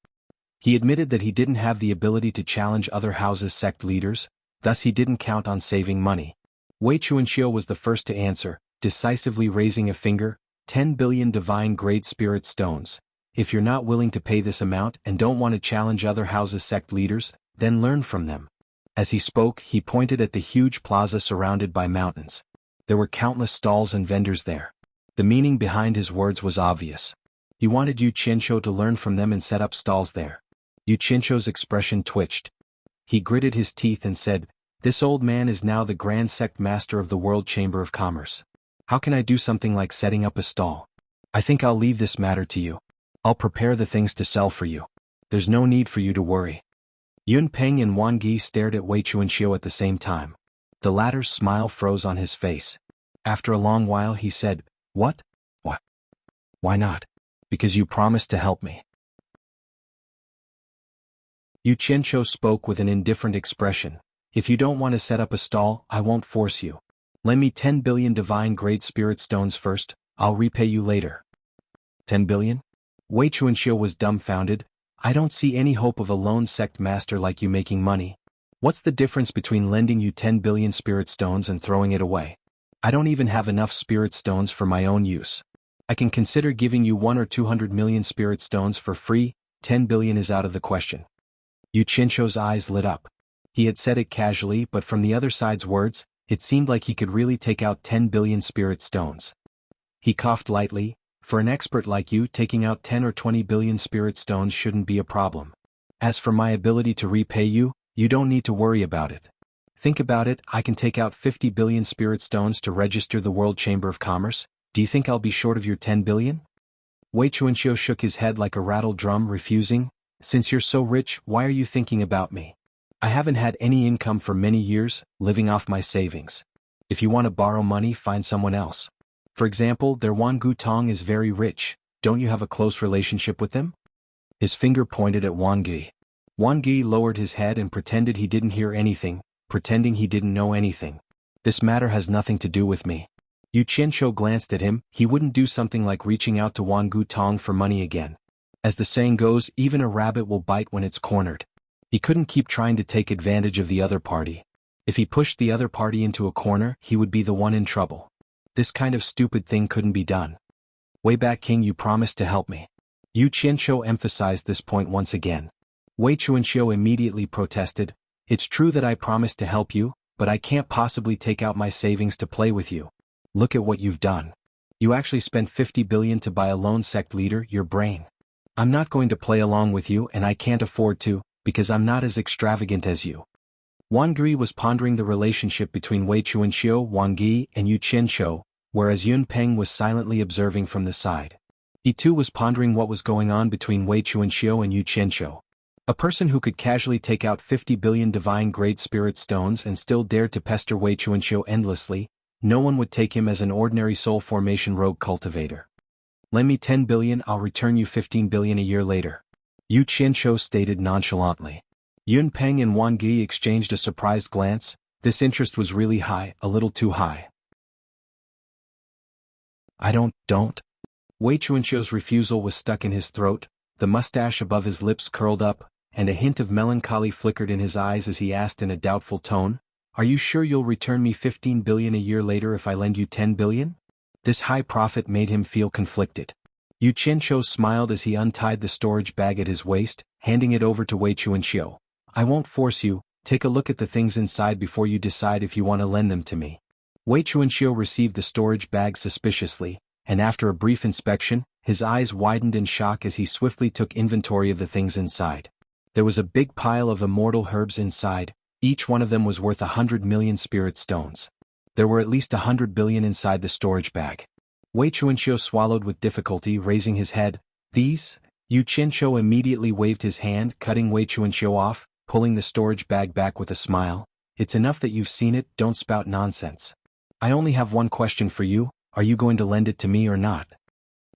He admitted that he didn't have the ability to challenge other houses' sect leaders, thus he didn't count on saving money. Wei Chuanqiu was the first to answer, decisively raising a finger, 10 billion divine great spirit stones. If you're not willing to pay this amount and don't want to challenge other houses' sect leaders, then learn from them. As he spoke, he pointed at the huge plaza surrounded by mountains. There were countless stalls and vendors there. The meaning behind his words was obvious. He wanted Yu Qianqiu to learn from them and set up stalls there. Yu Qianqiu's expression twitched. He gritted his teeth and said, this old man is now the Grand Sect Master of the World Chamber of Commerce. How can I do something like setting up a stall? I think I'll leave this matter to you. I'll prepare the things to sell for you. There's no need for you to worry. Yun Peng and Wang Yi stared at Wei Chuanqiu at the same time. The latter's smile froze on his face. After a long while he said, what? What? Why not? Because you promised to help me. Yu Qianqiu spoke with an indifferent expression. If you don't want to set up a stall, I won't force you. Lend me 10 billion divine great spirit stones first, I'll repay you later. 10 billion? Wei Chuanqiu was dumbfounded. I don't see any hope of a lone sect master like you making money. What's the difference between lending you 10 billion spirit stones and throwing it away? I don't even have enough spirit stones for my own use. I can consider giving you 1 or 200 million spirit stones for free, 10 billion is out of the question. Yu Qianqiu's eyes lit up. He had said it casually, but from the other side's words, it seemed like he could really take out 10 billion spirit stones. He coughed lightly. For an expert like you, taking out 10 or 20 billion spirit stones shouldn't be a problem. As for my ability to repay you, you don't need to worry about it. Think about it, I can take out 50 billion spirit stones to register the World Chamber of Commerce. Do you think I'll be short of your 10 billion? Wei Chuanqiu shook his head like a rattled drum, refusing. Since you're so rich, why are you thinking about me? I haven't had any income for many years, living off my savings. If you want to borrow money, find someone else. For example, their Wan Gu Tong is very rich. Don't you have a close relationship with them? His finger pointed at Wang Yi. Wang Yi lowered his head and pretended he didn't hear anything, pretending he didn't know anything. This matter has nothing to do with me. Yu Qianqiu glanced at him. He wouldn't do something like reaching out to Wan Gu Tong for money again. As the saying goes, even a rabbit will bite when it's cornered. He couldn't keep trying to take advantage of the other party. If he pushed the other party into a corner, he would be the one in trouble. This kind of stupid thing couldn't be done. Way back, King, you promised to help me. Yu Qianqiu emphasized this point once again. Wei Chuanqiu immediately protested. It's true that I promised to help you, but I can't possibly take out my savings to play with you. Look at what you've done. You actually spent 50 billion to buy a lone sect leader, your brain. I'm not going to play along with you, and I can't afford to, because I'm not as extravagant as you. Wang Yi was pondering the relationship between Wei Chuanqiu, Wang Yi, and Yu Qianqiu, whereas Yun Peng was silently observing from the side. He too was pondering what was going on between Wei Chuanqiu and Yu Qianqiu. A person who could casually take out 50 billion divine great spirit stones and still dared to pester Wei Chuanqiu endlessly, no one would take him as an ordinary soul formation rogue cultivator. Lend me 10 billion, I'll return you 15 billion a year later. Yu Qianqiu stated nonchalantly. Yun Peng and Wang Yi exchanged a surprised glance. This interest was really high, a little too high. I don't. Wei Chuanxiu's refusal was stuck in his throat, the mustache above his lips curled up, and a hint of melancholy flickered in his eyes as he asked in a doubtful tone, "Are you sure you'll return me 15 billion a year later if I lend you 10 billion? This high profit made him feel conflicted. Yu Qianqiu smiled as he untied the storage bag at his waist, handing it over to Wei Chuanxiu. "I won't force you, take a look at the things inside before you decide if you want to lend them to me." Wei Chuanxiu received the storage bag suspiciously, and after a brief inspection, his eyes widened in shock as he swiftly took inventory of the things inside. There was a big pile of immortal herbs inside, each one of them was worth 100 million spirit stones. There were at least 100 billion inside the storage bag. Wei Chuanxiu swallowed with difficulty, raising his head. "These?" Yu Qianqiu immediately waved his hand, cutting Wei Chuanxiu off, pulling the storage bag back with a smile. "It's enough that you've seen it, don't spout nonsense. I only have one question for you, are you going to lend it to me or not?"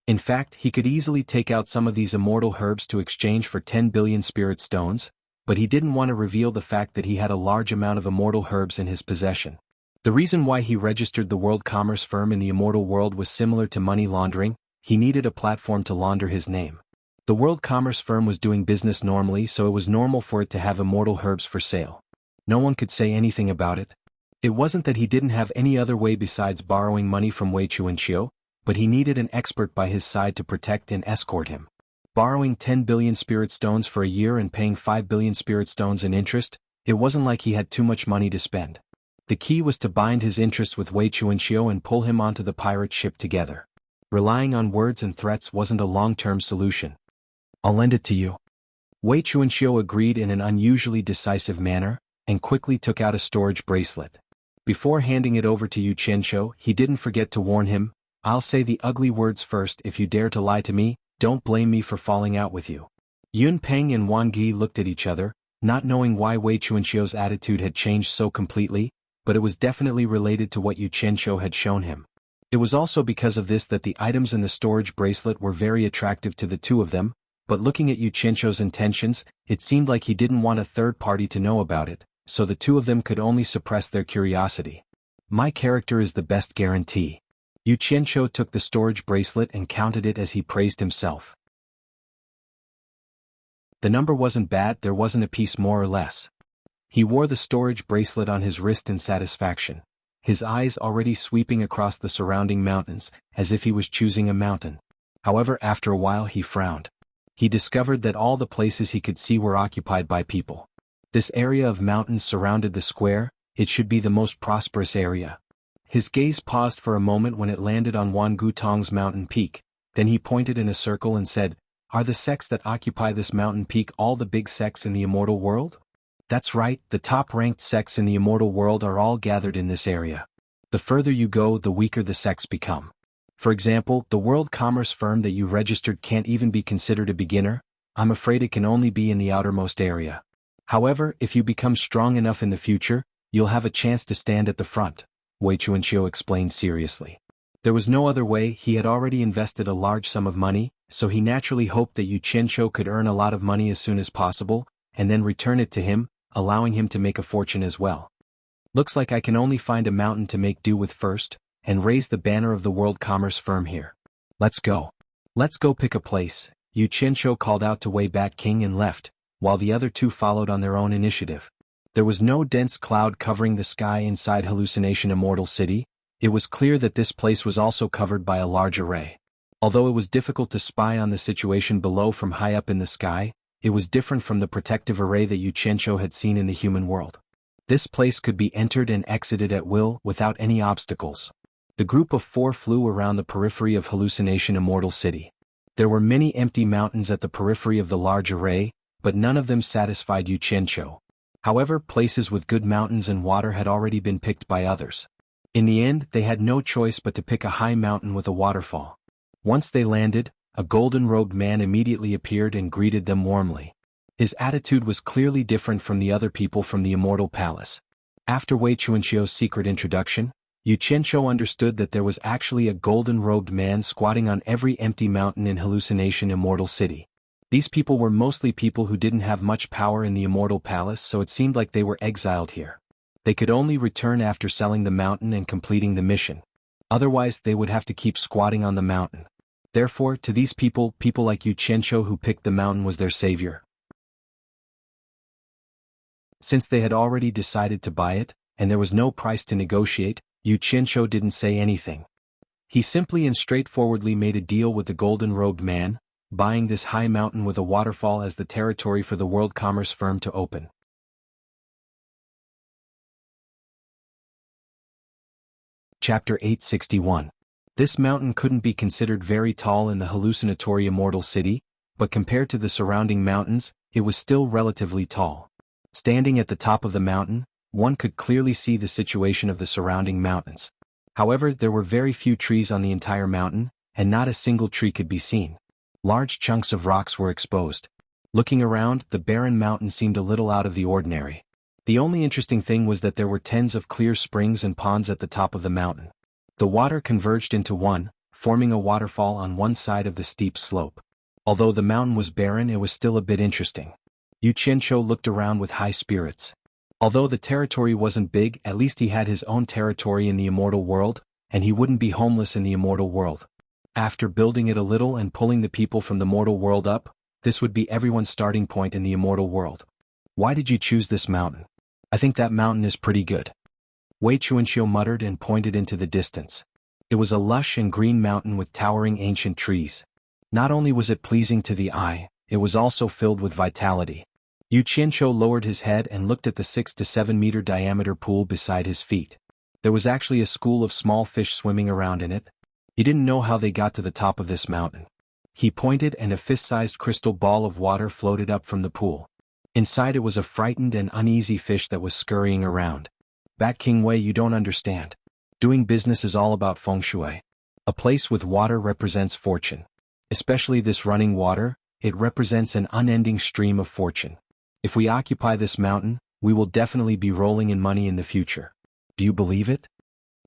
In fact, he could easily take out some of these immortal herbs to exchange for 10 billion spirit stones, but he didn't want to reveal the fact that he had a large amount of immortal herbs in his possession. The reason why he registered the world commerce firm in the immortal world was similar to money laundering. He needed a platform to launder his name. The world commerce firm was doing business normally, so it was normal for it to have immortal herbs for sale. No one could say anything about it. It wasn't that he didn't have any other way besides borrowing money from Wei Chuanxiu, but he needed an expert by his side to protect and escort him. Borrowing 10 billion spirit stones for a year and paying 5 billion spirit stones in interest, it wasn't like he had too much money to spend. The key was to bind his interests with Wei Chuanxiu and pull him onto the pirate ship together. Relying on words and threats wasn't a long-term solution. "I'll lend it to you." Wei Chuanxiu agreed in an unusually decisive manner, and quickly took out a storage bracelet. Before handing it over to Yu Qianqiu, he didn't forget to warn him, "I'll say the ugly words first. If you dare to lie to me, don't blame me for falling out with you." Yun Peng and Wang Yi looked at each other, not knowing why Wei Chuanxiu's attitude had changed so completely, but it was definitely related to what Yu Qianqiu had shown him. It was also because of this that the items in the storage bracelet were very attractive to the two of them, but looking at Yu Qianqiu's intentions, it seemed like he didn't want a third party to know about it, so the two of them could only suppress their curiosity. "My character is the best guarantee." Yu Qianqiu took the storage bracelet and counted it as he praised himself. The number wasn't bad, there wasn't a piece more or less. He wore the storage bracelet on his wrist in satisfaction, his eyes already sweeping across the surrounding mountains, as if he was choosing a mountain. However, after a while he frowned. He discovered that all the places he could see were occupied by people. This area of mountains surrounded the square, it should be the most prosperous area. His gaze paused for a moment when it landed on Wan Gutong's mountain peak, then he pointed in a circle and said, "Are the sects that occupy this mountain peak all the big sects in the immortal world?" "That's right, the top-ranked sects in the immortal world are all gathered in this area. The further you go, the weaker the sects become. For example, the world commerce firm that you registered can't even be considered a beginner. I'm afraid it can only be in the outermost area. However, if you become strong enough in the future, you'll have a chance to stand at the front," Wei Chuanxiu explained seriously. There was no other way. He had already invested a large sum of money, so he naturally hoped that Yu Qianqiu could earn a lot of money as soon as possible, and then return it to him, allowing him to make a fortune as well. "Looks like I can only find a mountain to make do with first, and raise the banner of the world commerce firm here. Let's go. Let's go pick a place." Yu Qianqiu called out to Wei Bat King and left, while the other two followed on their own initiative. There was no dense cloud covering the sky inside Hallucination Immortal City. It was clear that this place was also covered by a large array. Although it was difficult to spy on the situation below from high up in the sky, it was different from the protective array that Yu Qianqiu had seen in the human world. This place could be entered and exited at will without any obstacles. The group of four flew around the periphery of Hallucination Immortal City. There were many empty mountains at the periphery of the large array, but none of them satisfied Yu Qianqiu. However, places with good mountains and water had already been picked by others. In the end, they had no choice but to pick a high mountain with a waterfall. Once they landed, a golden-robed man immediately appeared and greeted them warmly. His attitude was clearly different from the other people from the Immortal Palace. After Wei Chuanqiu's secret introduction, Yu Qianqiu understood that there was actually a golden-robed man squatting on every empty mountain in Hallucination Immortal City. These people were mostly people who didn't have much power in the Immortal Palace, so it seemed like they were exiled here. They could only return after selling the mountain and completing the mission. Otherwise they would have to keep squatting on the mountain. Therefore, to these people like Yu Qianqiu who picked the mountain was their savior. Since they had already decided to buy it, and there was no price to negotiate, Yu Qianqiu didn't say anything. He simply and straightforwardly made a deal with the golden-robed man, buying this high mountain with a waterfall as the territory for the world commerce firm to open. Chapter 861. This mountain couldn't be considered very tall in the hallucinatory immortal city, but compared to the surrounding mountains, it was still relatively tall. Standing at the top of the mountain, one could clearly see the situation of the surrounding mountains. However, there were very few trees on the entire mountain, and not a single tree could be seen. Large chunks of rocks were exposed. Looking around, the barren mountain seemed a little out of the ordinary. The only interesting thing was that there were tens of clear springs and ponds at the top of the mountain. The water converged into one, forming a waterfall on one side of the steep slope. Although the mountain was barren, it was still a bit interesting. Yu Qianqiu looked around with high spirits. Although the territory wasn't big, at least he had his own territory in the immortal world, and he wouldn't be homeless in the immortal world. After building it a little and pulling the people from the mortal world up, this would be everyone's starting point in the immortal world. Why did you choose this mountain? I think that mountain is pretty good. Wei Chuanxiu muttered and pointed into the distance. It was a lush and green mountain with towering ancient trees. Not only was it pleasing to the eye, it was also filled with vitality. Yu Qianqiu lowered his head and looked at the 6 to 7 meter diameter pool beside his feet. There was actually a school of small fish swimming around in it. He didn't know how they got to the top of this mountain. He pointed and a fist-sized crystal ball of water floated up from the pool. Inside it was a frightened and uneasy fish that was scurrying around. Bat King Wei, you don't understand. Doing business is all about feng shui. A place with water represents fortune. Especially this running water, it represents an unending stream of fortune. If we occupy this mountain, we will definitely be rolling in money in the future. Do you believe it?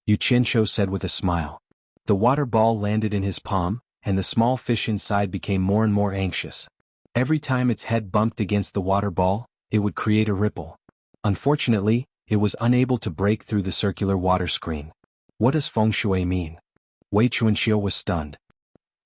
Yu Qianqiu said with a smile. The water ball landed in his palm, and the small fish inside became more and more anxious. Every time its head bumped against the water ball, it would create a ripple. Unfortunately, it was unable to break through the circular water screen. What does feng shui mean? Wei Chuanxiu was stunned.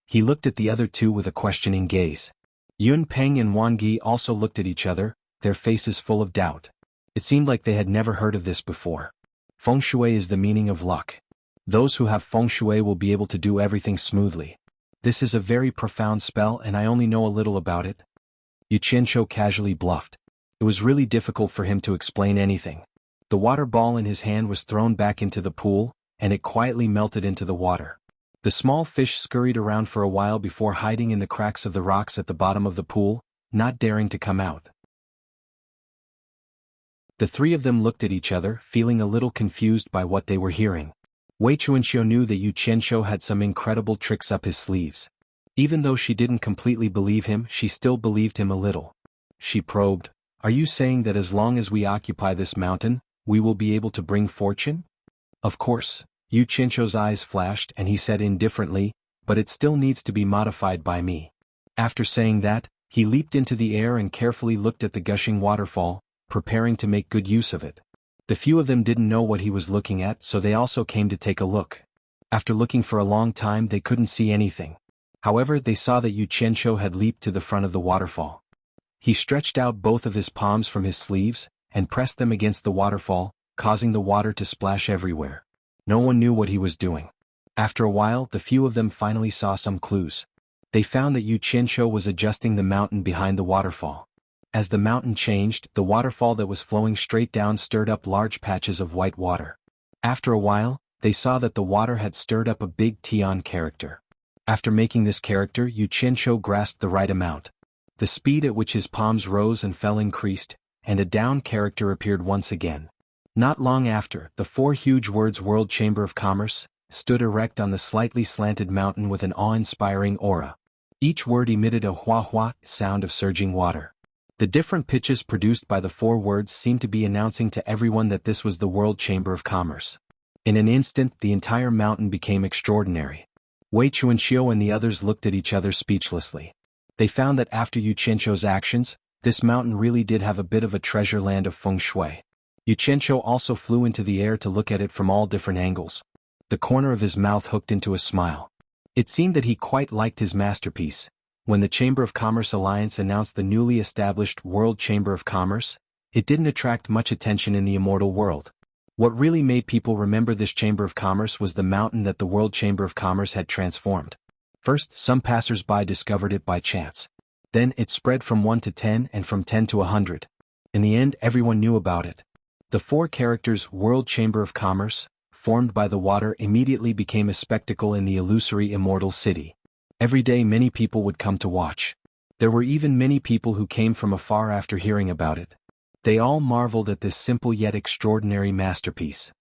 He looked at the other two with a questioning gaze. Yun Peng and Wang Yi also looked at each other, their faces full of doubt. It seemed like they had never heard of this before. Feng shui is the meaning of luck. Those who have feng shui will be able to do everything smoothly. This is a very profound spell and I only know a little about it. Yu Qianqiu casually bluffed. It was really difficult for him to explain anything. The water ball in his hand was thrown back into the pool, and it quietly melted into the water. The small fish scurried around for a while before hiding in the cracks of the rocks at the bottom of the pool, not daring to come out. The three of them looked at each other, feeling a little confused by what they were hearing. Wei Chuanxiu knew that Yu Qianqiu had some incredible tricks up his sleeves. Even though she didn't completely believe him, she still believed him a little. She probed, "Are you saying that as long as we occupy this mountain, we will be able to bring fortune?" Of course. Yu Qianqiu's eyes flashed and he said indifferently, "But it still needs to be modified by me." After saying that, he leaped into the air and carefully looked at the gushing waterfall, preparing to make good use of it. The few of them didn't know what he was looking at, so they also came to take a look. After looking for a long time, they couldn't see anything. However, they saw that Yu Qianqiu had leaped to the front of the waterfall. He stretched out both of his palms from his sleeves and pressed them against the waterfall, causing the water to splash everywhere. No one knew what he was doing. After a while, the few of them finally saw some clues. They found that Yu Qianqiu was adjusting the mountain behind the waterfall. As the mountain changed, the waterfall that was flowing straight down stirred up large patches of white water. After a while, they saw that the water had stirred up a big Tian character. After making this character, Yu Qianqiu grasped the right amount. The speed at which his palms rose and fell increased, and a down character appeared once again. Not long after, the 4 huge words World Chamber of Commerce stood erect on the slightly slanted mountain with an awe-inspiring aura. Each word emitted a hua-hua sound of surging water. The different pitches produced by the 4 words seemed to be announcing to everyone that this was the World Chamber of Commerce. In an instant, the entire mountain became extraordinary. Wei Chuanxiu and the others looked at each other speechlessly. They found that after Yu Qianqiu's actions, this mountain really did have a bit of a treasure land of feng shui. Yu Qianqiu also flew into the air to look at it from all different angles. the corner of his mouth hooked into a smile. It seemed that he quite liked his masterpiece. When the Chamber of Commerce Alliance announced the newly established World Chamber of Commerce, it didn't attract much attention in the immortal world. What really made people remember this Chamber of Commerce was the mountain that the World Chamber of Commerce had transformed. First, some passers-by discovered it by chance. Then it spread from 1 to 10 and from 10 to 100. In the end, everyone knew about it. The 4 characters World Chamber of Commerce, formed by the water, immediately became a spectacle in the illusory immortal city. Every day many people would come to watch. There were even many people who came from afar after hearing about it. They all marveled at this simple yet extraordinary masterpiece.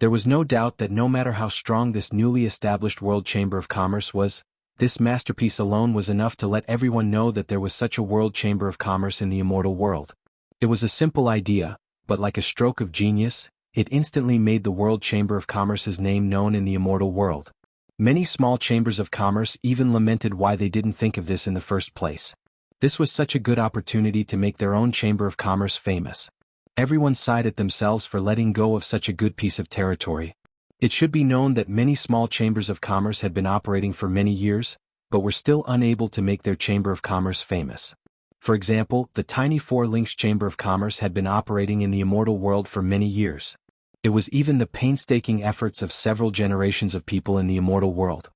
There was no doubt that no matter how strong this newly established World Chamber of Commerce was, this masterpiece alone was enough to let everyone know that there was such a World Chamber of Commerce in the immortal world. It was a simple idea, but like a stroke of genius, it instantly made the World Chamber of Commerce's name known in the immortal world. Many small chambers of commerce even lamented why they didn't think of this in the first place. This was such a good opportunity to make their own Chamber of Commerce famous. Everyone sighed at themselves for letting go of such a good piece of territory. It should be known that many small chambers of commerce had been operating for many years, but were still unable to make their Chamber of Commerce famous. For example, the tiny 4 Links Chamber of Commerce had been operating in the immortal world for many years. It was even the painstaking efforts of several generations of people in the immortal world.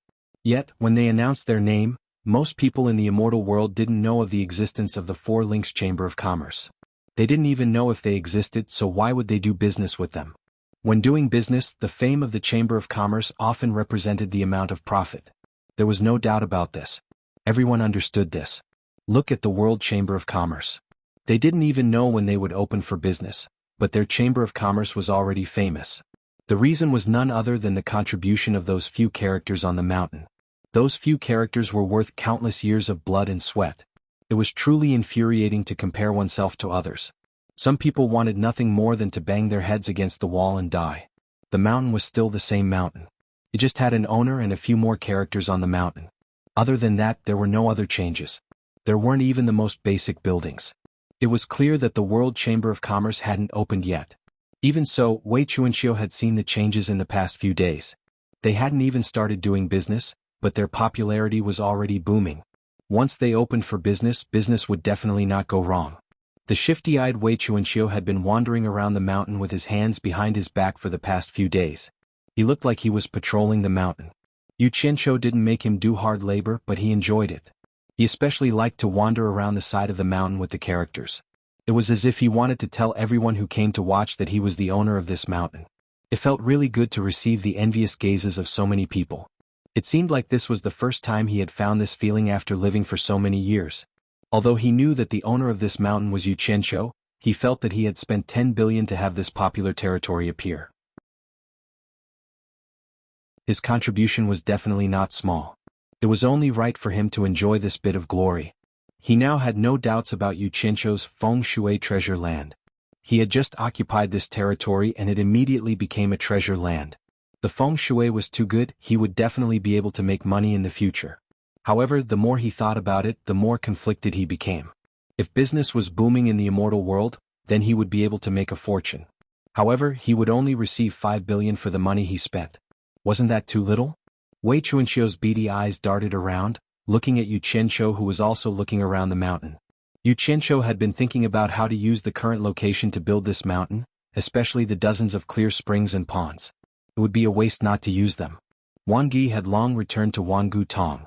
Yet, when they announced their name, most people in the immortal world didn't know of the existence of the 4 Links Chamber of Commerce. They didn't even know if they existed, so why would they do business with them? When doing business, the fame of the Chamber of Commerce often represented the amount of profit. There was no doubt about this. Everyone understood this. Look at the World Chamber of Commerce. They didn't even know when they would open for business, but their Chamber of Commerce was already famous. The reason was none other than the contribution of those few characters on the mountain. Those few characters were worth countless years of blood and sweat. It was truly infuriating to compare oneself to others. Some people wanted nothing more than to bang their heads against the wall and die. The mountain was still the same mountain. It just had an owner and a few more characters on the mountain. Other than that, there were no other changes. There weren't even the most basic buildings. It was clear that the World Chamber of Commerce hadn't opened yet. Even so, Wei Chuanxiu had seen the changes in the past few days. They hadn't even started doing business, but their popularity was already booming. Once they opened for business, business would definitely not go wrong. The shifty-eyed Wei Chuanxiu had been wandering around the mountain with his hands behind his back for the past few days. He looked like he was patrolling the mountain. Yu Qianqiu didn't make him do hard labor, but he enjoyed it. He especially liked to wander around the side of the mountain with the characters. It was as if he wanted to tell everyone who came to watch that he was the owner of this mountain. It felt really good to receive the envious gazes of so many people. It seemed like this was the first time he had found this feeling after living for so many years. Although he knew that the owner of this mountain was Yu Qianqiu, he felt that he had spent 10 billion to have this popular territory appear. His contribution was definitely not small. It was only right for him to enjoy this bit of glory. He now had no doubts about Yu Qianqiu's Feng Shui treasure land. He had just occupied this territory and it immediately became a treasure land. The Feng Shui was too good, he would definitely be able to make money in the future. However, the more he thought about it, the more conflicted he became. If business was booming in the immortal world, then he would be able to make a fortune. However, he would only receive 5 billion for the money he spent. Wasn't that too little? Wei Chuanxiu's beady eyes darted around, looking at Yu Qianqiu, who was also looking around the mountain. Yu Qianqiu had been thinking about how to use the current location to build this mountain, especially the dozens of clear springs and ponds. It would be a waste not to use them. Wang Ge had long returned to Wangu Tong.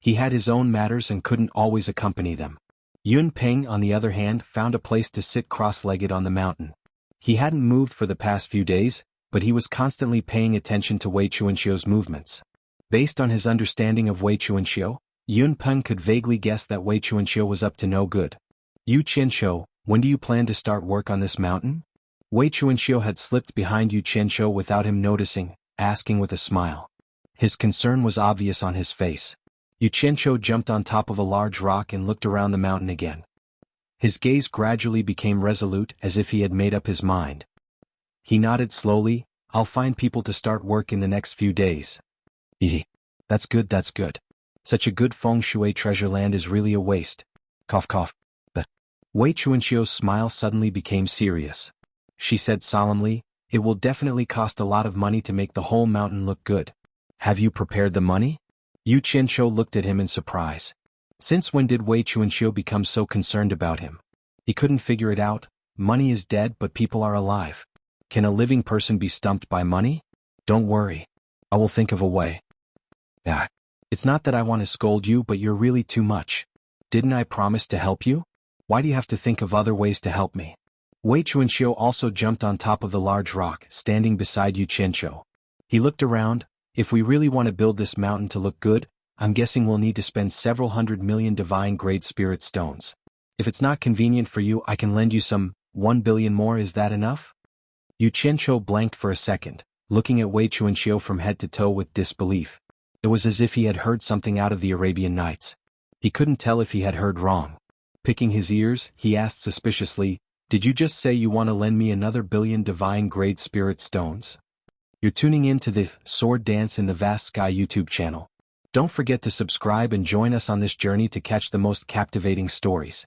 He had his own matters and couldn't always accompany them. Yun Peng, on the other hand, found a place to sit cross-legged on the mountain. He hadn't moved for the past few days, but he was constantly paying attention to Wei Chuanxiu's movements. Based on his understanding of Wei Chuanxiu, Yun Peng could vaguely guess that Wei Chuanxiu was up to no good. Yu Qianqiu, when do you plan to start work on this mountain? Wei Chuanxiu had slipped behind Yu Qianqiu without him noticing, asking with a smile. His concern was obvious on his face. Yu Qianqiu jumped on top of a large rock and looked around the mountain again. His gaze gradually became resolute, as if he had made up his mind. He nodded slowly. I'll find people to start work in the next few days. That's good, that's good. Such a good Feng Shui treasure land is really a waste. Cough cough. But Wei Chuanxiu's smile suddenly became serious. She said solemnly, It will definitely cost a lot of money to make the whole mountain look good. Have you prepared the money? Yu Qianqiu looked at him in surprise. Since when did Wei Chuanqiu become so concerned about him? He couldn't figure it out. Money is dead but people are alive. Can a living person be stumped by money? Don't worry. I will think of a way. Ah. It's not that I want to scold you but you're really too much. Didn't I promise to help you? Why do you have to think of other ways to help me? Wei Chuanqiu also jumped on top of the large rock, standing beside Yu Qianqiu. He looked around. If we really want to build this mountain to look good, I'm guessing we'll need to spend several 100 million divine great spirit stones. If it's not convenient for you, I can lend you some 1 billion more. Is that enough? Yu Qianqiu blanked for a second, looking at Wei Chuanqiu from head to toe with disbelief. It was as if he had heard something out of the Arabian Nights. He couldn't tell if he had heard wrong. Picking his ears, he asked suspiciously, "Did you just say you want to lend me another billion divine grade spirit stones?" You're tuning in to the Sword Dance in the Vast Sky YouTube channel. Don't forget to subscribe and join us on this journey to catch the most captivating stories.